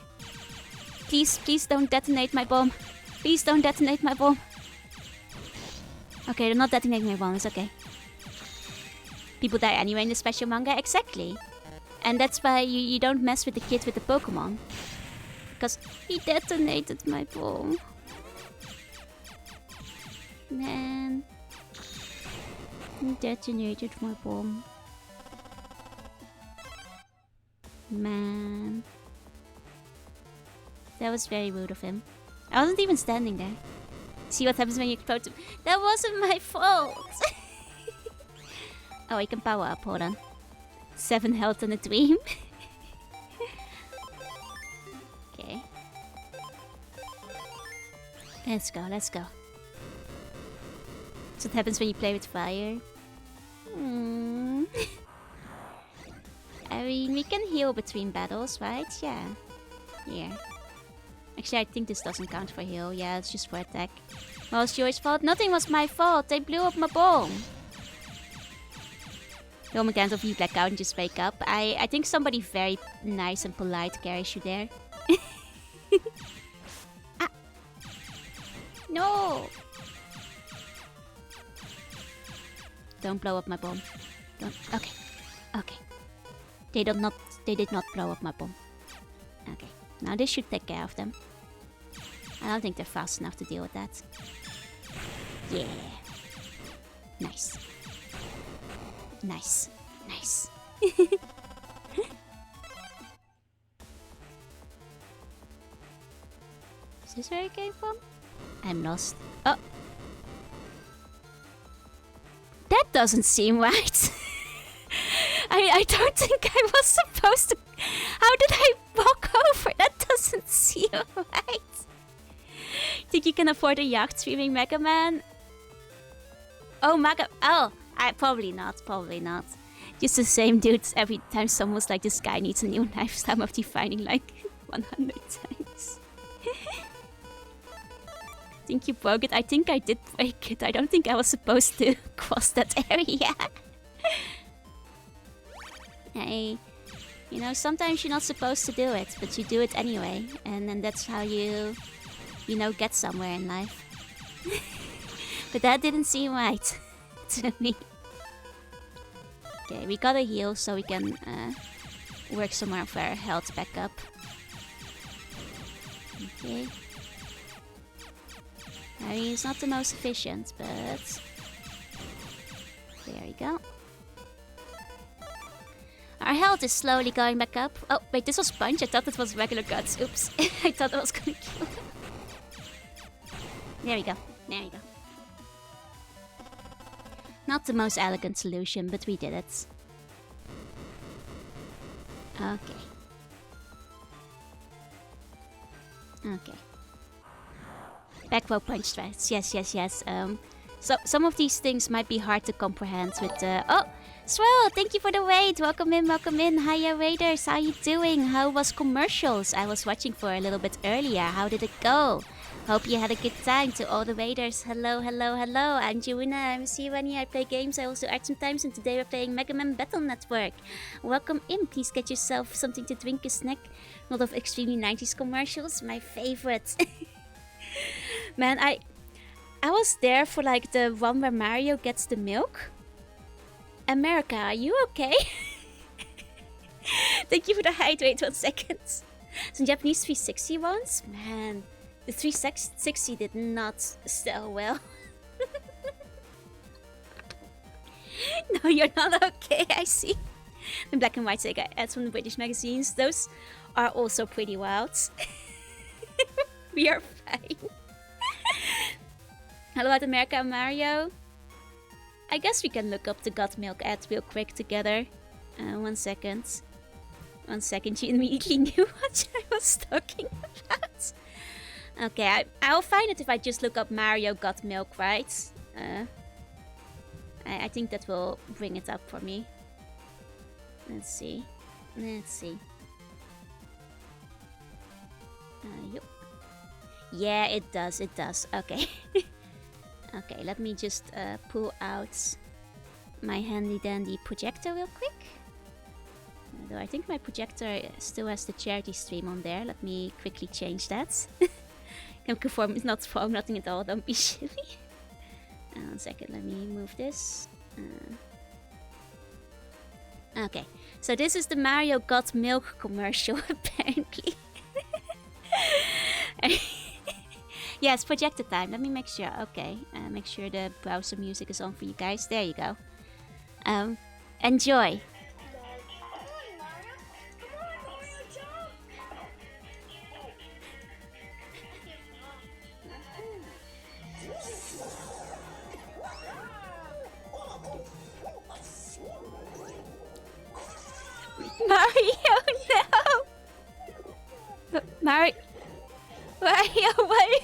Please don't detonate my bomb. Please don't detonate my bomb. Okay, they're not detonating my bomb. It's okay. People die anyway in the special manga. Exactly. And that's why you don't mess with the kid with the Pokemon. Because he detonated my bomb. Man. He detonated my bomb. Man. That was very rude of him. I wasn't even standing there. See what happens when you explode him. That wasn't my fault! Oh, I can power up. Hold on. 7 health in a dream. Okay. Let's go, let's go. That's what happens when you play with fire. I mean, we can heal between battles, right? Yeah. Yeah. Actually, I think this doesn't count for heal. Yeah, it's just for attack. Well, it's yours fault. Nothing was my fault. They blew up my bomb. The moment if you black out and just wake up. I think somebody very nice and polite carries you there. Ah. No! Don't blow up my bomb. Don't. Okay. Okay. They did not blow up my bomb. Okay. Now this should take care of them. I don't think they're fast enough to deal with that. Yeah. Nice. Nice. Nice. Is this where it came from? I'm lost. Oh. That doesn't seem right. I don't think I was supposed to... How did I walk over? That doesn't seem right. Think you can afford a yacht streaming Megaman? Oh, probably not. Probably not. Just the same dudes every time someone's like, this guy needs a new knife. I'm of defining like 100 times. Think you broke it? I think I did break it. I don't think I was supposed to cross that area. Hey, you know, sometimes you're not supposed to do it, but you do it anyway. And then that's how you know, get somewhere in life. But that didn't seem right to me. Okay, we gotta heal so we can work some more of our health back up. Okay. I mean, it's not the most efficient, but... There we go. Our health is slowly going back up. Oh, wait, this was Punch? I thought it was regular Guts. Oops. I thought I was gonna kill him. There we go. There we go. Not the most elegant solution, but we did it. Okay. Okay. Back row punch strikes. Yes, yes, yes. So some of these things might be hard to comprehend with the... Oh! Swell, thank you for the raid. Welcome in, welcome in. Hiya Raiders, how you doing? How was commercials? I was watching for a little bit earlier. How did it go? Hope you had a good time. To all the Raiders, hello, hello, hello. I'm Joanna, I'm Sirani. I play games. I also art sometimes, and today we're playing Megaman Battle Network. Welcome in. Please get yourself something to drink, a snack. A lot of extremely 90s commercials. My favorite. Man, I was there for like the one where Mario gets the milk. America, are you okay? Thank you for the hydrate. 1 second. Some Japanese 360 ones? Man, the 360 did not sell well. No, you're not okay, I see. The black and white Sega ads from the British magazines, those are also pretty wild. We are fine. Hello out America, Mario. I guess we can look up the Got Milk ad real quick together. 1 second. 1 second, you immediately knew what I was talking about. Okay, I'll find it if I just look up Mario Got Milk, right? I think that will bring it up for me. Let's see. Let's see. Yep. Yeah, it does, it does. Okay. Okay, let me just pull out my handy dandy projector real quick. Though I think my projector still has the charity stream on there. Let me quickly change that. Can conform is not foam, nothing at all, don't be silly. 1 second, let me move this. Okay, so this is the Mario Got Milk commercial, apparently. Yes, projector time. Let me make sure. Okay, make sure the browser music is on for you guys. There you go. Enjoy. Mario, no! Mario, what?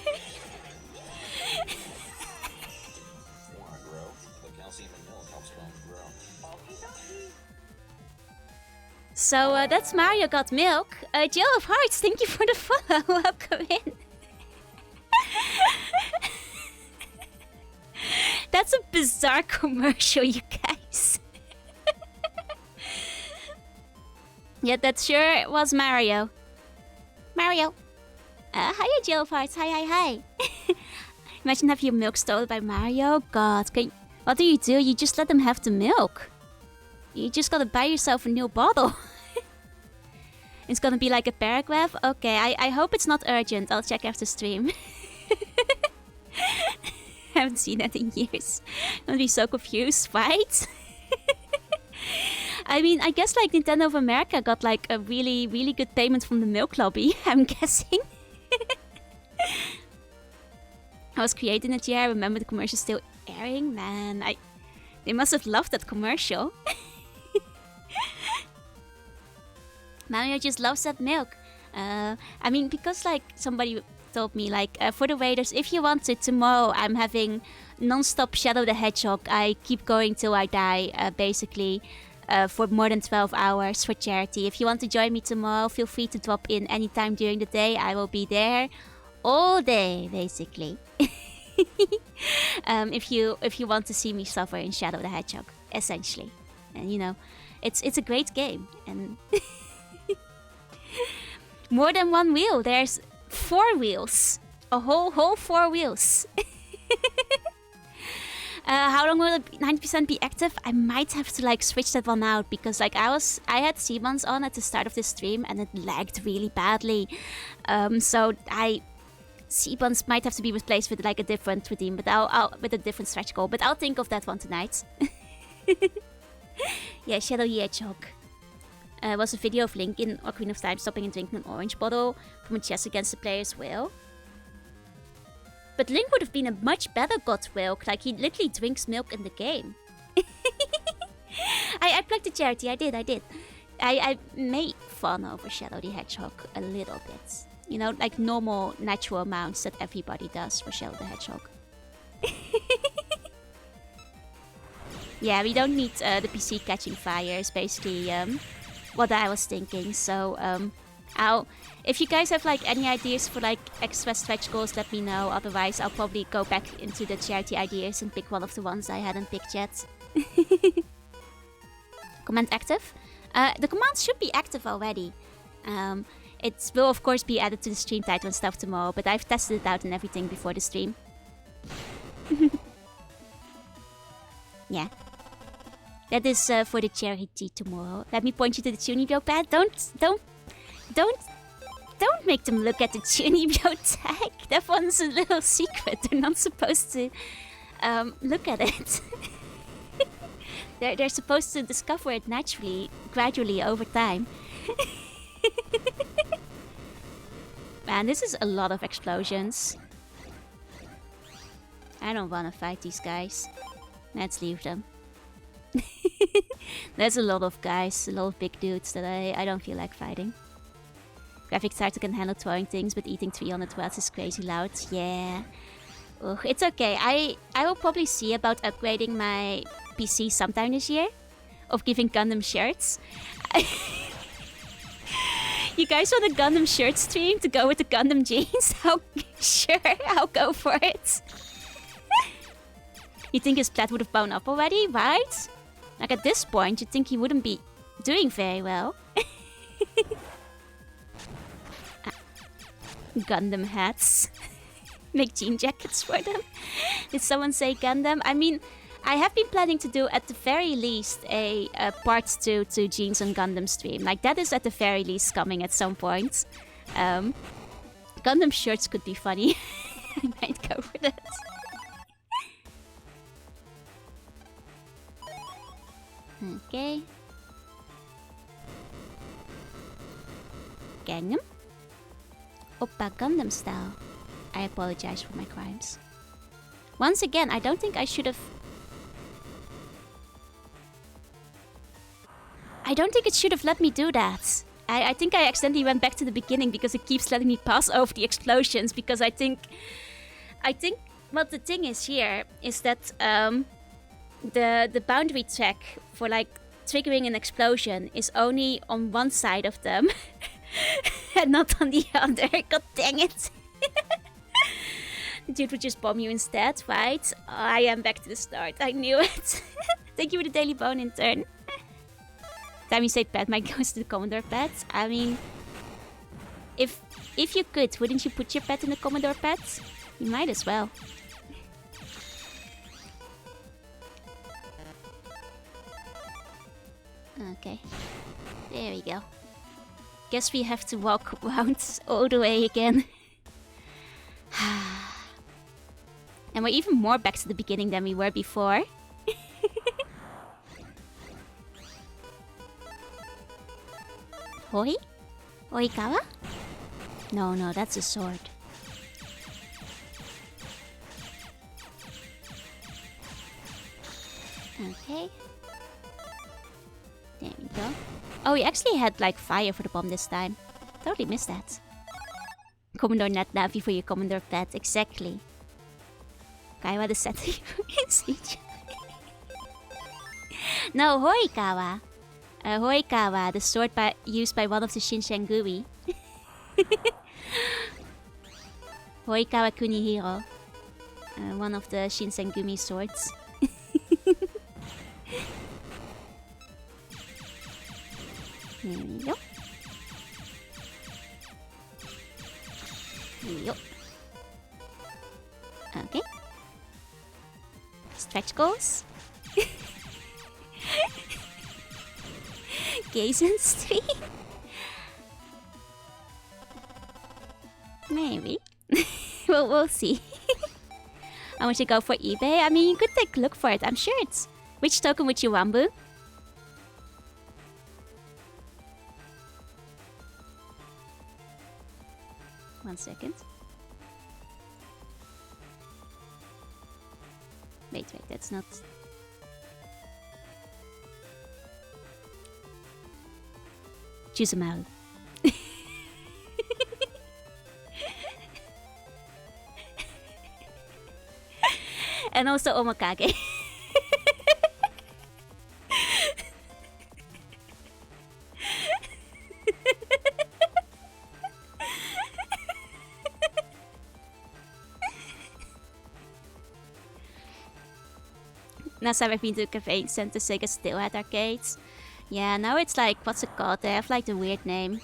So that's Mario Got Milk. Jill of Hearts, thank you for the follow. Welcome in. That's a bizarre commercial, you guys. Yeah, that sure was Mario. Mario. Hiya, Jill of Hearts. Hi, hi, hi. Imagine having your milk stolen by Mario. God, what do? You just let them have the milk. You just gotta buy yourself a new bottle. It's gonna be like a paragraph? Okay, I hope it's not urgent. I'll check after stream. Haven't seen that in years. I'm gonna be so confused, right? I mean, I guess like Nintendo of America got like a really, really good payment from the milk lobby, I'm guessing. I was creating it, yeah, I remember the commercial still airing. Man, they must have loved that commercial. Mario just loves that milk. I mean, because like somebody told me, like, for the Raiders, if you want it, tomorrow I'm having non-stop Shadow the Hedgehog. I keep going till I die, basically, for more than 12 hours for charity. If you want to join me tomorrow, feel free to drop in anytime during the day. I will be there all day, basically. If you want to see me suffer in Shadow the Hedgehog, essentially. And you know, it's a great game, and more than one wheel. There's 4 wheels, a whole 4 wheels. How long will the 90% be active? I might have to like switch that one out, because like I had C-Buns on at the start of this stream and it lagged really badly. So C-Buns might have to be replaced with like a different redeem, but I'll with a different stretch goal. But I'll think of that one tonight. Yeah, Shadow the Hedgehog. Was a video of Link in Ocarina of Time stopping and drinking an orange bottle from a chest against the player's will. But Link would have been a much better God Milk, like he literally drinks milk in the game. I plugged the charity. I did. I made fun over Shadow the Hedgehog a little bit. You know, like normal, natural amounts that everybody does for Shadow the Hedgehog. Yeah, we don't need the PC catching fire is basically what I was thinking. So, if you guys have like any ideas for like extra stretch goals, let me know. Otherwise, I'll probably go back into the charity ideas and pick one of the ones I hadn't picked yet. Command active? The commands should be active already. It will of course be added to the stream title and stuff tomorrow, but I've tested it out and everything before the stream. Yeah. That is for the charity tomorrow. Let me point you to the Tunibyo pad. Don't make them look at the Tunibyo tag. That one's a little secret. They're not supposed to look at it. They're supposed to discover it naturally, gradually over time. Man, this is a lot of explosions. I don't want to fight these guys. Let's leave them. There's a lot of guys, a lot of big dudes that I don't feel like fighting. Graphics card can handle throwing things, but eating 300 watts is crazy loud. Yeah. Ugh, it's okay. I will probably see about upgrading my PC sometime this year. Of giving Gundam shirts. You guys want a Gundam shirt stream to go with the Gundam jeans? Sure, I'll go for it. You think his plat would have blown up already, right? Like at this point, you'd think he wouldn't be doing very well. Gundam hats. Make jean jackets for them. Did someone say Gundam? I mean, I have been planning to do at the very least a part 2 to Jeans and Gundam stream. Like that is at the very least coming at some point. Gundam shirts could be funny. I might go for that. Okay. Gangnam? Oppa Gundam style. I apologize for my crimes. Once again, I don't think I should have... I don't think it should have let me do that. I think I accidentally went back to the beginning because it keeps letting me pass over the explosions. Because I think what the thing is here is that the boundary track for like triggering an explosion is only on one side of them and not on the other. God dang it. The dude would just bomb you instead, right? I am back to the start. I knew it. Thank you for the daily bone in turn. Time you say pet might goes to the Commodore pet. I mean, if you could, wouldn't you put your pet in the Commodore pet? You might as well. Okay. There we go. Guess we have to walk around all the way again. And we're even more back to the beginning than we were before. Hoi? Oikawa? No, that's a sword. Okay. There we go. Oh, we actually had like fire for the bomb this time. Totally missed that. Commodore Net Navi for your Commodore pet, exactly. Kaiwa the center is each. No, Horikawa. Horikawa, the sword used by one of the Shinsengumi. Horikawa Kunihiro. One of the Shinsengumi swords. Here we go. Yep. Okay. Stretch goals. Gazen stream. Maybe. we'll see. I want to go for eBay. I mean, you could take a look for it. I'm sure it's... Which token would you Wambu? One second. Wait, that's not... Choose them out. And also Omakage. Last time I've been to the cafe center, Sega still had arcades. Yeah, now it's like, what's it called? They have like the weird name.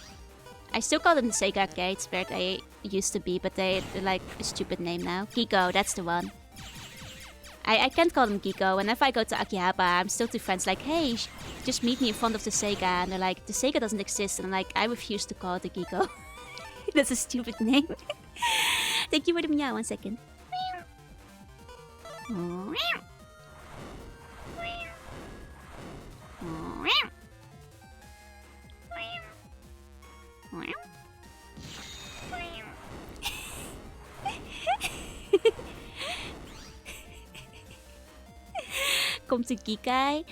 I still call them the Sega arcades where they used to be, but they're like a stupid name now. Gigo, that's the one. I can't call them Gigo. Whenever I go to Akihabara, I'm still to friends like, hey, just meet me in front of the Sega. And they're like, the Sega doesn't exist. And I'm like, I refuse to call it a Gigo. That's a stupid name. Thank you for the meow. 1 second. Komt de Gikai.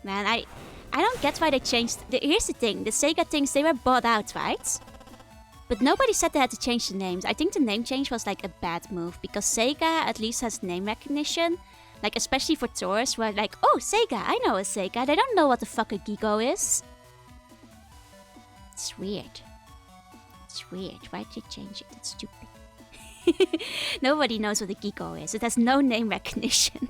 Man, I don't get why they changed. Here's the thing, the Sega things, they were bought out, right? But nobody said they had to change the names. I think the name change was like a bad move, because Sega at least has name recognition. Like, especially for tours, where like, oh, Sega, I know a Sega. They don't know what the fuck a Gigo is. It's weird. It's weird. Why'd you change it? It's stupid. Nobody knows what a Gigo is. It has no name recognition.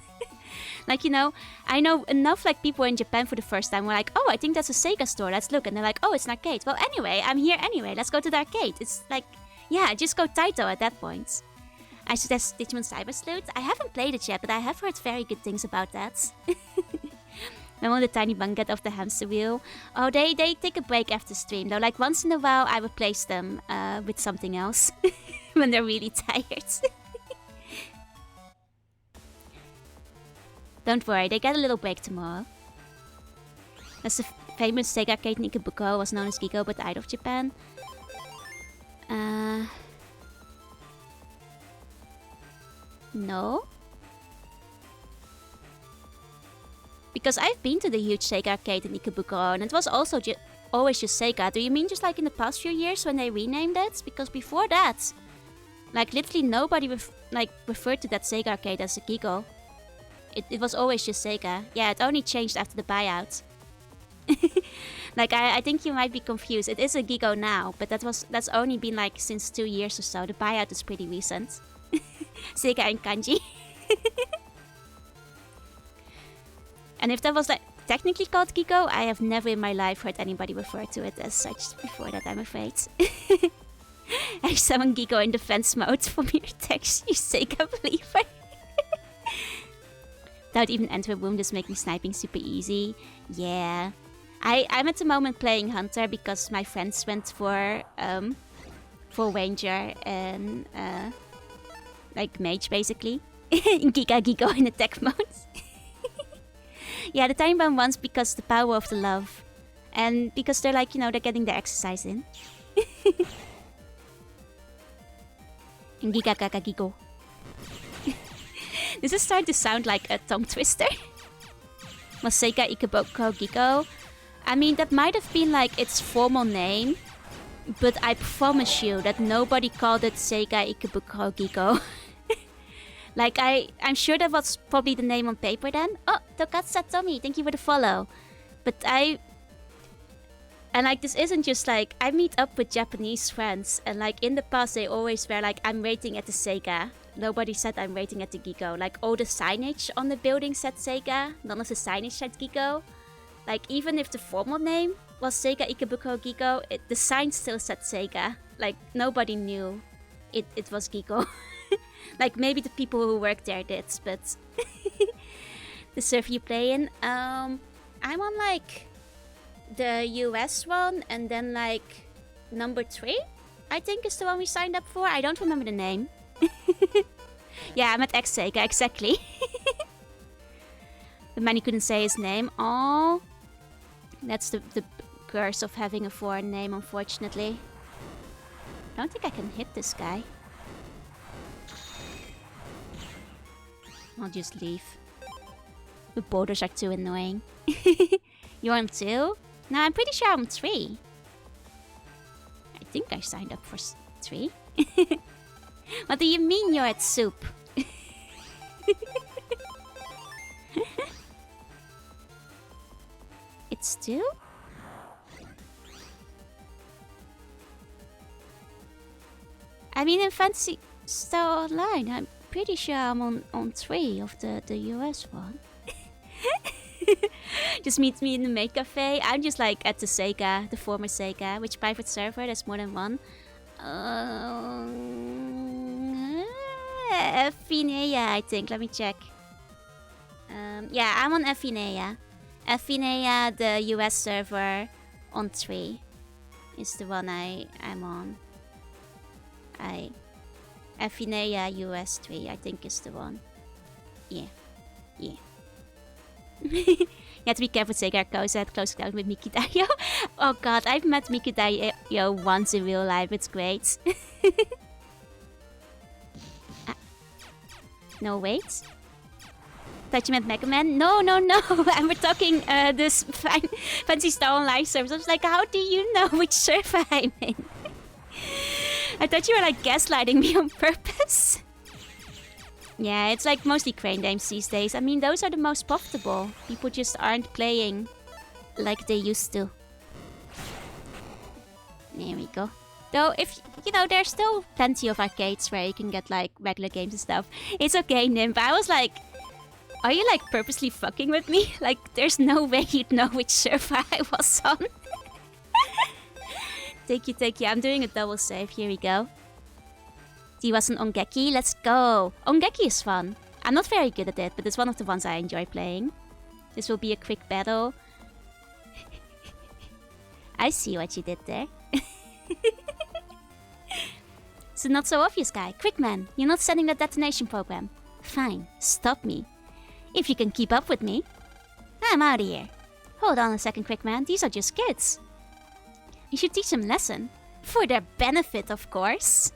Like, you know, I know enough like people in Japan for the first time were like, oh, I think that's a Sega store. Let's look. And they're like, oh, it's an arcade. Well, anyway, I'm here anyway. Let's go to the arcade. It's like, yeah, just go Taito at that point. I suggest Digimon Cyber Sleuth. I haven't played it yet, but I have heard very good things about that. I'm on the tiny bunget of the hamster wheel. Oh, they take a break after stream, though. Like, once in a while, I replace them with something else. When they're really tired. Don't worry, they get a little break tomorrow. That's the famous Sega arcade in Ikubuko, was known as Gigo, but out of Japan. No? Because I've been to the huge Sega arcade in Ikubuko, and it was also always just Sega. Do you mean just like in the past few years when they renamed it? Because before that, like literally nobody referred to that Sega arcade as a Gigo. It was always just Sega. Yeah, it only changed after the buyout. Like, I think you might be confused. It is a Gigo now, but that's only been like since 2 years or so. The buyout is pretty recent. Sega and kanji. And if that was like technically called Gigo, I have never in my life heard anybody refer to it as such before that, I'm afraid. I summon Gigo in defense mode for mere text, you Sega believer. Without even enter a room, just making sniping super easy. Yeah. I'm at the moment playing Hunter because my friends went for Ranger and like Mage basically. Giga Gigo in attack mode. Yeah, the time bomb ones because the power of the love. And because they're like, you know, they're getting their exercise in. And Giga Gaga Gigo. This is starting to sound like a tongue twister. Maseka Ikeboko Gigo. I mean, that might have been like its formal name. But I promise you that nobody called it Sega Ikeboko Gigo. Like, I'm sure that was probably the name on paper then. Oh, Tokatsu Satomi, thank you for the follow. But and like, this isn't just like, I meet up with Japanese friends. And like, in the past, they always were like, I'm waiting at the Sega. Nobody said I'm waiting at the Gigo. Like, all the signage on the building said Sega. None of the signage said Gigo. Like, even if the formal name was Sega Ikebukuro Gigo, the sign still said Sega. Like, nobody knew it was Gigo. Like, maybe the people who worked there did, but... The server you play in? I'm on, like, the US one, and then, like, number 3, I think is the one we signed up for. I don't remember the name. Yeah, I'm at X-Sega, exactly. The man, he couldn't say his name. Oh, that's the curse of having a foreign name, unfortunately. I don't think I can hit this guy. I'll just leave. The borders are too annoying. You're on 2? No, I'm pretty sure I'm 3. I think I signed up for 3. What do you mean you're at soup? It's 2? I mean, in Fantasy Star Online, I'm pretty sure I'm on 3 of the US one. Just meet me in the Make Cafe. I'm just like at the Sega, the former Sega. Which private server? There's more than one. Finea, I think. Let me check. Yeah, I'm on Finea. Finea, the US server on 3 is the one I'm on. Finea US 3, I think is the one. Yeah. You have to be careful, Sega goes at close account with Mikidayo. Oh god, I've met Mikidayo once in real life, it's great. No, wait. Thought you meant Megaman? No. And we're talking this Fancy Star Online service. I was like, how do you know which server I'm in? I thought you were like gaslighting me on purpose. Yeah, it's like mostly crane games these days. I mean, those are the most profitable. People just aren't playing like they used to. There we go. Though, if, you know, there's still plenty of arcades where you can get like regular games and stuff. It's okay, Nim, but I was like, are you like purposely fucking with me? Like, there's no way you'd know which server I was on. Thank you. I'm doing a double save. Here we go. He was an Ongeki. Let's go. Ongeki is fun. I'm not very good at it, but it's one of the ones I enjoy playing. This will be a quick battle. I see what you did there. It's a not so obvious guy. Quick man, you're not sending that detonation program. Fine, stop me. If you can keep up with me. I'm out of here. Hold on a second, quick man. These are just kids. You should teach them a lesson. For their benefit, of course.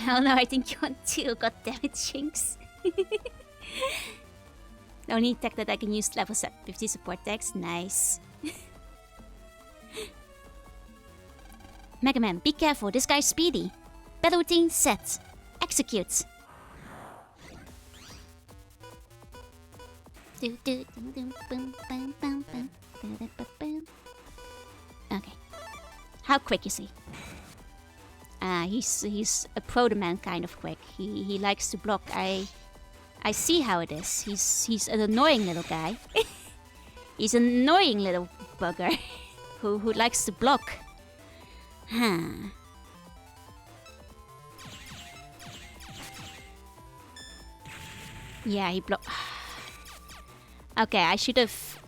Oh no, I think you want to. God damn it, Jinx. The only tech that I can use level 50 support text. Nice. Megaman, be careful. This guy's speedy. Battle routine set. Execute. Okay. How quick is he? He's a Proto-Man kind of quick. He likes to block. I see how it is. He's an annoying little guy. He's an annoying little bugger who likes to block. Huh. Yeah, he blocked. Okay, I should have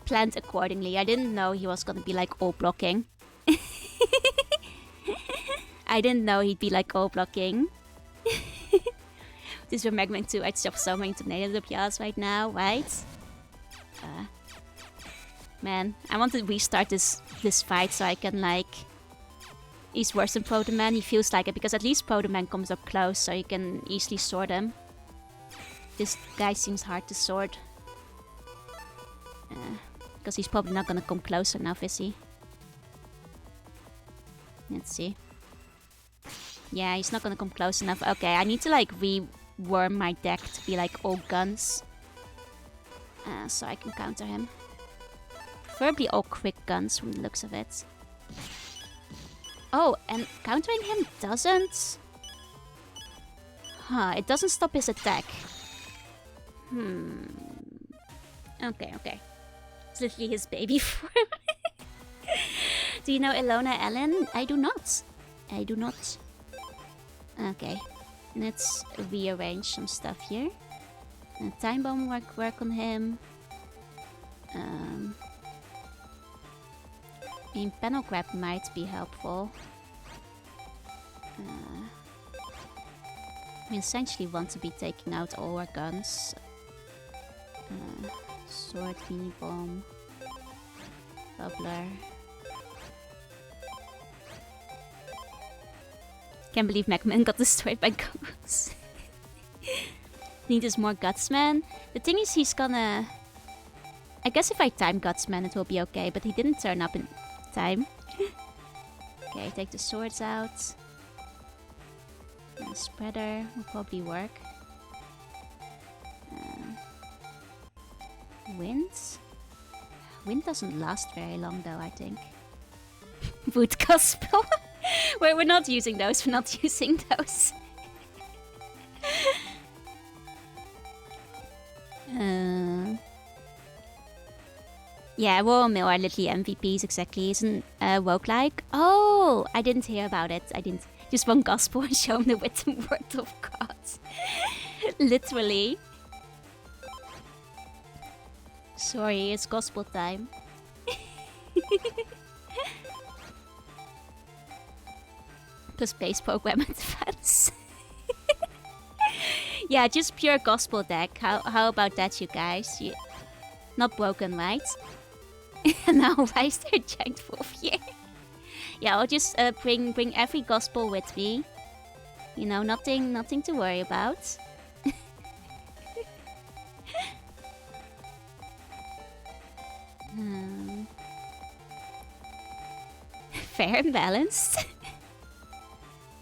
planned accordingly. I didn't know he was gonna be like all blocking. I didn't know he'd be like all blocking. This is Megaman 2. I'd stop so many tornadoes up your ass right now, right? Man, I want to restart this fight so I can like... He's worse than Proto-Man, he feels like it, because at least Proto-Man comes up close so you can easily sword him. This guy seems hard to sword. Because he's probably not gonna come close enough, is he? Let's see. Yeah, he's not gonna come close enough. Okay, I need to like reworm my deck to be like all guns. So I can counter him. Preferably all quick guns from the looks of it. Oh, and countering him doesn't... Huh, it doesn't stop his attack. Okay. It's literally his baby form. Do you know Ilona Ellen? I do not. Okay. Let's rearrange some stuff here. Time bomb work on him. I mean, panel grab might be helpful. We essentially want to be taking out all our guns. Sword, mini bomb, bubbler. Can't believe Megaman got destroyed by ghosts. Need is more Gutsman. The thing is, he's gonna... I guess if I time Gutsman, it will be okay, but he didn't turn up in time. Okay, take the swords out. And the spreader will probably work. Wind? Wind doesn't last very long though, I think. Wood Gospel? We're not using those, we're not using those. Yeah, Royal Mill are literally MVPs, exactly. Isn't Woke-like? Oh, I didn't hear about it. I didn't. Just one gospel and show him the written word of God. Literally. Sorry, it's gospel time. Plus base program advance. Yeah, just pure gospel deck. How about that, you guys? Not broken, right? Now, why is there a giant wolf here? Yeah, I'll just bring every gospel with me. You know, nothing to worry about. Fair and balanced.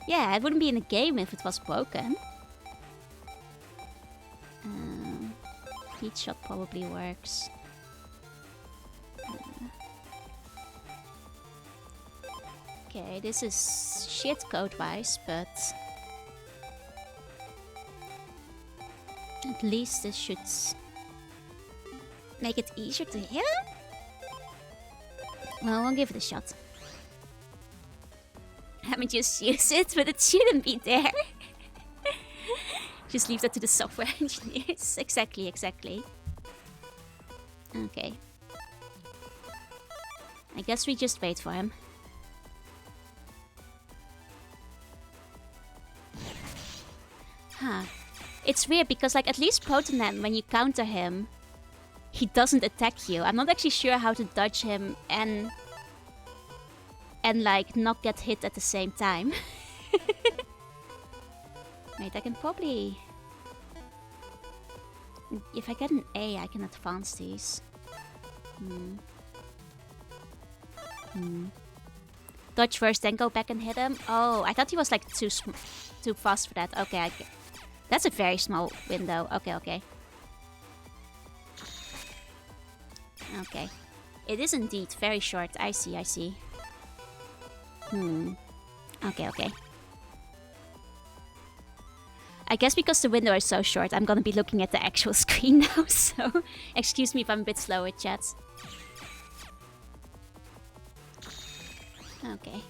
Yeah, it wouldn't be in a game if it was broken. Heat shot probably works. Okay, this is shit code-wise, but at least this should make it easier to hit. Well, we'll give it a shot. I mean, just use it, but it shouldn't be there. Just leave that to the software engineers. Exactly. Okay. I guess we just wait for him. Huh. It's weird because, like, at least Protonen, when you counter him, he doesn't attack you. I'm not actually sure how to dodge him and like, not get hit at the same time. Wait, I can probably... If I get an A, I can advance these. Dodge first, then go back and hit him. Oh, I thought he was like too fast for that. Okay, that's a very small window. Okay. Okay. It is indeed very short. I see. Okay. I guess because the window is so short, I'm gonna be looking at the actual screen now, so excuse me if I'm a bit slower, chat. Okay.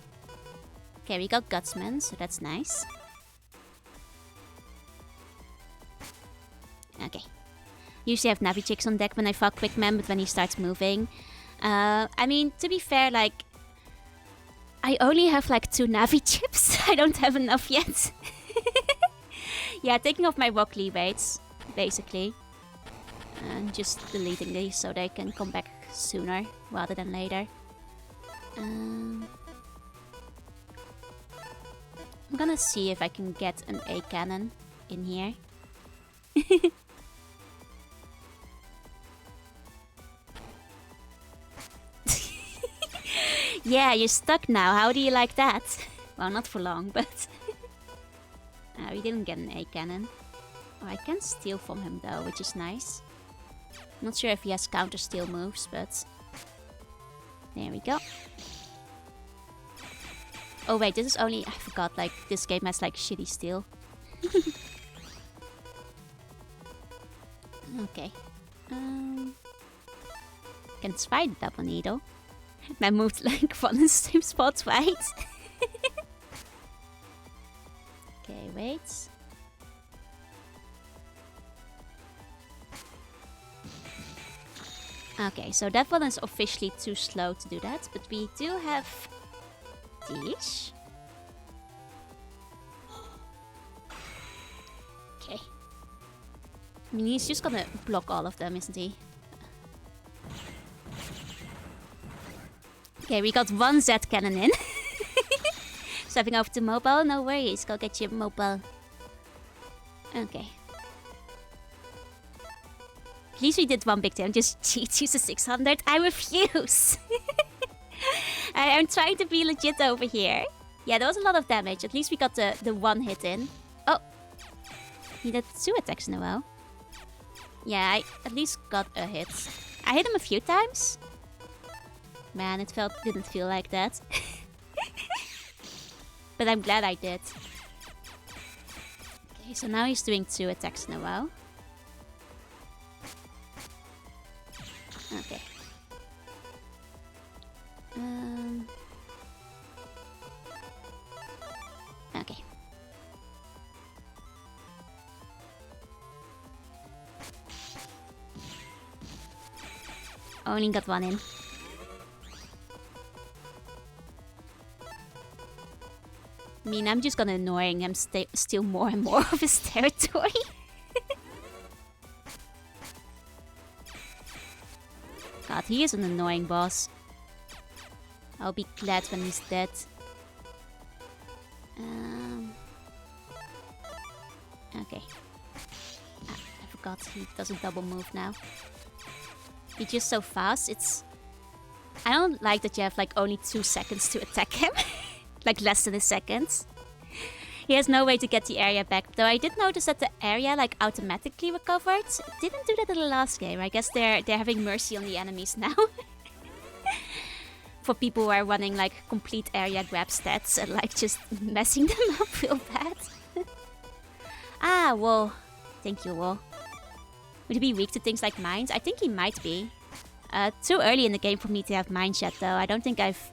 Okay, we got Gutsman, so that's nice. Okay. Usually I have Navi chicks on deck when I fuck Quickman, but when he starts moving... I mean, to be fair, like... I only have like 2 Navi chips. I don't have enough yet. Yeah, taking off my rock weights, basically. And just deleting these so they can come back sooner rather than later. I'm gonna see if I can get an A cannon in here. Yeah, you're stuck now. How do you like that? Well, not for long, but... we didn't get an A cannon. Oh, I can steal from him though, which is nice. Not sure if he has counter steal moves, but... There we go. Oh wait, this is only... I forgot, like, this game has like shitty steal. Okay. Can try the double needle. I moved like one in the same spot, right? Okay, wait. Okay, so that one is officially too slow to do that, but we do have these. Okay. I mean, he's just gonna block all of them, isn't he? Okay, we got 1 Z cannon in. Swapping over to mobile, no worries. Go get your mobile. Okay. At least we did one big time. Just cheats, use a 600. I refuse. I'm trying to be legit over here. Yeah, there was a lot of damage. At least we got the one hit in. Oh. He did 2 attacks in a row. Yeah, I at least got a hit. I hit him a few times. Man, it didn't feel like that. But I'm glad I did. Okay, so now he's doing 2 attacks in a row. Okay. Okay. Only got 1 in. I mean, I'm just gonna annoying him, steal more and more of his territory. God, he is an annoying boss. I'll be glad when he's dead. Okay. I forgot he does a double move now. He's just so fast, I don't like that you have like only 2 seconds to attack him. Like less than a second. He has no way to get the area back. Though I did notice that the area like automatically recovered. It didn't do that in the last game. I guess they're having mercy on the enemies now. For people who are running like complete area grab stats and like just messing them up real bad. Ah, wall. Thank you, wall. Would he be weak to things like mines? I think he might be. Too early in the game for me to have mines yet though. I don't think I've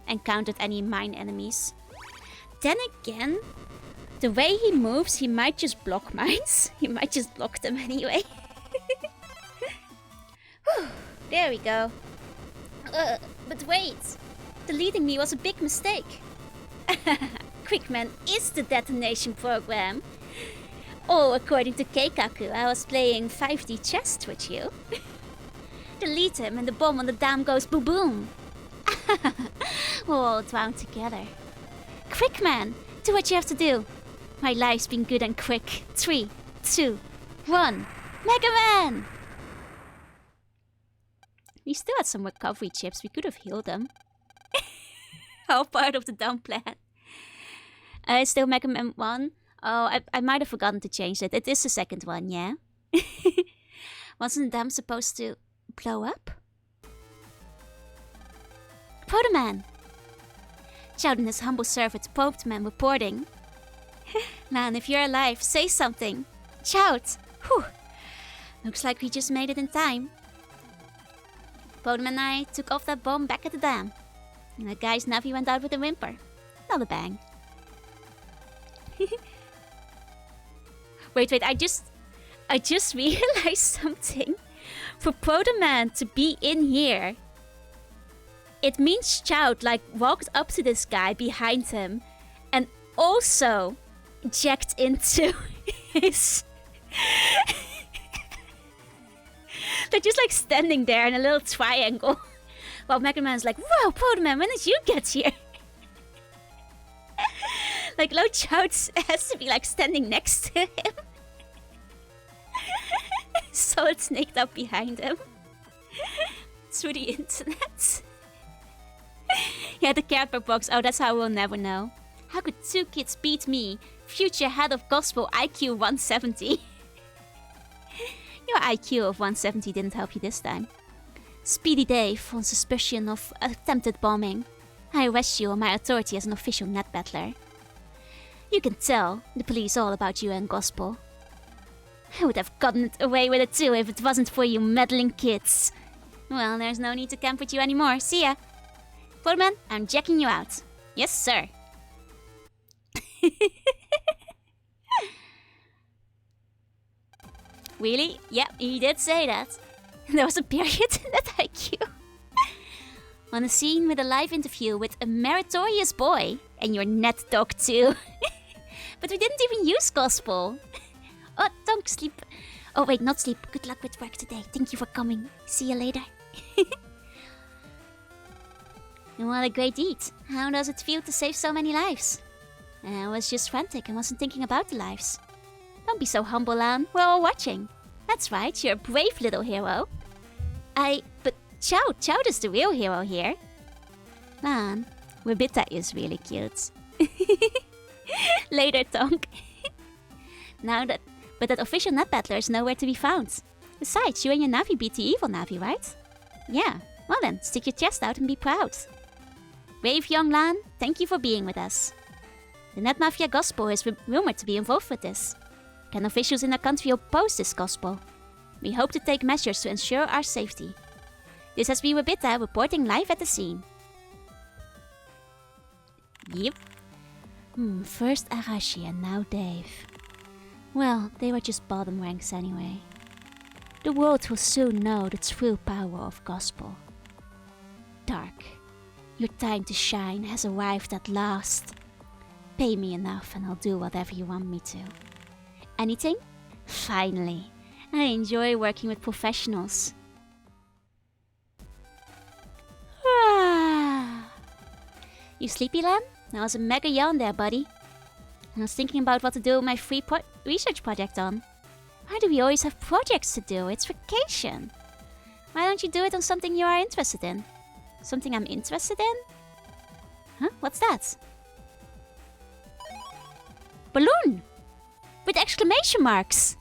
encountered any mine enemies. Then again, the way he moves, he might just block mines. He might just block them anyway. Whew, there we go. But wait, deleting me was a big mistake. Quickman is the detonation program. Oh, according to Keikaku, I was playing 5D chess with you. Delete him and the bomb on the dam goes boom boom. We'll all drown together. Quickman, do what you have to do. My life's been good and quick. 3, 2, 1. Megaman! We still had some recovery chips. We could have healed them. All part of the dumb plan. Still Megaman 1. Oh, I might have forgotten to change it. It is the second one, yeah? Wasn't the dam supposed to blow up? Protoman! Shout in his humble servant, Protoman reporting. Man, if you're alive, say something. Shout! Whew. Looks like we just made it in time. Protoman and I took off that bomb back at the dam. And the guy's navi went out with a whimper. Not a bang. Wait, I just realized something. For Protoman to be in here, it means Chout like walked up to this guy behind him and also jacked into his... They're just like standing there in a little triangle. While Megaman's like, whoa, Protoman, when did you get here? Like, Lo Chout has to be like standing next to him. So it's snaked up behind him. Through the internet. Yeah, the character box. Oh, that's how we'll never know. How could 2 kids beat me? Future head of gospel IQ 170. Your IQ of 170 didn't help you this time. Speedy Dave on suspicion of attempted bombing. I arrest you on my authority as an official net battler. You can tell the police all about you and gospel. I would have gotten away with it too if it wasn't for you meddling kids. Well, there's no need to camp with you anymore. See ya. Protoman, I'm jacking you out. Yes, sir. Really? Yeah, he did say that. There was a period in that IQ. On a scene with a live interview with a meritorious boy. And your net dog too. But we didn't even use gospel. Oh, don't sleep. Oh, wait, not sleep. Good luck with work today. Thank you for coming. See you later. And what a great deed. How does it feel to save so many lives? I was just frantic and wasn't thinking about the lives. Don't be so humble, Lan. We're all watching. That's right, you're a brave little hero. But Choud is the real hero here. Man, Wabita is really cute. Later, Tonk. But that official net battler is nowhere to be found. Besides, you and your Navi beat the evil Navi, right? Yeah, well then, stick your chest out and be proud. Brave young Lan, thank you for being with us. The Net Mafia Gospel is rumored to be involved with this. Can officials in our country oppose this gospel? We hope to take measures to ensure our safety. This has been Wabita reporting live at the scene. Yep. First Arashi and now Dave. Well, they were just bottom ranks anyway. The world will soon know the true power of gospel. Dark, your time to shine has arrived at last. Pay me enough and I'll do whatever you want me to. Anything? Finally. I enjoy working with professionals. You sleepy, Lan? That was a mega yawn there, buddy. I was thinking about what to do with my free research project on. Why do we always have projects to do? It's vacation. Why don't you do it on something you are interested in? Something I'm interested in? Huh? What's that? Balloon! With exclamation marks!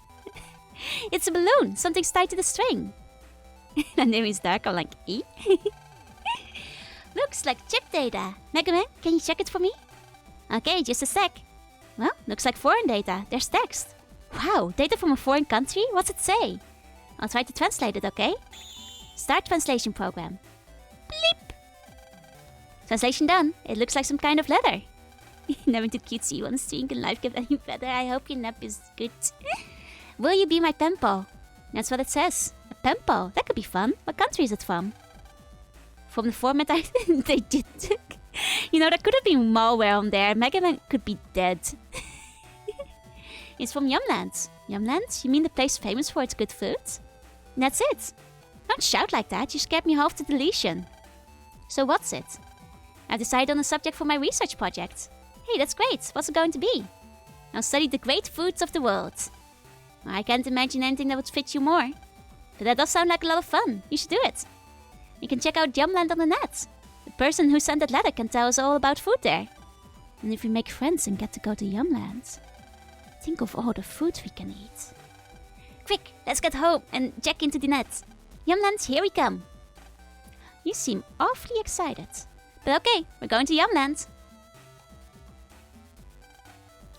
It's a balloon. Something's tied to the string. My name is Dark. I'm like, E? Looks like chip data. Megaman, can you check it for me? Okay, just a sec. Well, looks like foreign data. There's text. Wow, data from a foreign country? What's it say? I'll try to translate it, okay? Start translation program. Bleep! Translation done. It looks like some kind of letter. Never too cutesy. One stream can life get any better. I hope your nap is good. Will you be my pen pal? That's what it says. A pen pal. That could be fun. What country is it from? From the format they did. You know, there could have been malware on there. Megaman could be dead. It's from Yumland. Yumland? You mean the place famous for its good food? That's it. Don't shout like that. You scared me half to deletion. So what's it? I've decided on a subject for my research project. Hey, that's great. What's it going to be? I'll study the great foods of the world. I can't imagine anything that would fit you more. But that does sound like a lot of fun. You should do it. You can check out Yumland on the net. The person who sent that letter can tell us all about food there. And if we make friends and get to go to Yumland, think of all the food we can eat. Quick, let's get home and check into the net. Yumland, here we come. You seem awfully excited. But okay, we're going to Yumland.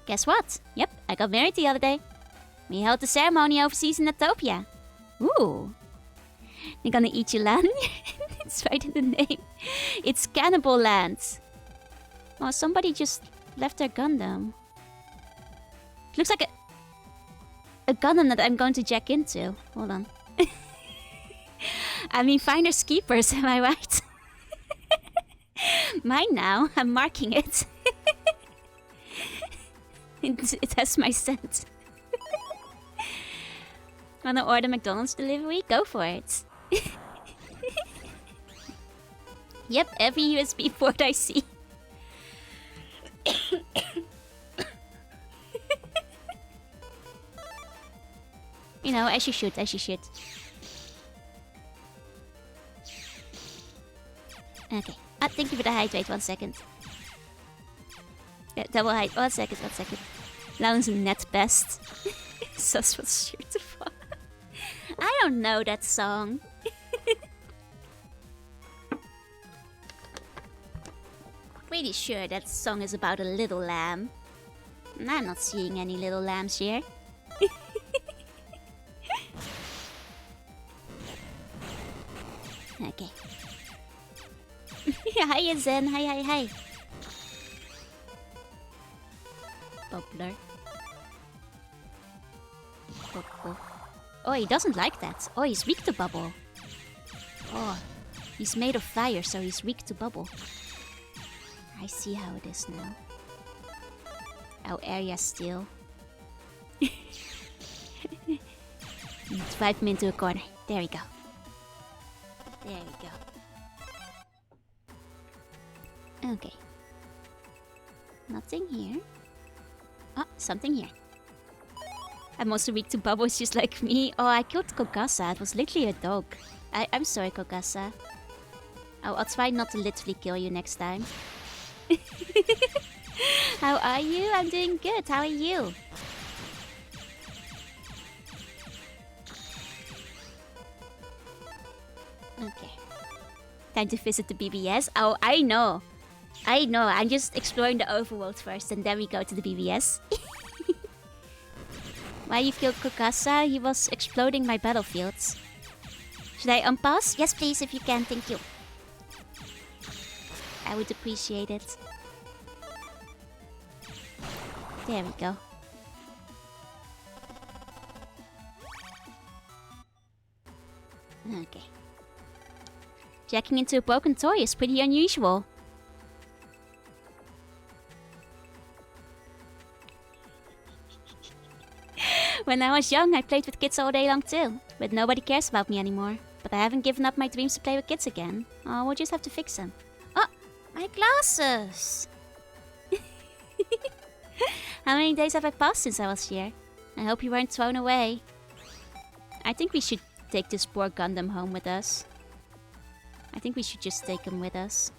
Guess what? Yep, I got married the other day. We held the ceremony overseas in Ethiopia. Ooh. They're gonna eat your land? It's right in the name. It's Cannibal Land. Oh, somebody just left their Gundam. Looks like a Gundam that I'm going to jack into. Hold on. I mean, finders keepers, am I right? Mine now. I'm marking it. It has my scent. Wanna order McDonald's delivery? Go for it. Yep, every USB port I see. You know, as you should, as you should. Okay. Thank you for the hydrate. 1 second. Yeah, double height. 1 second, 1 second. Lounge net best. Sus was sure to fall. I don't know that song. Pretty sure that song is about a little lamb. I'm not seeing any little lambs here. Okay. Hi, Zen. Hi. Bubbler. Bubble. Oh, he doesn't like that. Oh, he's weak to bubble. Oh, he's made of fire, so he's weak to bubble. I see how it is now. Our area still. Drive him into a corner. There we go. There we go. Okay. Nothing here. Oh, something here. I'm also weak to bubbles just like me. Oh, I killed Kokasa. It was literally a dog. I'm sorry, Kokasa. I'll try not to literally kill you next time. How are you? I'm doing good. How are you? Okay. Time to visit the BBS. Oh, I know. I'm just exploring the overworld first and then we go to the BBS. Why you killed Kokasa? He was exploding my battlefields. Should I unpause? Yes, please, if you can. Thank you. I would appreciate it. There we go. Okay. Jacking into a broken toy is pretty unusual. When I was young, I played with kids all day long too. But nobody cares about me anymore. But I haven't given up my dreams to play with kids again. Oh, we'll just have to fix them. Oh, my glasses! How many days have I passed since I was here? I hope you weren't thrown away. I think we should take this poor Gundam home with us. I think we should just take him with us.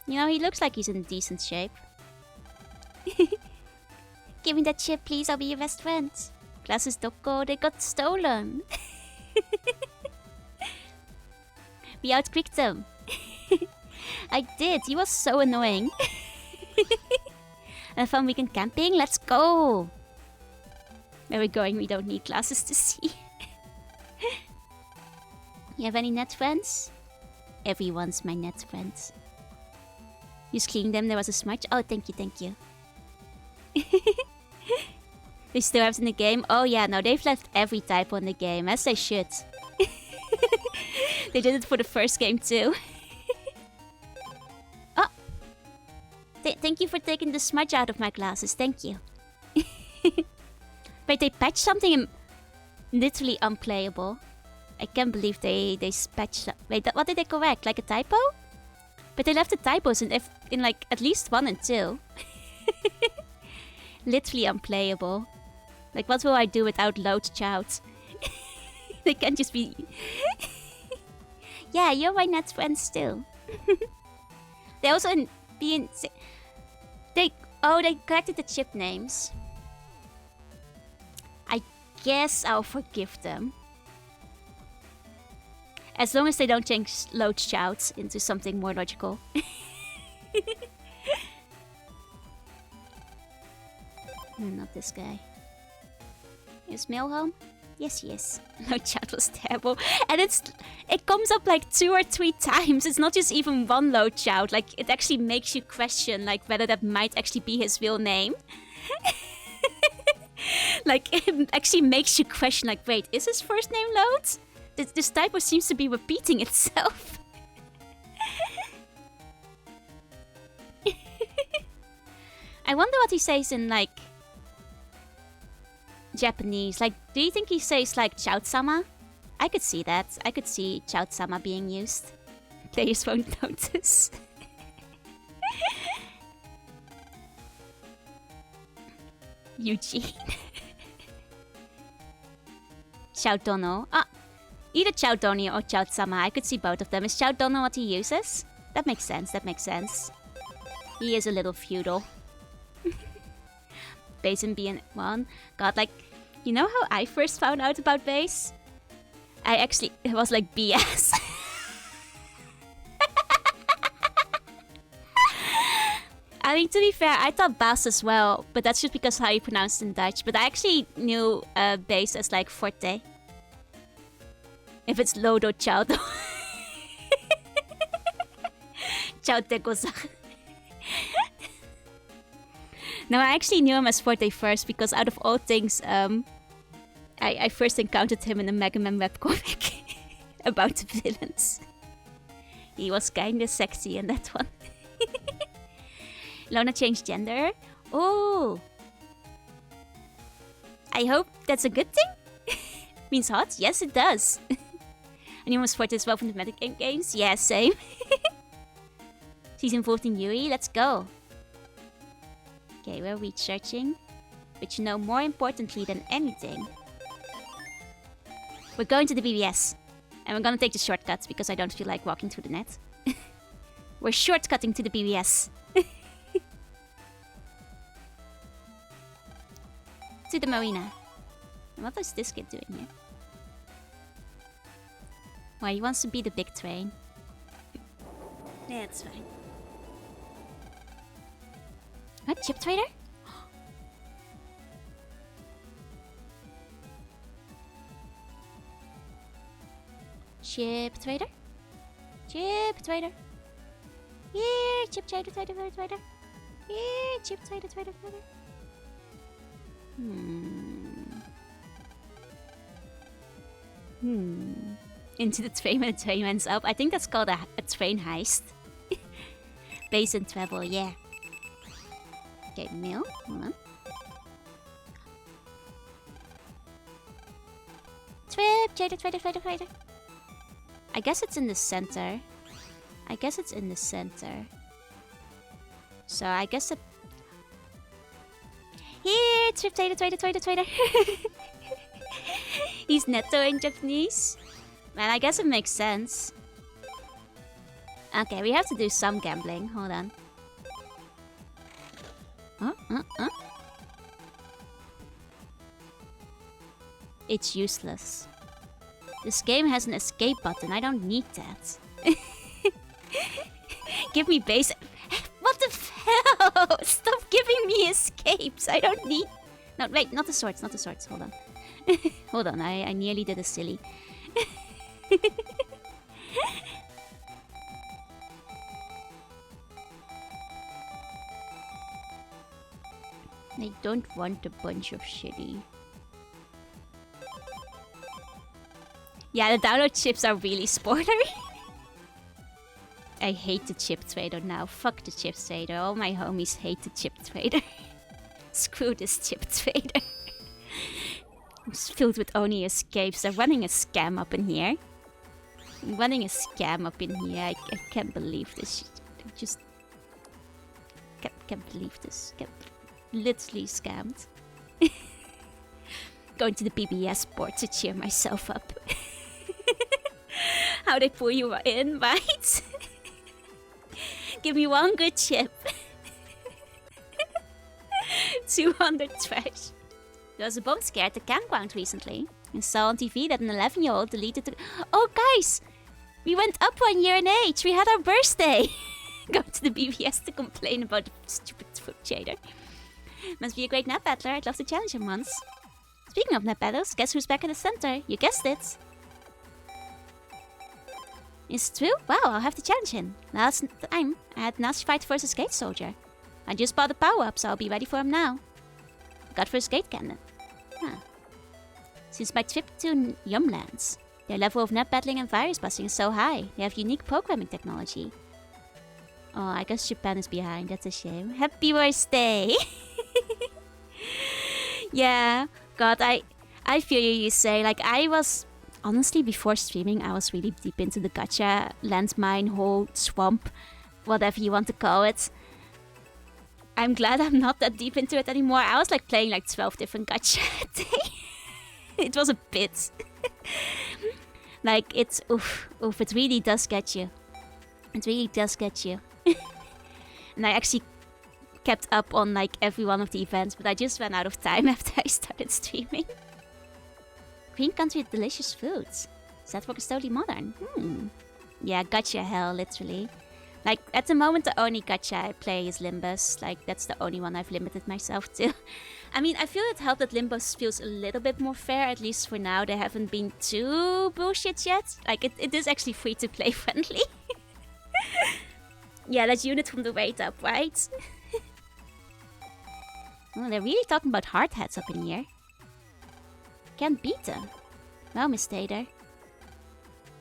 You know, he looks like he's in decent shape. Give me that chip, please. I'll be your best friend. Glasses Doko, they got stolen. We outquicked them. I did. He was so annoying. A fun weekend camping? Let's go. Where we're going, we don't need glasses to see. You have any net friends? Everyone's my net friends. Just cleaning them, there was a smudge. Oh, thank you, thank you. They still have it in the game? Oh yeah, no, they've left every typo in the game, as they should. They did it for the first game too. Oh! Thank you for taking the smudge out of my glasses, thank you. Wait, they patched something literally unplayable. I can't believe they patched... Wait, what did they correct? Like a typo? But they left the typos in like at least 1 and 2. Literally unplayable. Like, what will I do without load shout? They can't just be... Yeah, you're my net friend still. They also they corrected the chip names. I guess I'll forgive them. As long as they don't change load shouts into something more logical. Not this guy. Is Mail home? Yes, yes. Load shout was terrible. And it comes up like 2 or 3 times. It's not just even one load shout. Like, it actually makes you question like whether that might actually be his real name. Like, it actually makes you question like, wait, is his first name Load? This typo seems to be repeating itself. I wonder what he says in like Japanese. Like, do you think he says like Chout-sama? I could see that. I could see Chout-sama being used. Players won't notice. Eugene. Chout-dono. Ah, either Chout-dono or Chout-sama. I could see both of them. Is Chout-dono what he uses? That makes sense. That makes sense. He is a little feudal. Base and BN1. God, like, you know how I first found out about Base? It was like BS. I mean, to be fair, I thought Bas as well, but that's just because how you pronounce it in Dutch. But I actually knew Base as like Forte. If it's Lodo Chaudo. Chautecozak. No, I actually knew him as Forte first because out of all things, I first encountered him in a Megaman webcomic about the villains. He was kinda sexy in that one. Lona changed gender? Oh! I hope that's a good thing? Means hot? Yes, it does. And he was Forte as well from the Metagame games? Yeah, same. Season 14 Yuri, let's go. Okay, where are we searching? But you know, more importantly than anything, we're going to the BBS. And we're gonna take the shortcuts because I don't feel like walking through the net. We're shortcutting to the BBS. To the marina. What is this kid doing here? Why, he wants to be the big train. Yeah, that's fine. What? Chip trader? Chip trader? Chip trader? Here, chip trader, trader. Here, chip trader, trader. Into the train when the train ends up. I think that's called a train heist. Base and travel, yeah. Okay, mail. Hold on. Trip, trader. I guess it's in the center. So I guess it... Here, trip, trader. He's netto in Japanese. Man, I guess it makes sense. Okay, we have to do some gambling. Hold on. It's useless. This game has an escape button. I don't need that. Give me base... What the hell? Stop giving me escapes. I don't need... No, wait, not the swords. Hold on. Hold on, I nearly did a silly. I don't want a bunch of shitty. Yeah, the download chips are really spoilery. I hate the chip trader now. Fuck the chip trader. All my homies hate the chip trader. Screw this chip trader. It's filled with only escapes. They're running a scam up in here. I can't believe this. I just can't believe this. Literally scammed. Going to the BBS board to cheer myself up. How they pull you in, right? Give me one good chip. 200 trash. There was a bomb scare at the campground recently. I saw on TV that an 11-year-old deleted the... Oh, guys! We went up 1 year in age. We had our birthday. Go to the BBS to complain about the stupid food trader. Must be a great net battler. I'd love to challenge him once. Speaking of net battles, guess who's back in the center? You guessed it. It's true? Wow, I'll have to challenge him. Last time, I had Nazi fight versus Gate Soldier. I just bought the power-up, so I'll be ready for him now. Got first Gate Cannon. Huh. Since my trip to Yumlands, their level of net battling and virus busting is so high. They have unique programming technology. Oh, I guess Japan is behind. That's a shame. Happy birthday! Yeah, God, I feel you say. Like, I was... Honestly, before streaming, I was really deep into the gacha, landmine, hole, swamp, whatever you want to call it. I'm glad I'm not that deep into it anymore. I was like playing like 12 different gacha a day. It was a bit. Like, it's... Oof, it really does get you. It really does get you. And I actually kept up on like every one of the events, but I just ran out of time after I started streaming. Green country with delicious foods. Is that work is totally modern? Yeah, gacha hell, literally. Like, at the moment, the only gacha I play is Limbus. Like, that's the only one I've limited myself to. I mean, I feel it helped that Limbus feels a little bit more fair, at least for now. They haven't been too bullshit yet. Like, it is actually free-to-play friendly. Yeah, that unit from the weight up, right? Oh, they're really talking about hard hats up in here. Can't beat them. Well, Miss Tater.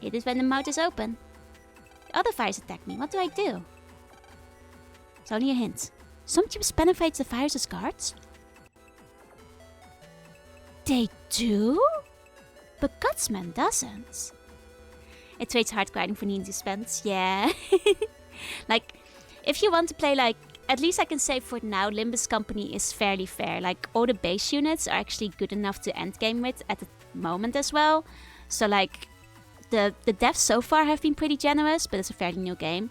It is when the mouth is open. The other fires attack me. What do I do? It's only a hint. Some chips benefit the fires as guards? They do? But Gutsman doesn't. It trades hard grinding for needing dispense. Yeah. Like, if you want to play like at least I can say for now, Limbus Company is fairly fair. Like, all the base units are actually good enough to endgame with at the moment as well. So, like, the devs so far have been pretty generous, but it's a fairly new game.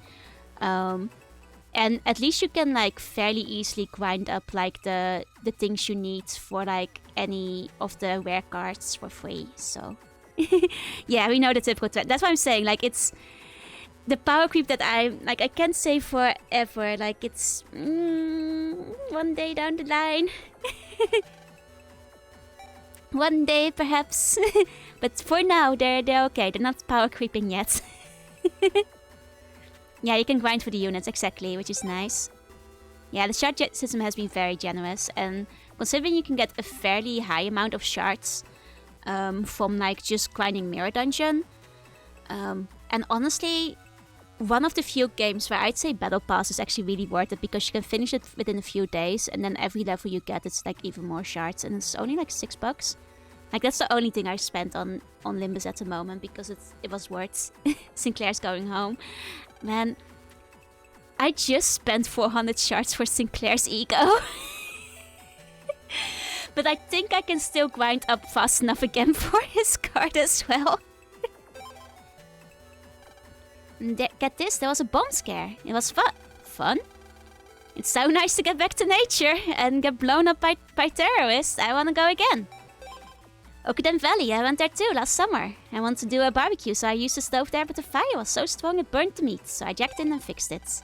And at least you can, like, fairly easily grind up, like, the things you need for, like, any of the rare cards for free. So, yeah, we know the typical trend. That's what I'm saying. Like, it's the power creep that I can't say forever. Like, it's one day down the line. One day, perhaps. But for now, they're okay. They're not power creeping yet. Yeah, you can grind for the units, exactly, which is nice. Yeah, the shard system has been very generous. And considering you can get a fairly high amount of shards from, like, just grinding Mirror Dungeon. And honestly, one of the few games where I'd say Battle Pass is actually really worth it, because you can finish it within a few days, and then every level you get, it's like even more shards, and it's only like $6. Like, that's the only thing I spent on Limbus at the moment, because it was worth Sinclair's going home. Man, I just spent 400 shards for Sinclair's ego. But I think I can still grind up fast enough again for his card as well. Get this, there was a bomb scare. It was fun. It's so nice to get back to nature and get blown up by terrorists. I want to go again. Okuden Valley, I went there too last summer. I wanted to do a barbecue, so I used the stove there, but the fire was so strong it burned the meat. So I jacked in and fixed it.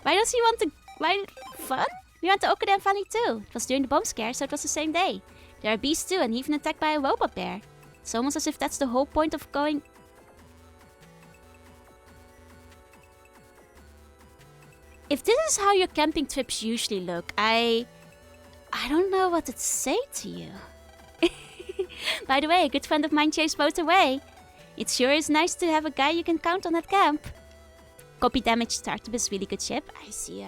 Why does he want to... Why... Fun? We went to Okuden Valley too. It was during the bomb scare, so it was the same day. There are beasts too, and even attacked by a robot bear. It's almost as if that's the whole point of going... If this is how your camping trips usually look, I don't know what to say to you. By the way, a good friend of mine chased both away. It sure is nice to have a guy you can count on at camp. Copy damage startup is really good ship. I see.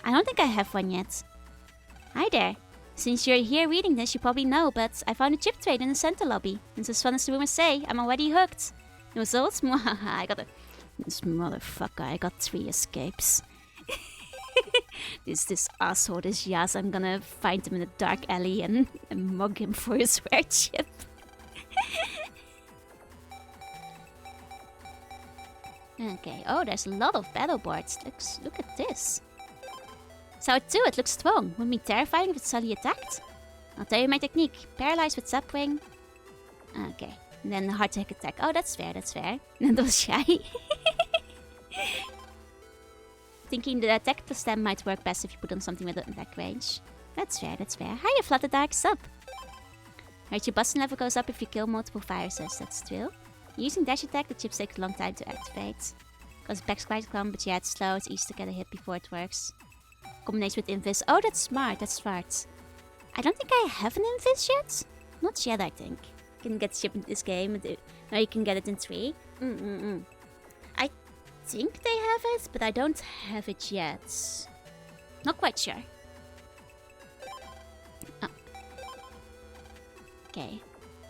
I don't think I have one yet. Hi there. Since you're here reading this, you probably know, but I found a chip trade in the center lobby. And as fun as the rumors say, I'm already hooked. The results? This motherfucker, I got 3 escapes. this asshole, this Yas, I'm gonna find him in a dark alley and mug him for his rare chip. Okay, oh, there's a lot of battle boards. Look at this. So too, it looks strong. Wouldn't be terrifying if it's suddenly attacked? I'll tell you my technique. Paralyze with Zapwing. Okay, and then hard to hit attack. Oh, that's fair. And that was shy. Thinking the attack plus stem might work best if you put on something with an attack range. That's fair. Hiya, Flutter Dark, sup? Right, your busting level goes up if you kill multiple viruses. That's true. Using dash attack, the chips take a long time to activate. Because back's quite calm, but yeah, it's slow. It's easy to get a hit before it works. Combination with Invis. Oh, that's smart. I don't think I have an Invis yet. Not yet, I think. You can get ship in this game. No, you can get it in 3. I think they have it, but I don't have it yet. Not quite sure. Oh. Okay.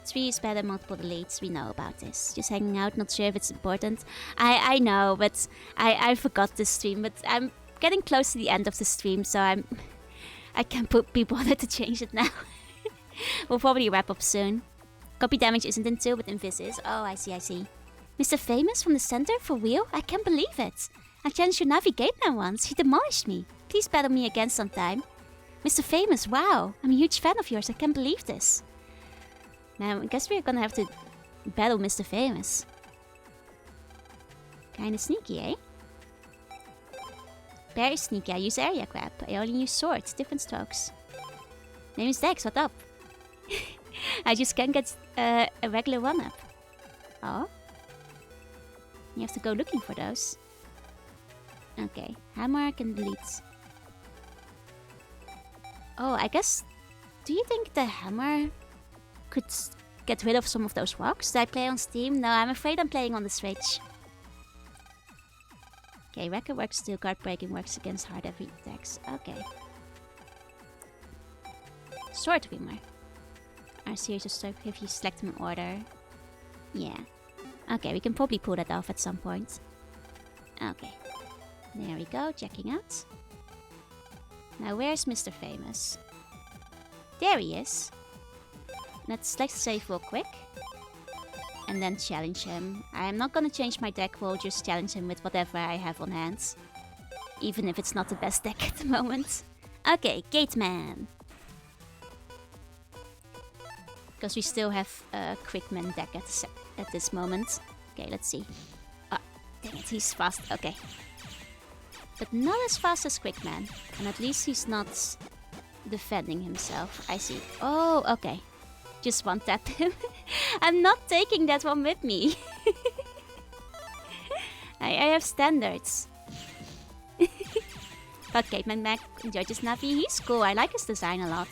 3 is better, multiple deletes. We know about this. Just hanging out, not sure if it's important. I know, but I forgot this stream. But I'm getting close to the end of the stream, so I can't be bothered to change it now. We'll probably wrap up soon. Copy damage isn't in 2, but Invis is. Oh, I see. Mr. Famous from the center? For real? I can't believe it. I challenged your navigate now once. He demolished me. Please battle me again sometime. Mr. Famous, wow. I'm a huge fan of yours. I can't believe this. Now, I guess we're gonna have to battle Mr. Famous. Kinda sneaky, eh? Very sneaky. I use area grab. I only use swords. Different strokes. Name is Dex. What up? I just can't get a regular 1-up. Oh? You have to go looking for those. Okay. Hammer can delete. Oh, I guess... Do you think the hammer could get rid of some of those rocks? Did I play on Steam? No, I'm afraid I'm playing on the Switch. Okay, Wrecker works too. Guard breaking works against hard heavy attacks. Okay. Sword Reamer. Our series of stuff if you select them in order. Yeah. Okay, we can probably pull that off at some point. Okay. There we go, checking out. Now where's Mr. Famous? There he is. Let's save real quick. And then challenge him. I'm not gonna change my deck, we'll just challenge him with whatever I have on hand. Even if it's not the best deck at the moment. Okay, Gateman. Because we still have a Quickman deck at this moment. Okay, let's see. Ah, dang it, he's fast. Okay. But not as fast as Quickman. And at least he's not defending himself. I see. Oh, okay. Just one tap him. I'm not taking that one with me. I have standards. Okay, Mac enjoyed his Navi. He's cool. I like his design a lot.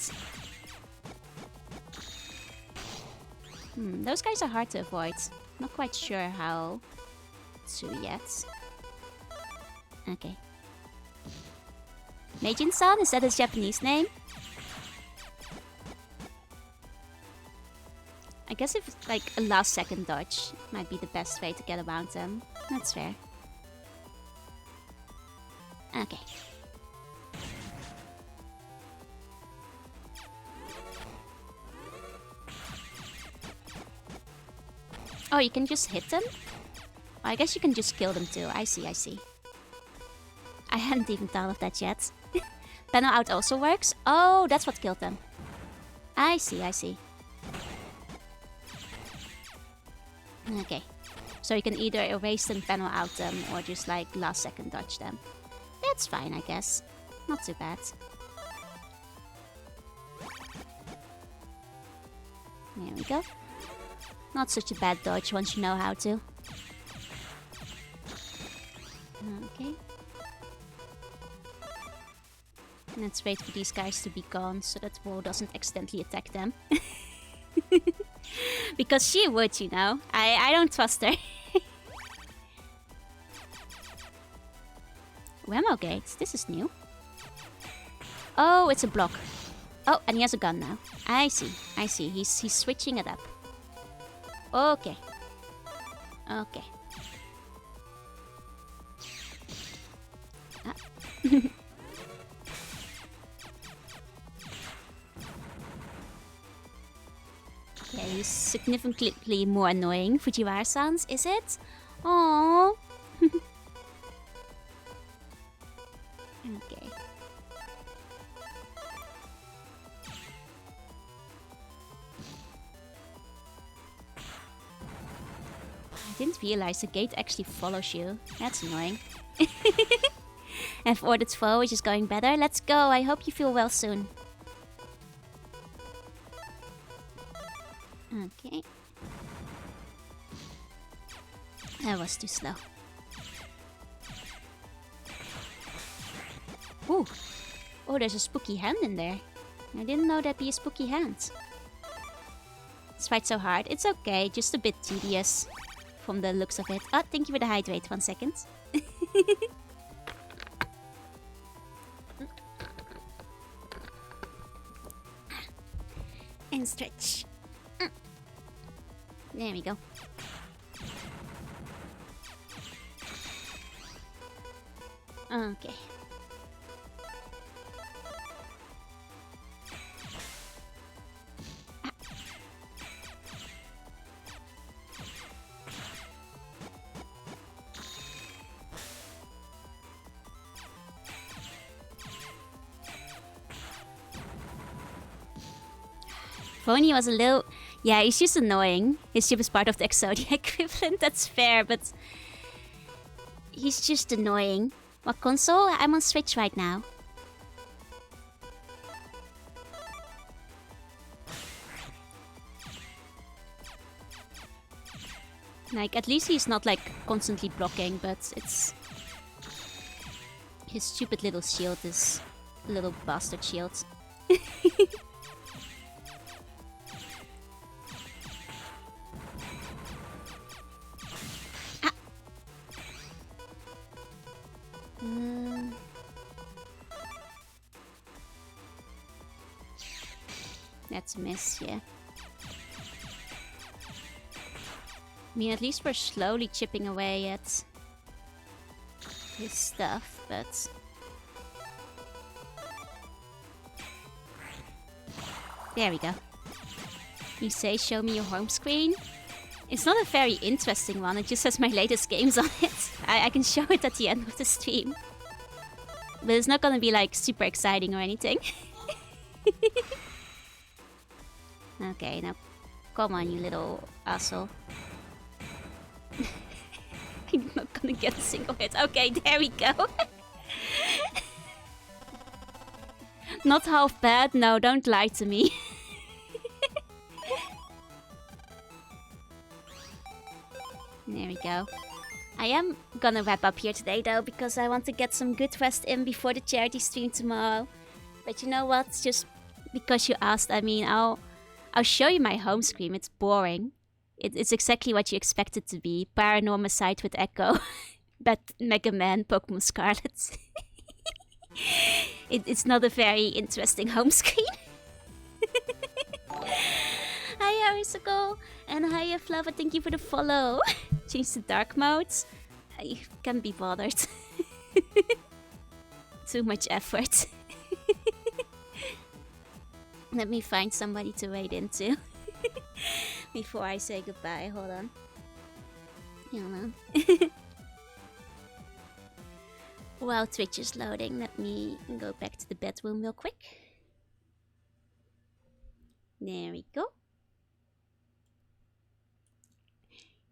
Those guys are hard to avoid. Not quite sure how to yet. Okay. Meijin-san, is that his Japanese name? I guess if it's like a last second dodge might be the best way to get around them. That's fair. Okay. Oh, you can just hit them? I guess you can just kill them too. I see, I see. I hadn't even thought of that yet. Panel out also works? Oh, that's what killed them. I see, I see. Okay. So you can either erase them, panel out them, or just like last second dodge them. That's fine, I guess. Not too bad. There we go. Not such a bad dodge once you know how to. Okay. Let's wait for these guys to be gone so that Wall doesn't accidentally attack them. Because she would, you know. I don't trust her. Whammo gates. This is new. Oh, it's a block. Oh, and he has a gun now. I see. I see. He's switching it up. Okay. Okay. Ah. Okay, he's significantly more annoying, Fujiwara-sans, is it? Aww. Okay. I didn't realize the gate actually follows you. That's annoying. I've ordered foe, which is going better. Let's go. I hope you feel well soon. Okay. That was too slow. Ooh. Oh, there's a spooky hand in there. I didn't know that'd be a spooky hand. This fight's so hard. It's okay, just a bit tedious from the looks of it. Oh, thank you for the hydrate. 1 second. And stretch. There we go. Okay. Phony was a little... Yeah, he's just annoying. His ship is part of the Exodia equivalent, that's fair, but... He's just annoying. What console? I'm on Switch right now. Like, at least he's not, like, constantly blocking, but it's... His stupid little shield is... a little bastard shield. That's a miss, yeah. I mean, at least we're slowly chipping away at his stuff, but... There we go. You say, show me your home screen. It's not a very interesting one. It just has my latest games on it. I can show it at the end of the stream. But it's not gonna be like super exciting or anything. Okay, now come on, you little asshole. I'm not gonna get a single hit. Okay, there we go. Not half bad. No, don't lie to me. There we go. I am gonna wrap up here today though, because I want to get some good rest in before the charity stream tomorrow. But you know what? Just because you asked, I mean, I'll show you my home screen. It's boring. It's exactly what you expect it to be. Paranormal site with Echo. But Megaman, Pokemon Scarlet. It's not a very interesting home screen. Hi Arisuko and hi Flava, thank you for the follow. Change to dark modes. I can't be bothered. Too much effort. Let me find somebody to wade into. Before I say goodbye, hold on. Hold on. While Twitch is loading, let me go back to the bedroom real quick. There we go.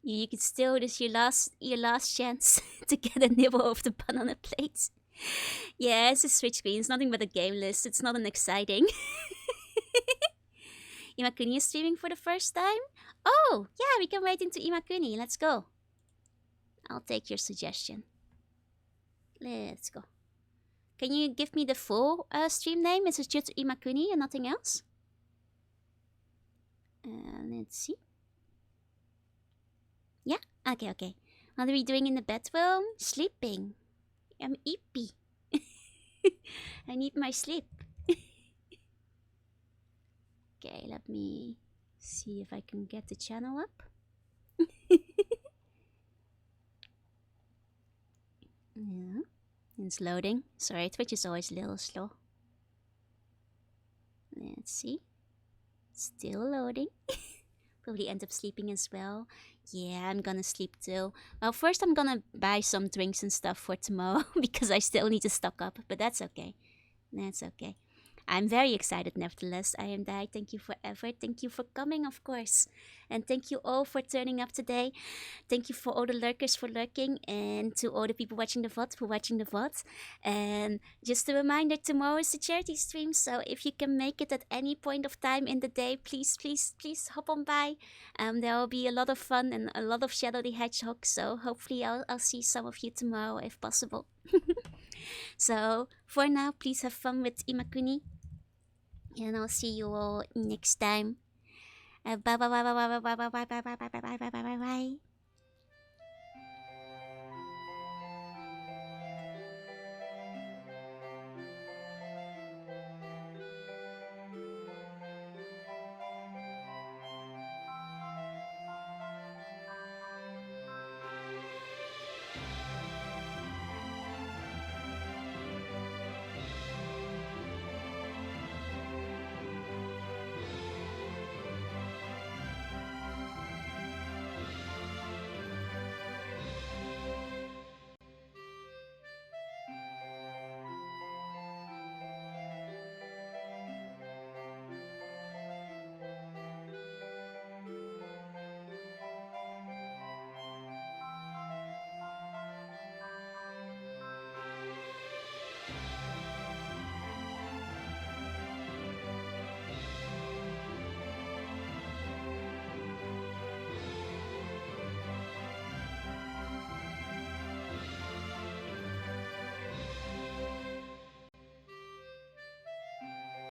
You can still, this is your last chance to get a nibble of the banana plate. Yeah, it's a Switch screen. It's nothing but a game list. It's not an exciting. Imakuni is streaming for the first time? Oh, yeah, we can wait into Imakuni. Let's go. I'll take your suggestion. Let's go. Can you give me the full stream name? Is it just Imakuni and nothing else? Let's see. Yeah? Okay, okay. What are we doing in the bedroom? Sleeping. I'm eepy. I need my sleep. Okay, let me see if I can get the channel up. Yeah, it's loading. Sorry, Twitch is always a little slow. Let's see. Still loading. Probably end up sleeping as well. Yeah, I'm gonna sleep too. Well, first I'm gonna buy some drinks and stuff for tomorrow because I still need to stock up, but that's okay. That's okay. I'm very excited nevertheless. I am Dai. Thank you for effort. Thank you for coming, of course. And thank you all for turning up today. Thank you for all the lurkers for lurking. And to all the people watching the VOD for watching the VOD. And just a reminder, tomorrow is the charity stream. So if you can make it at any point of time in the day, please, please, please hop on by. There will be a lot of fun and a lot of Shadow the Hedgehog. So hopefully I'll see some of you tomorrow if possible. So for now, please have fun with Imakuni. And I'll see you all next time. Bye bye bye bye bye bye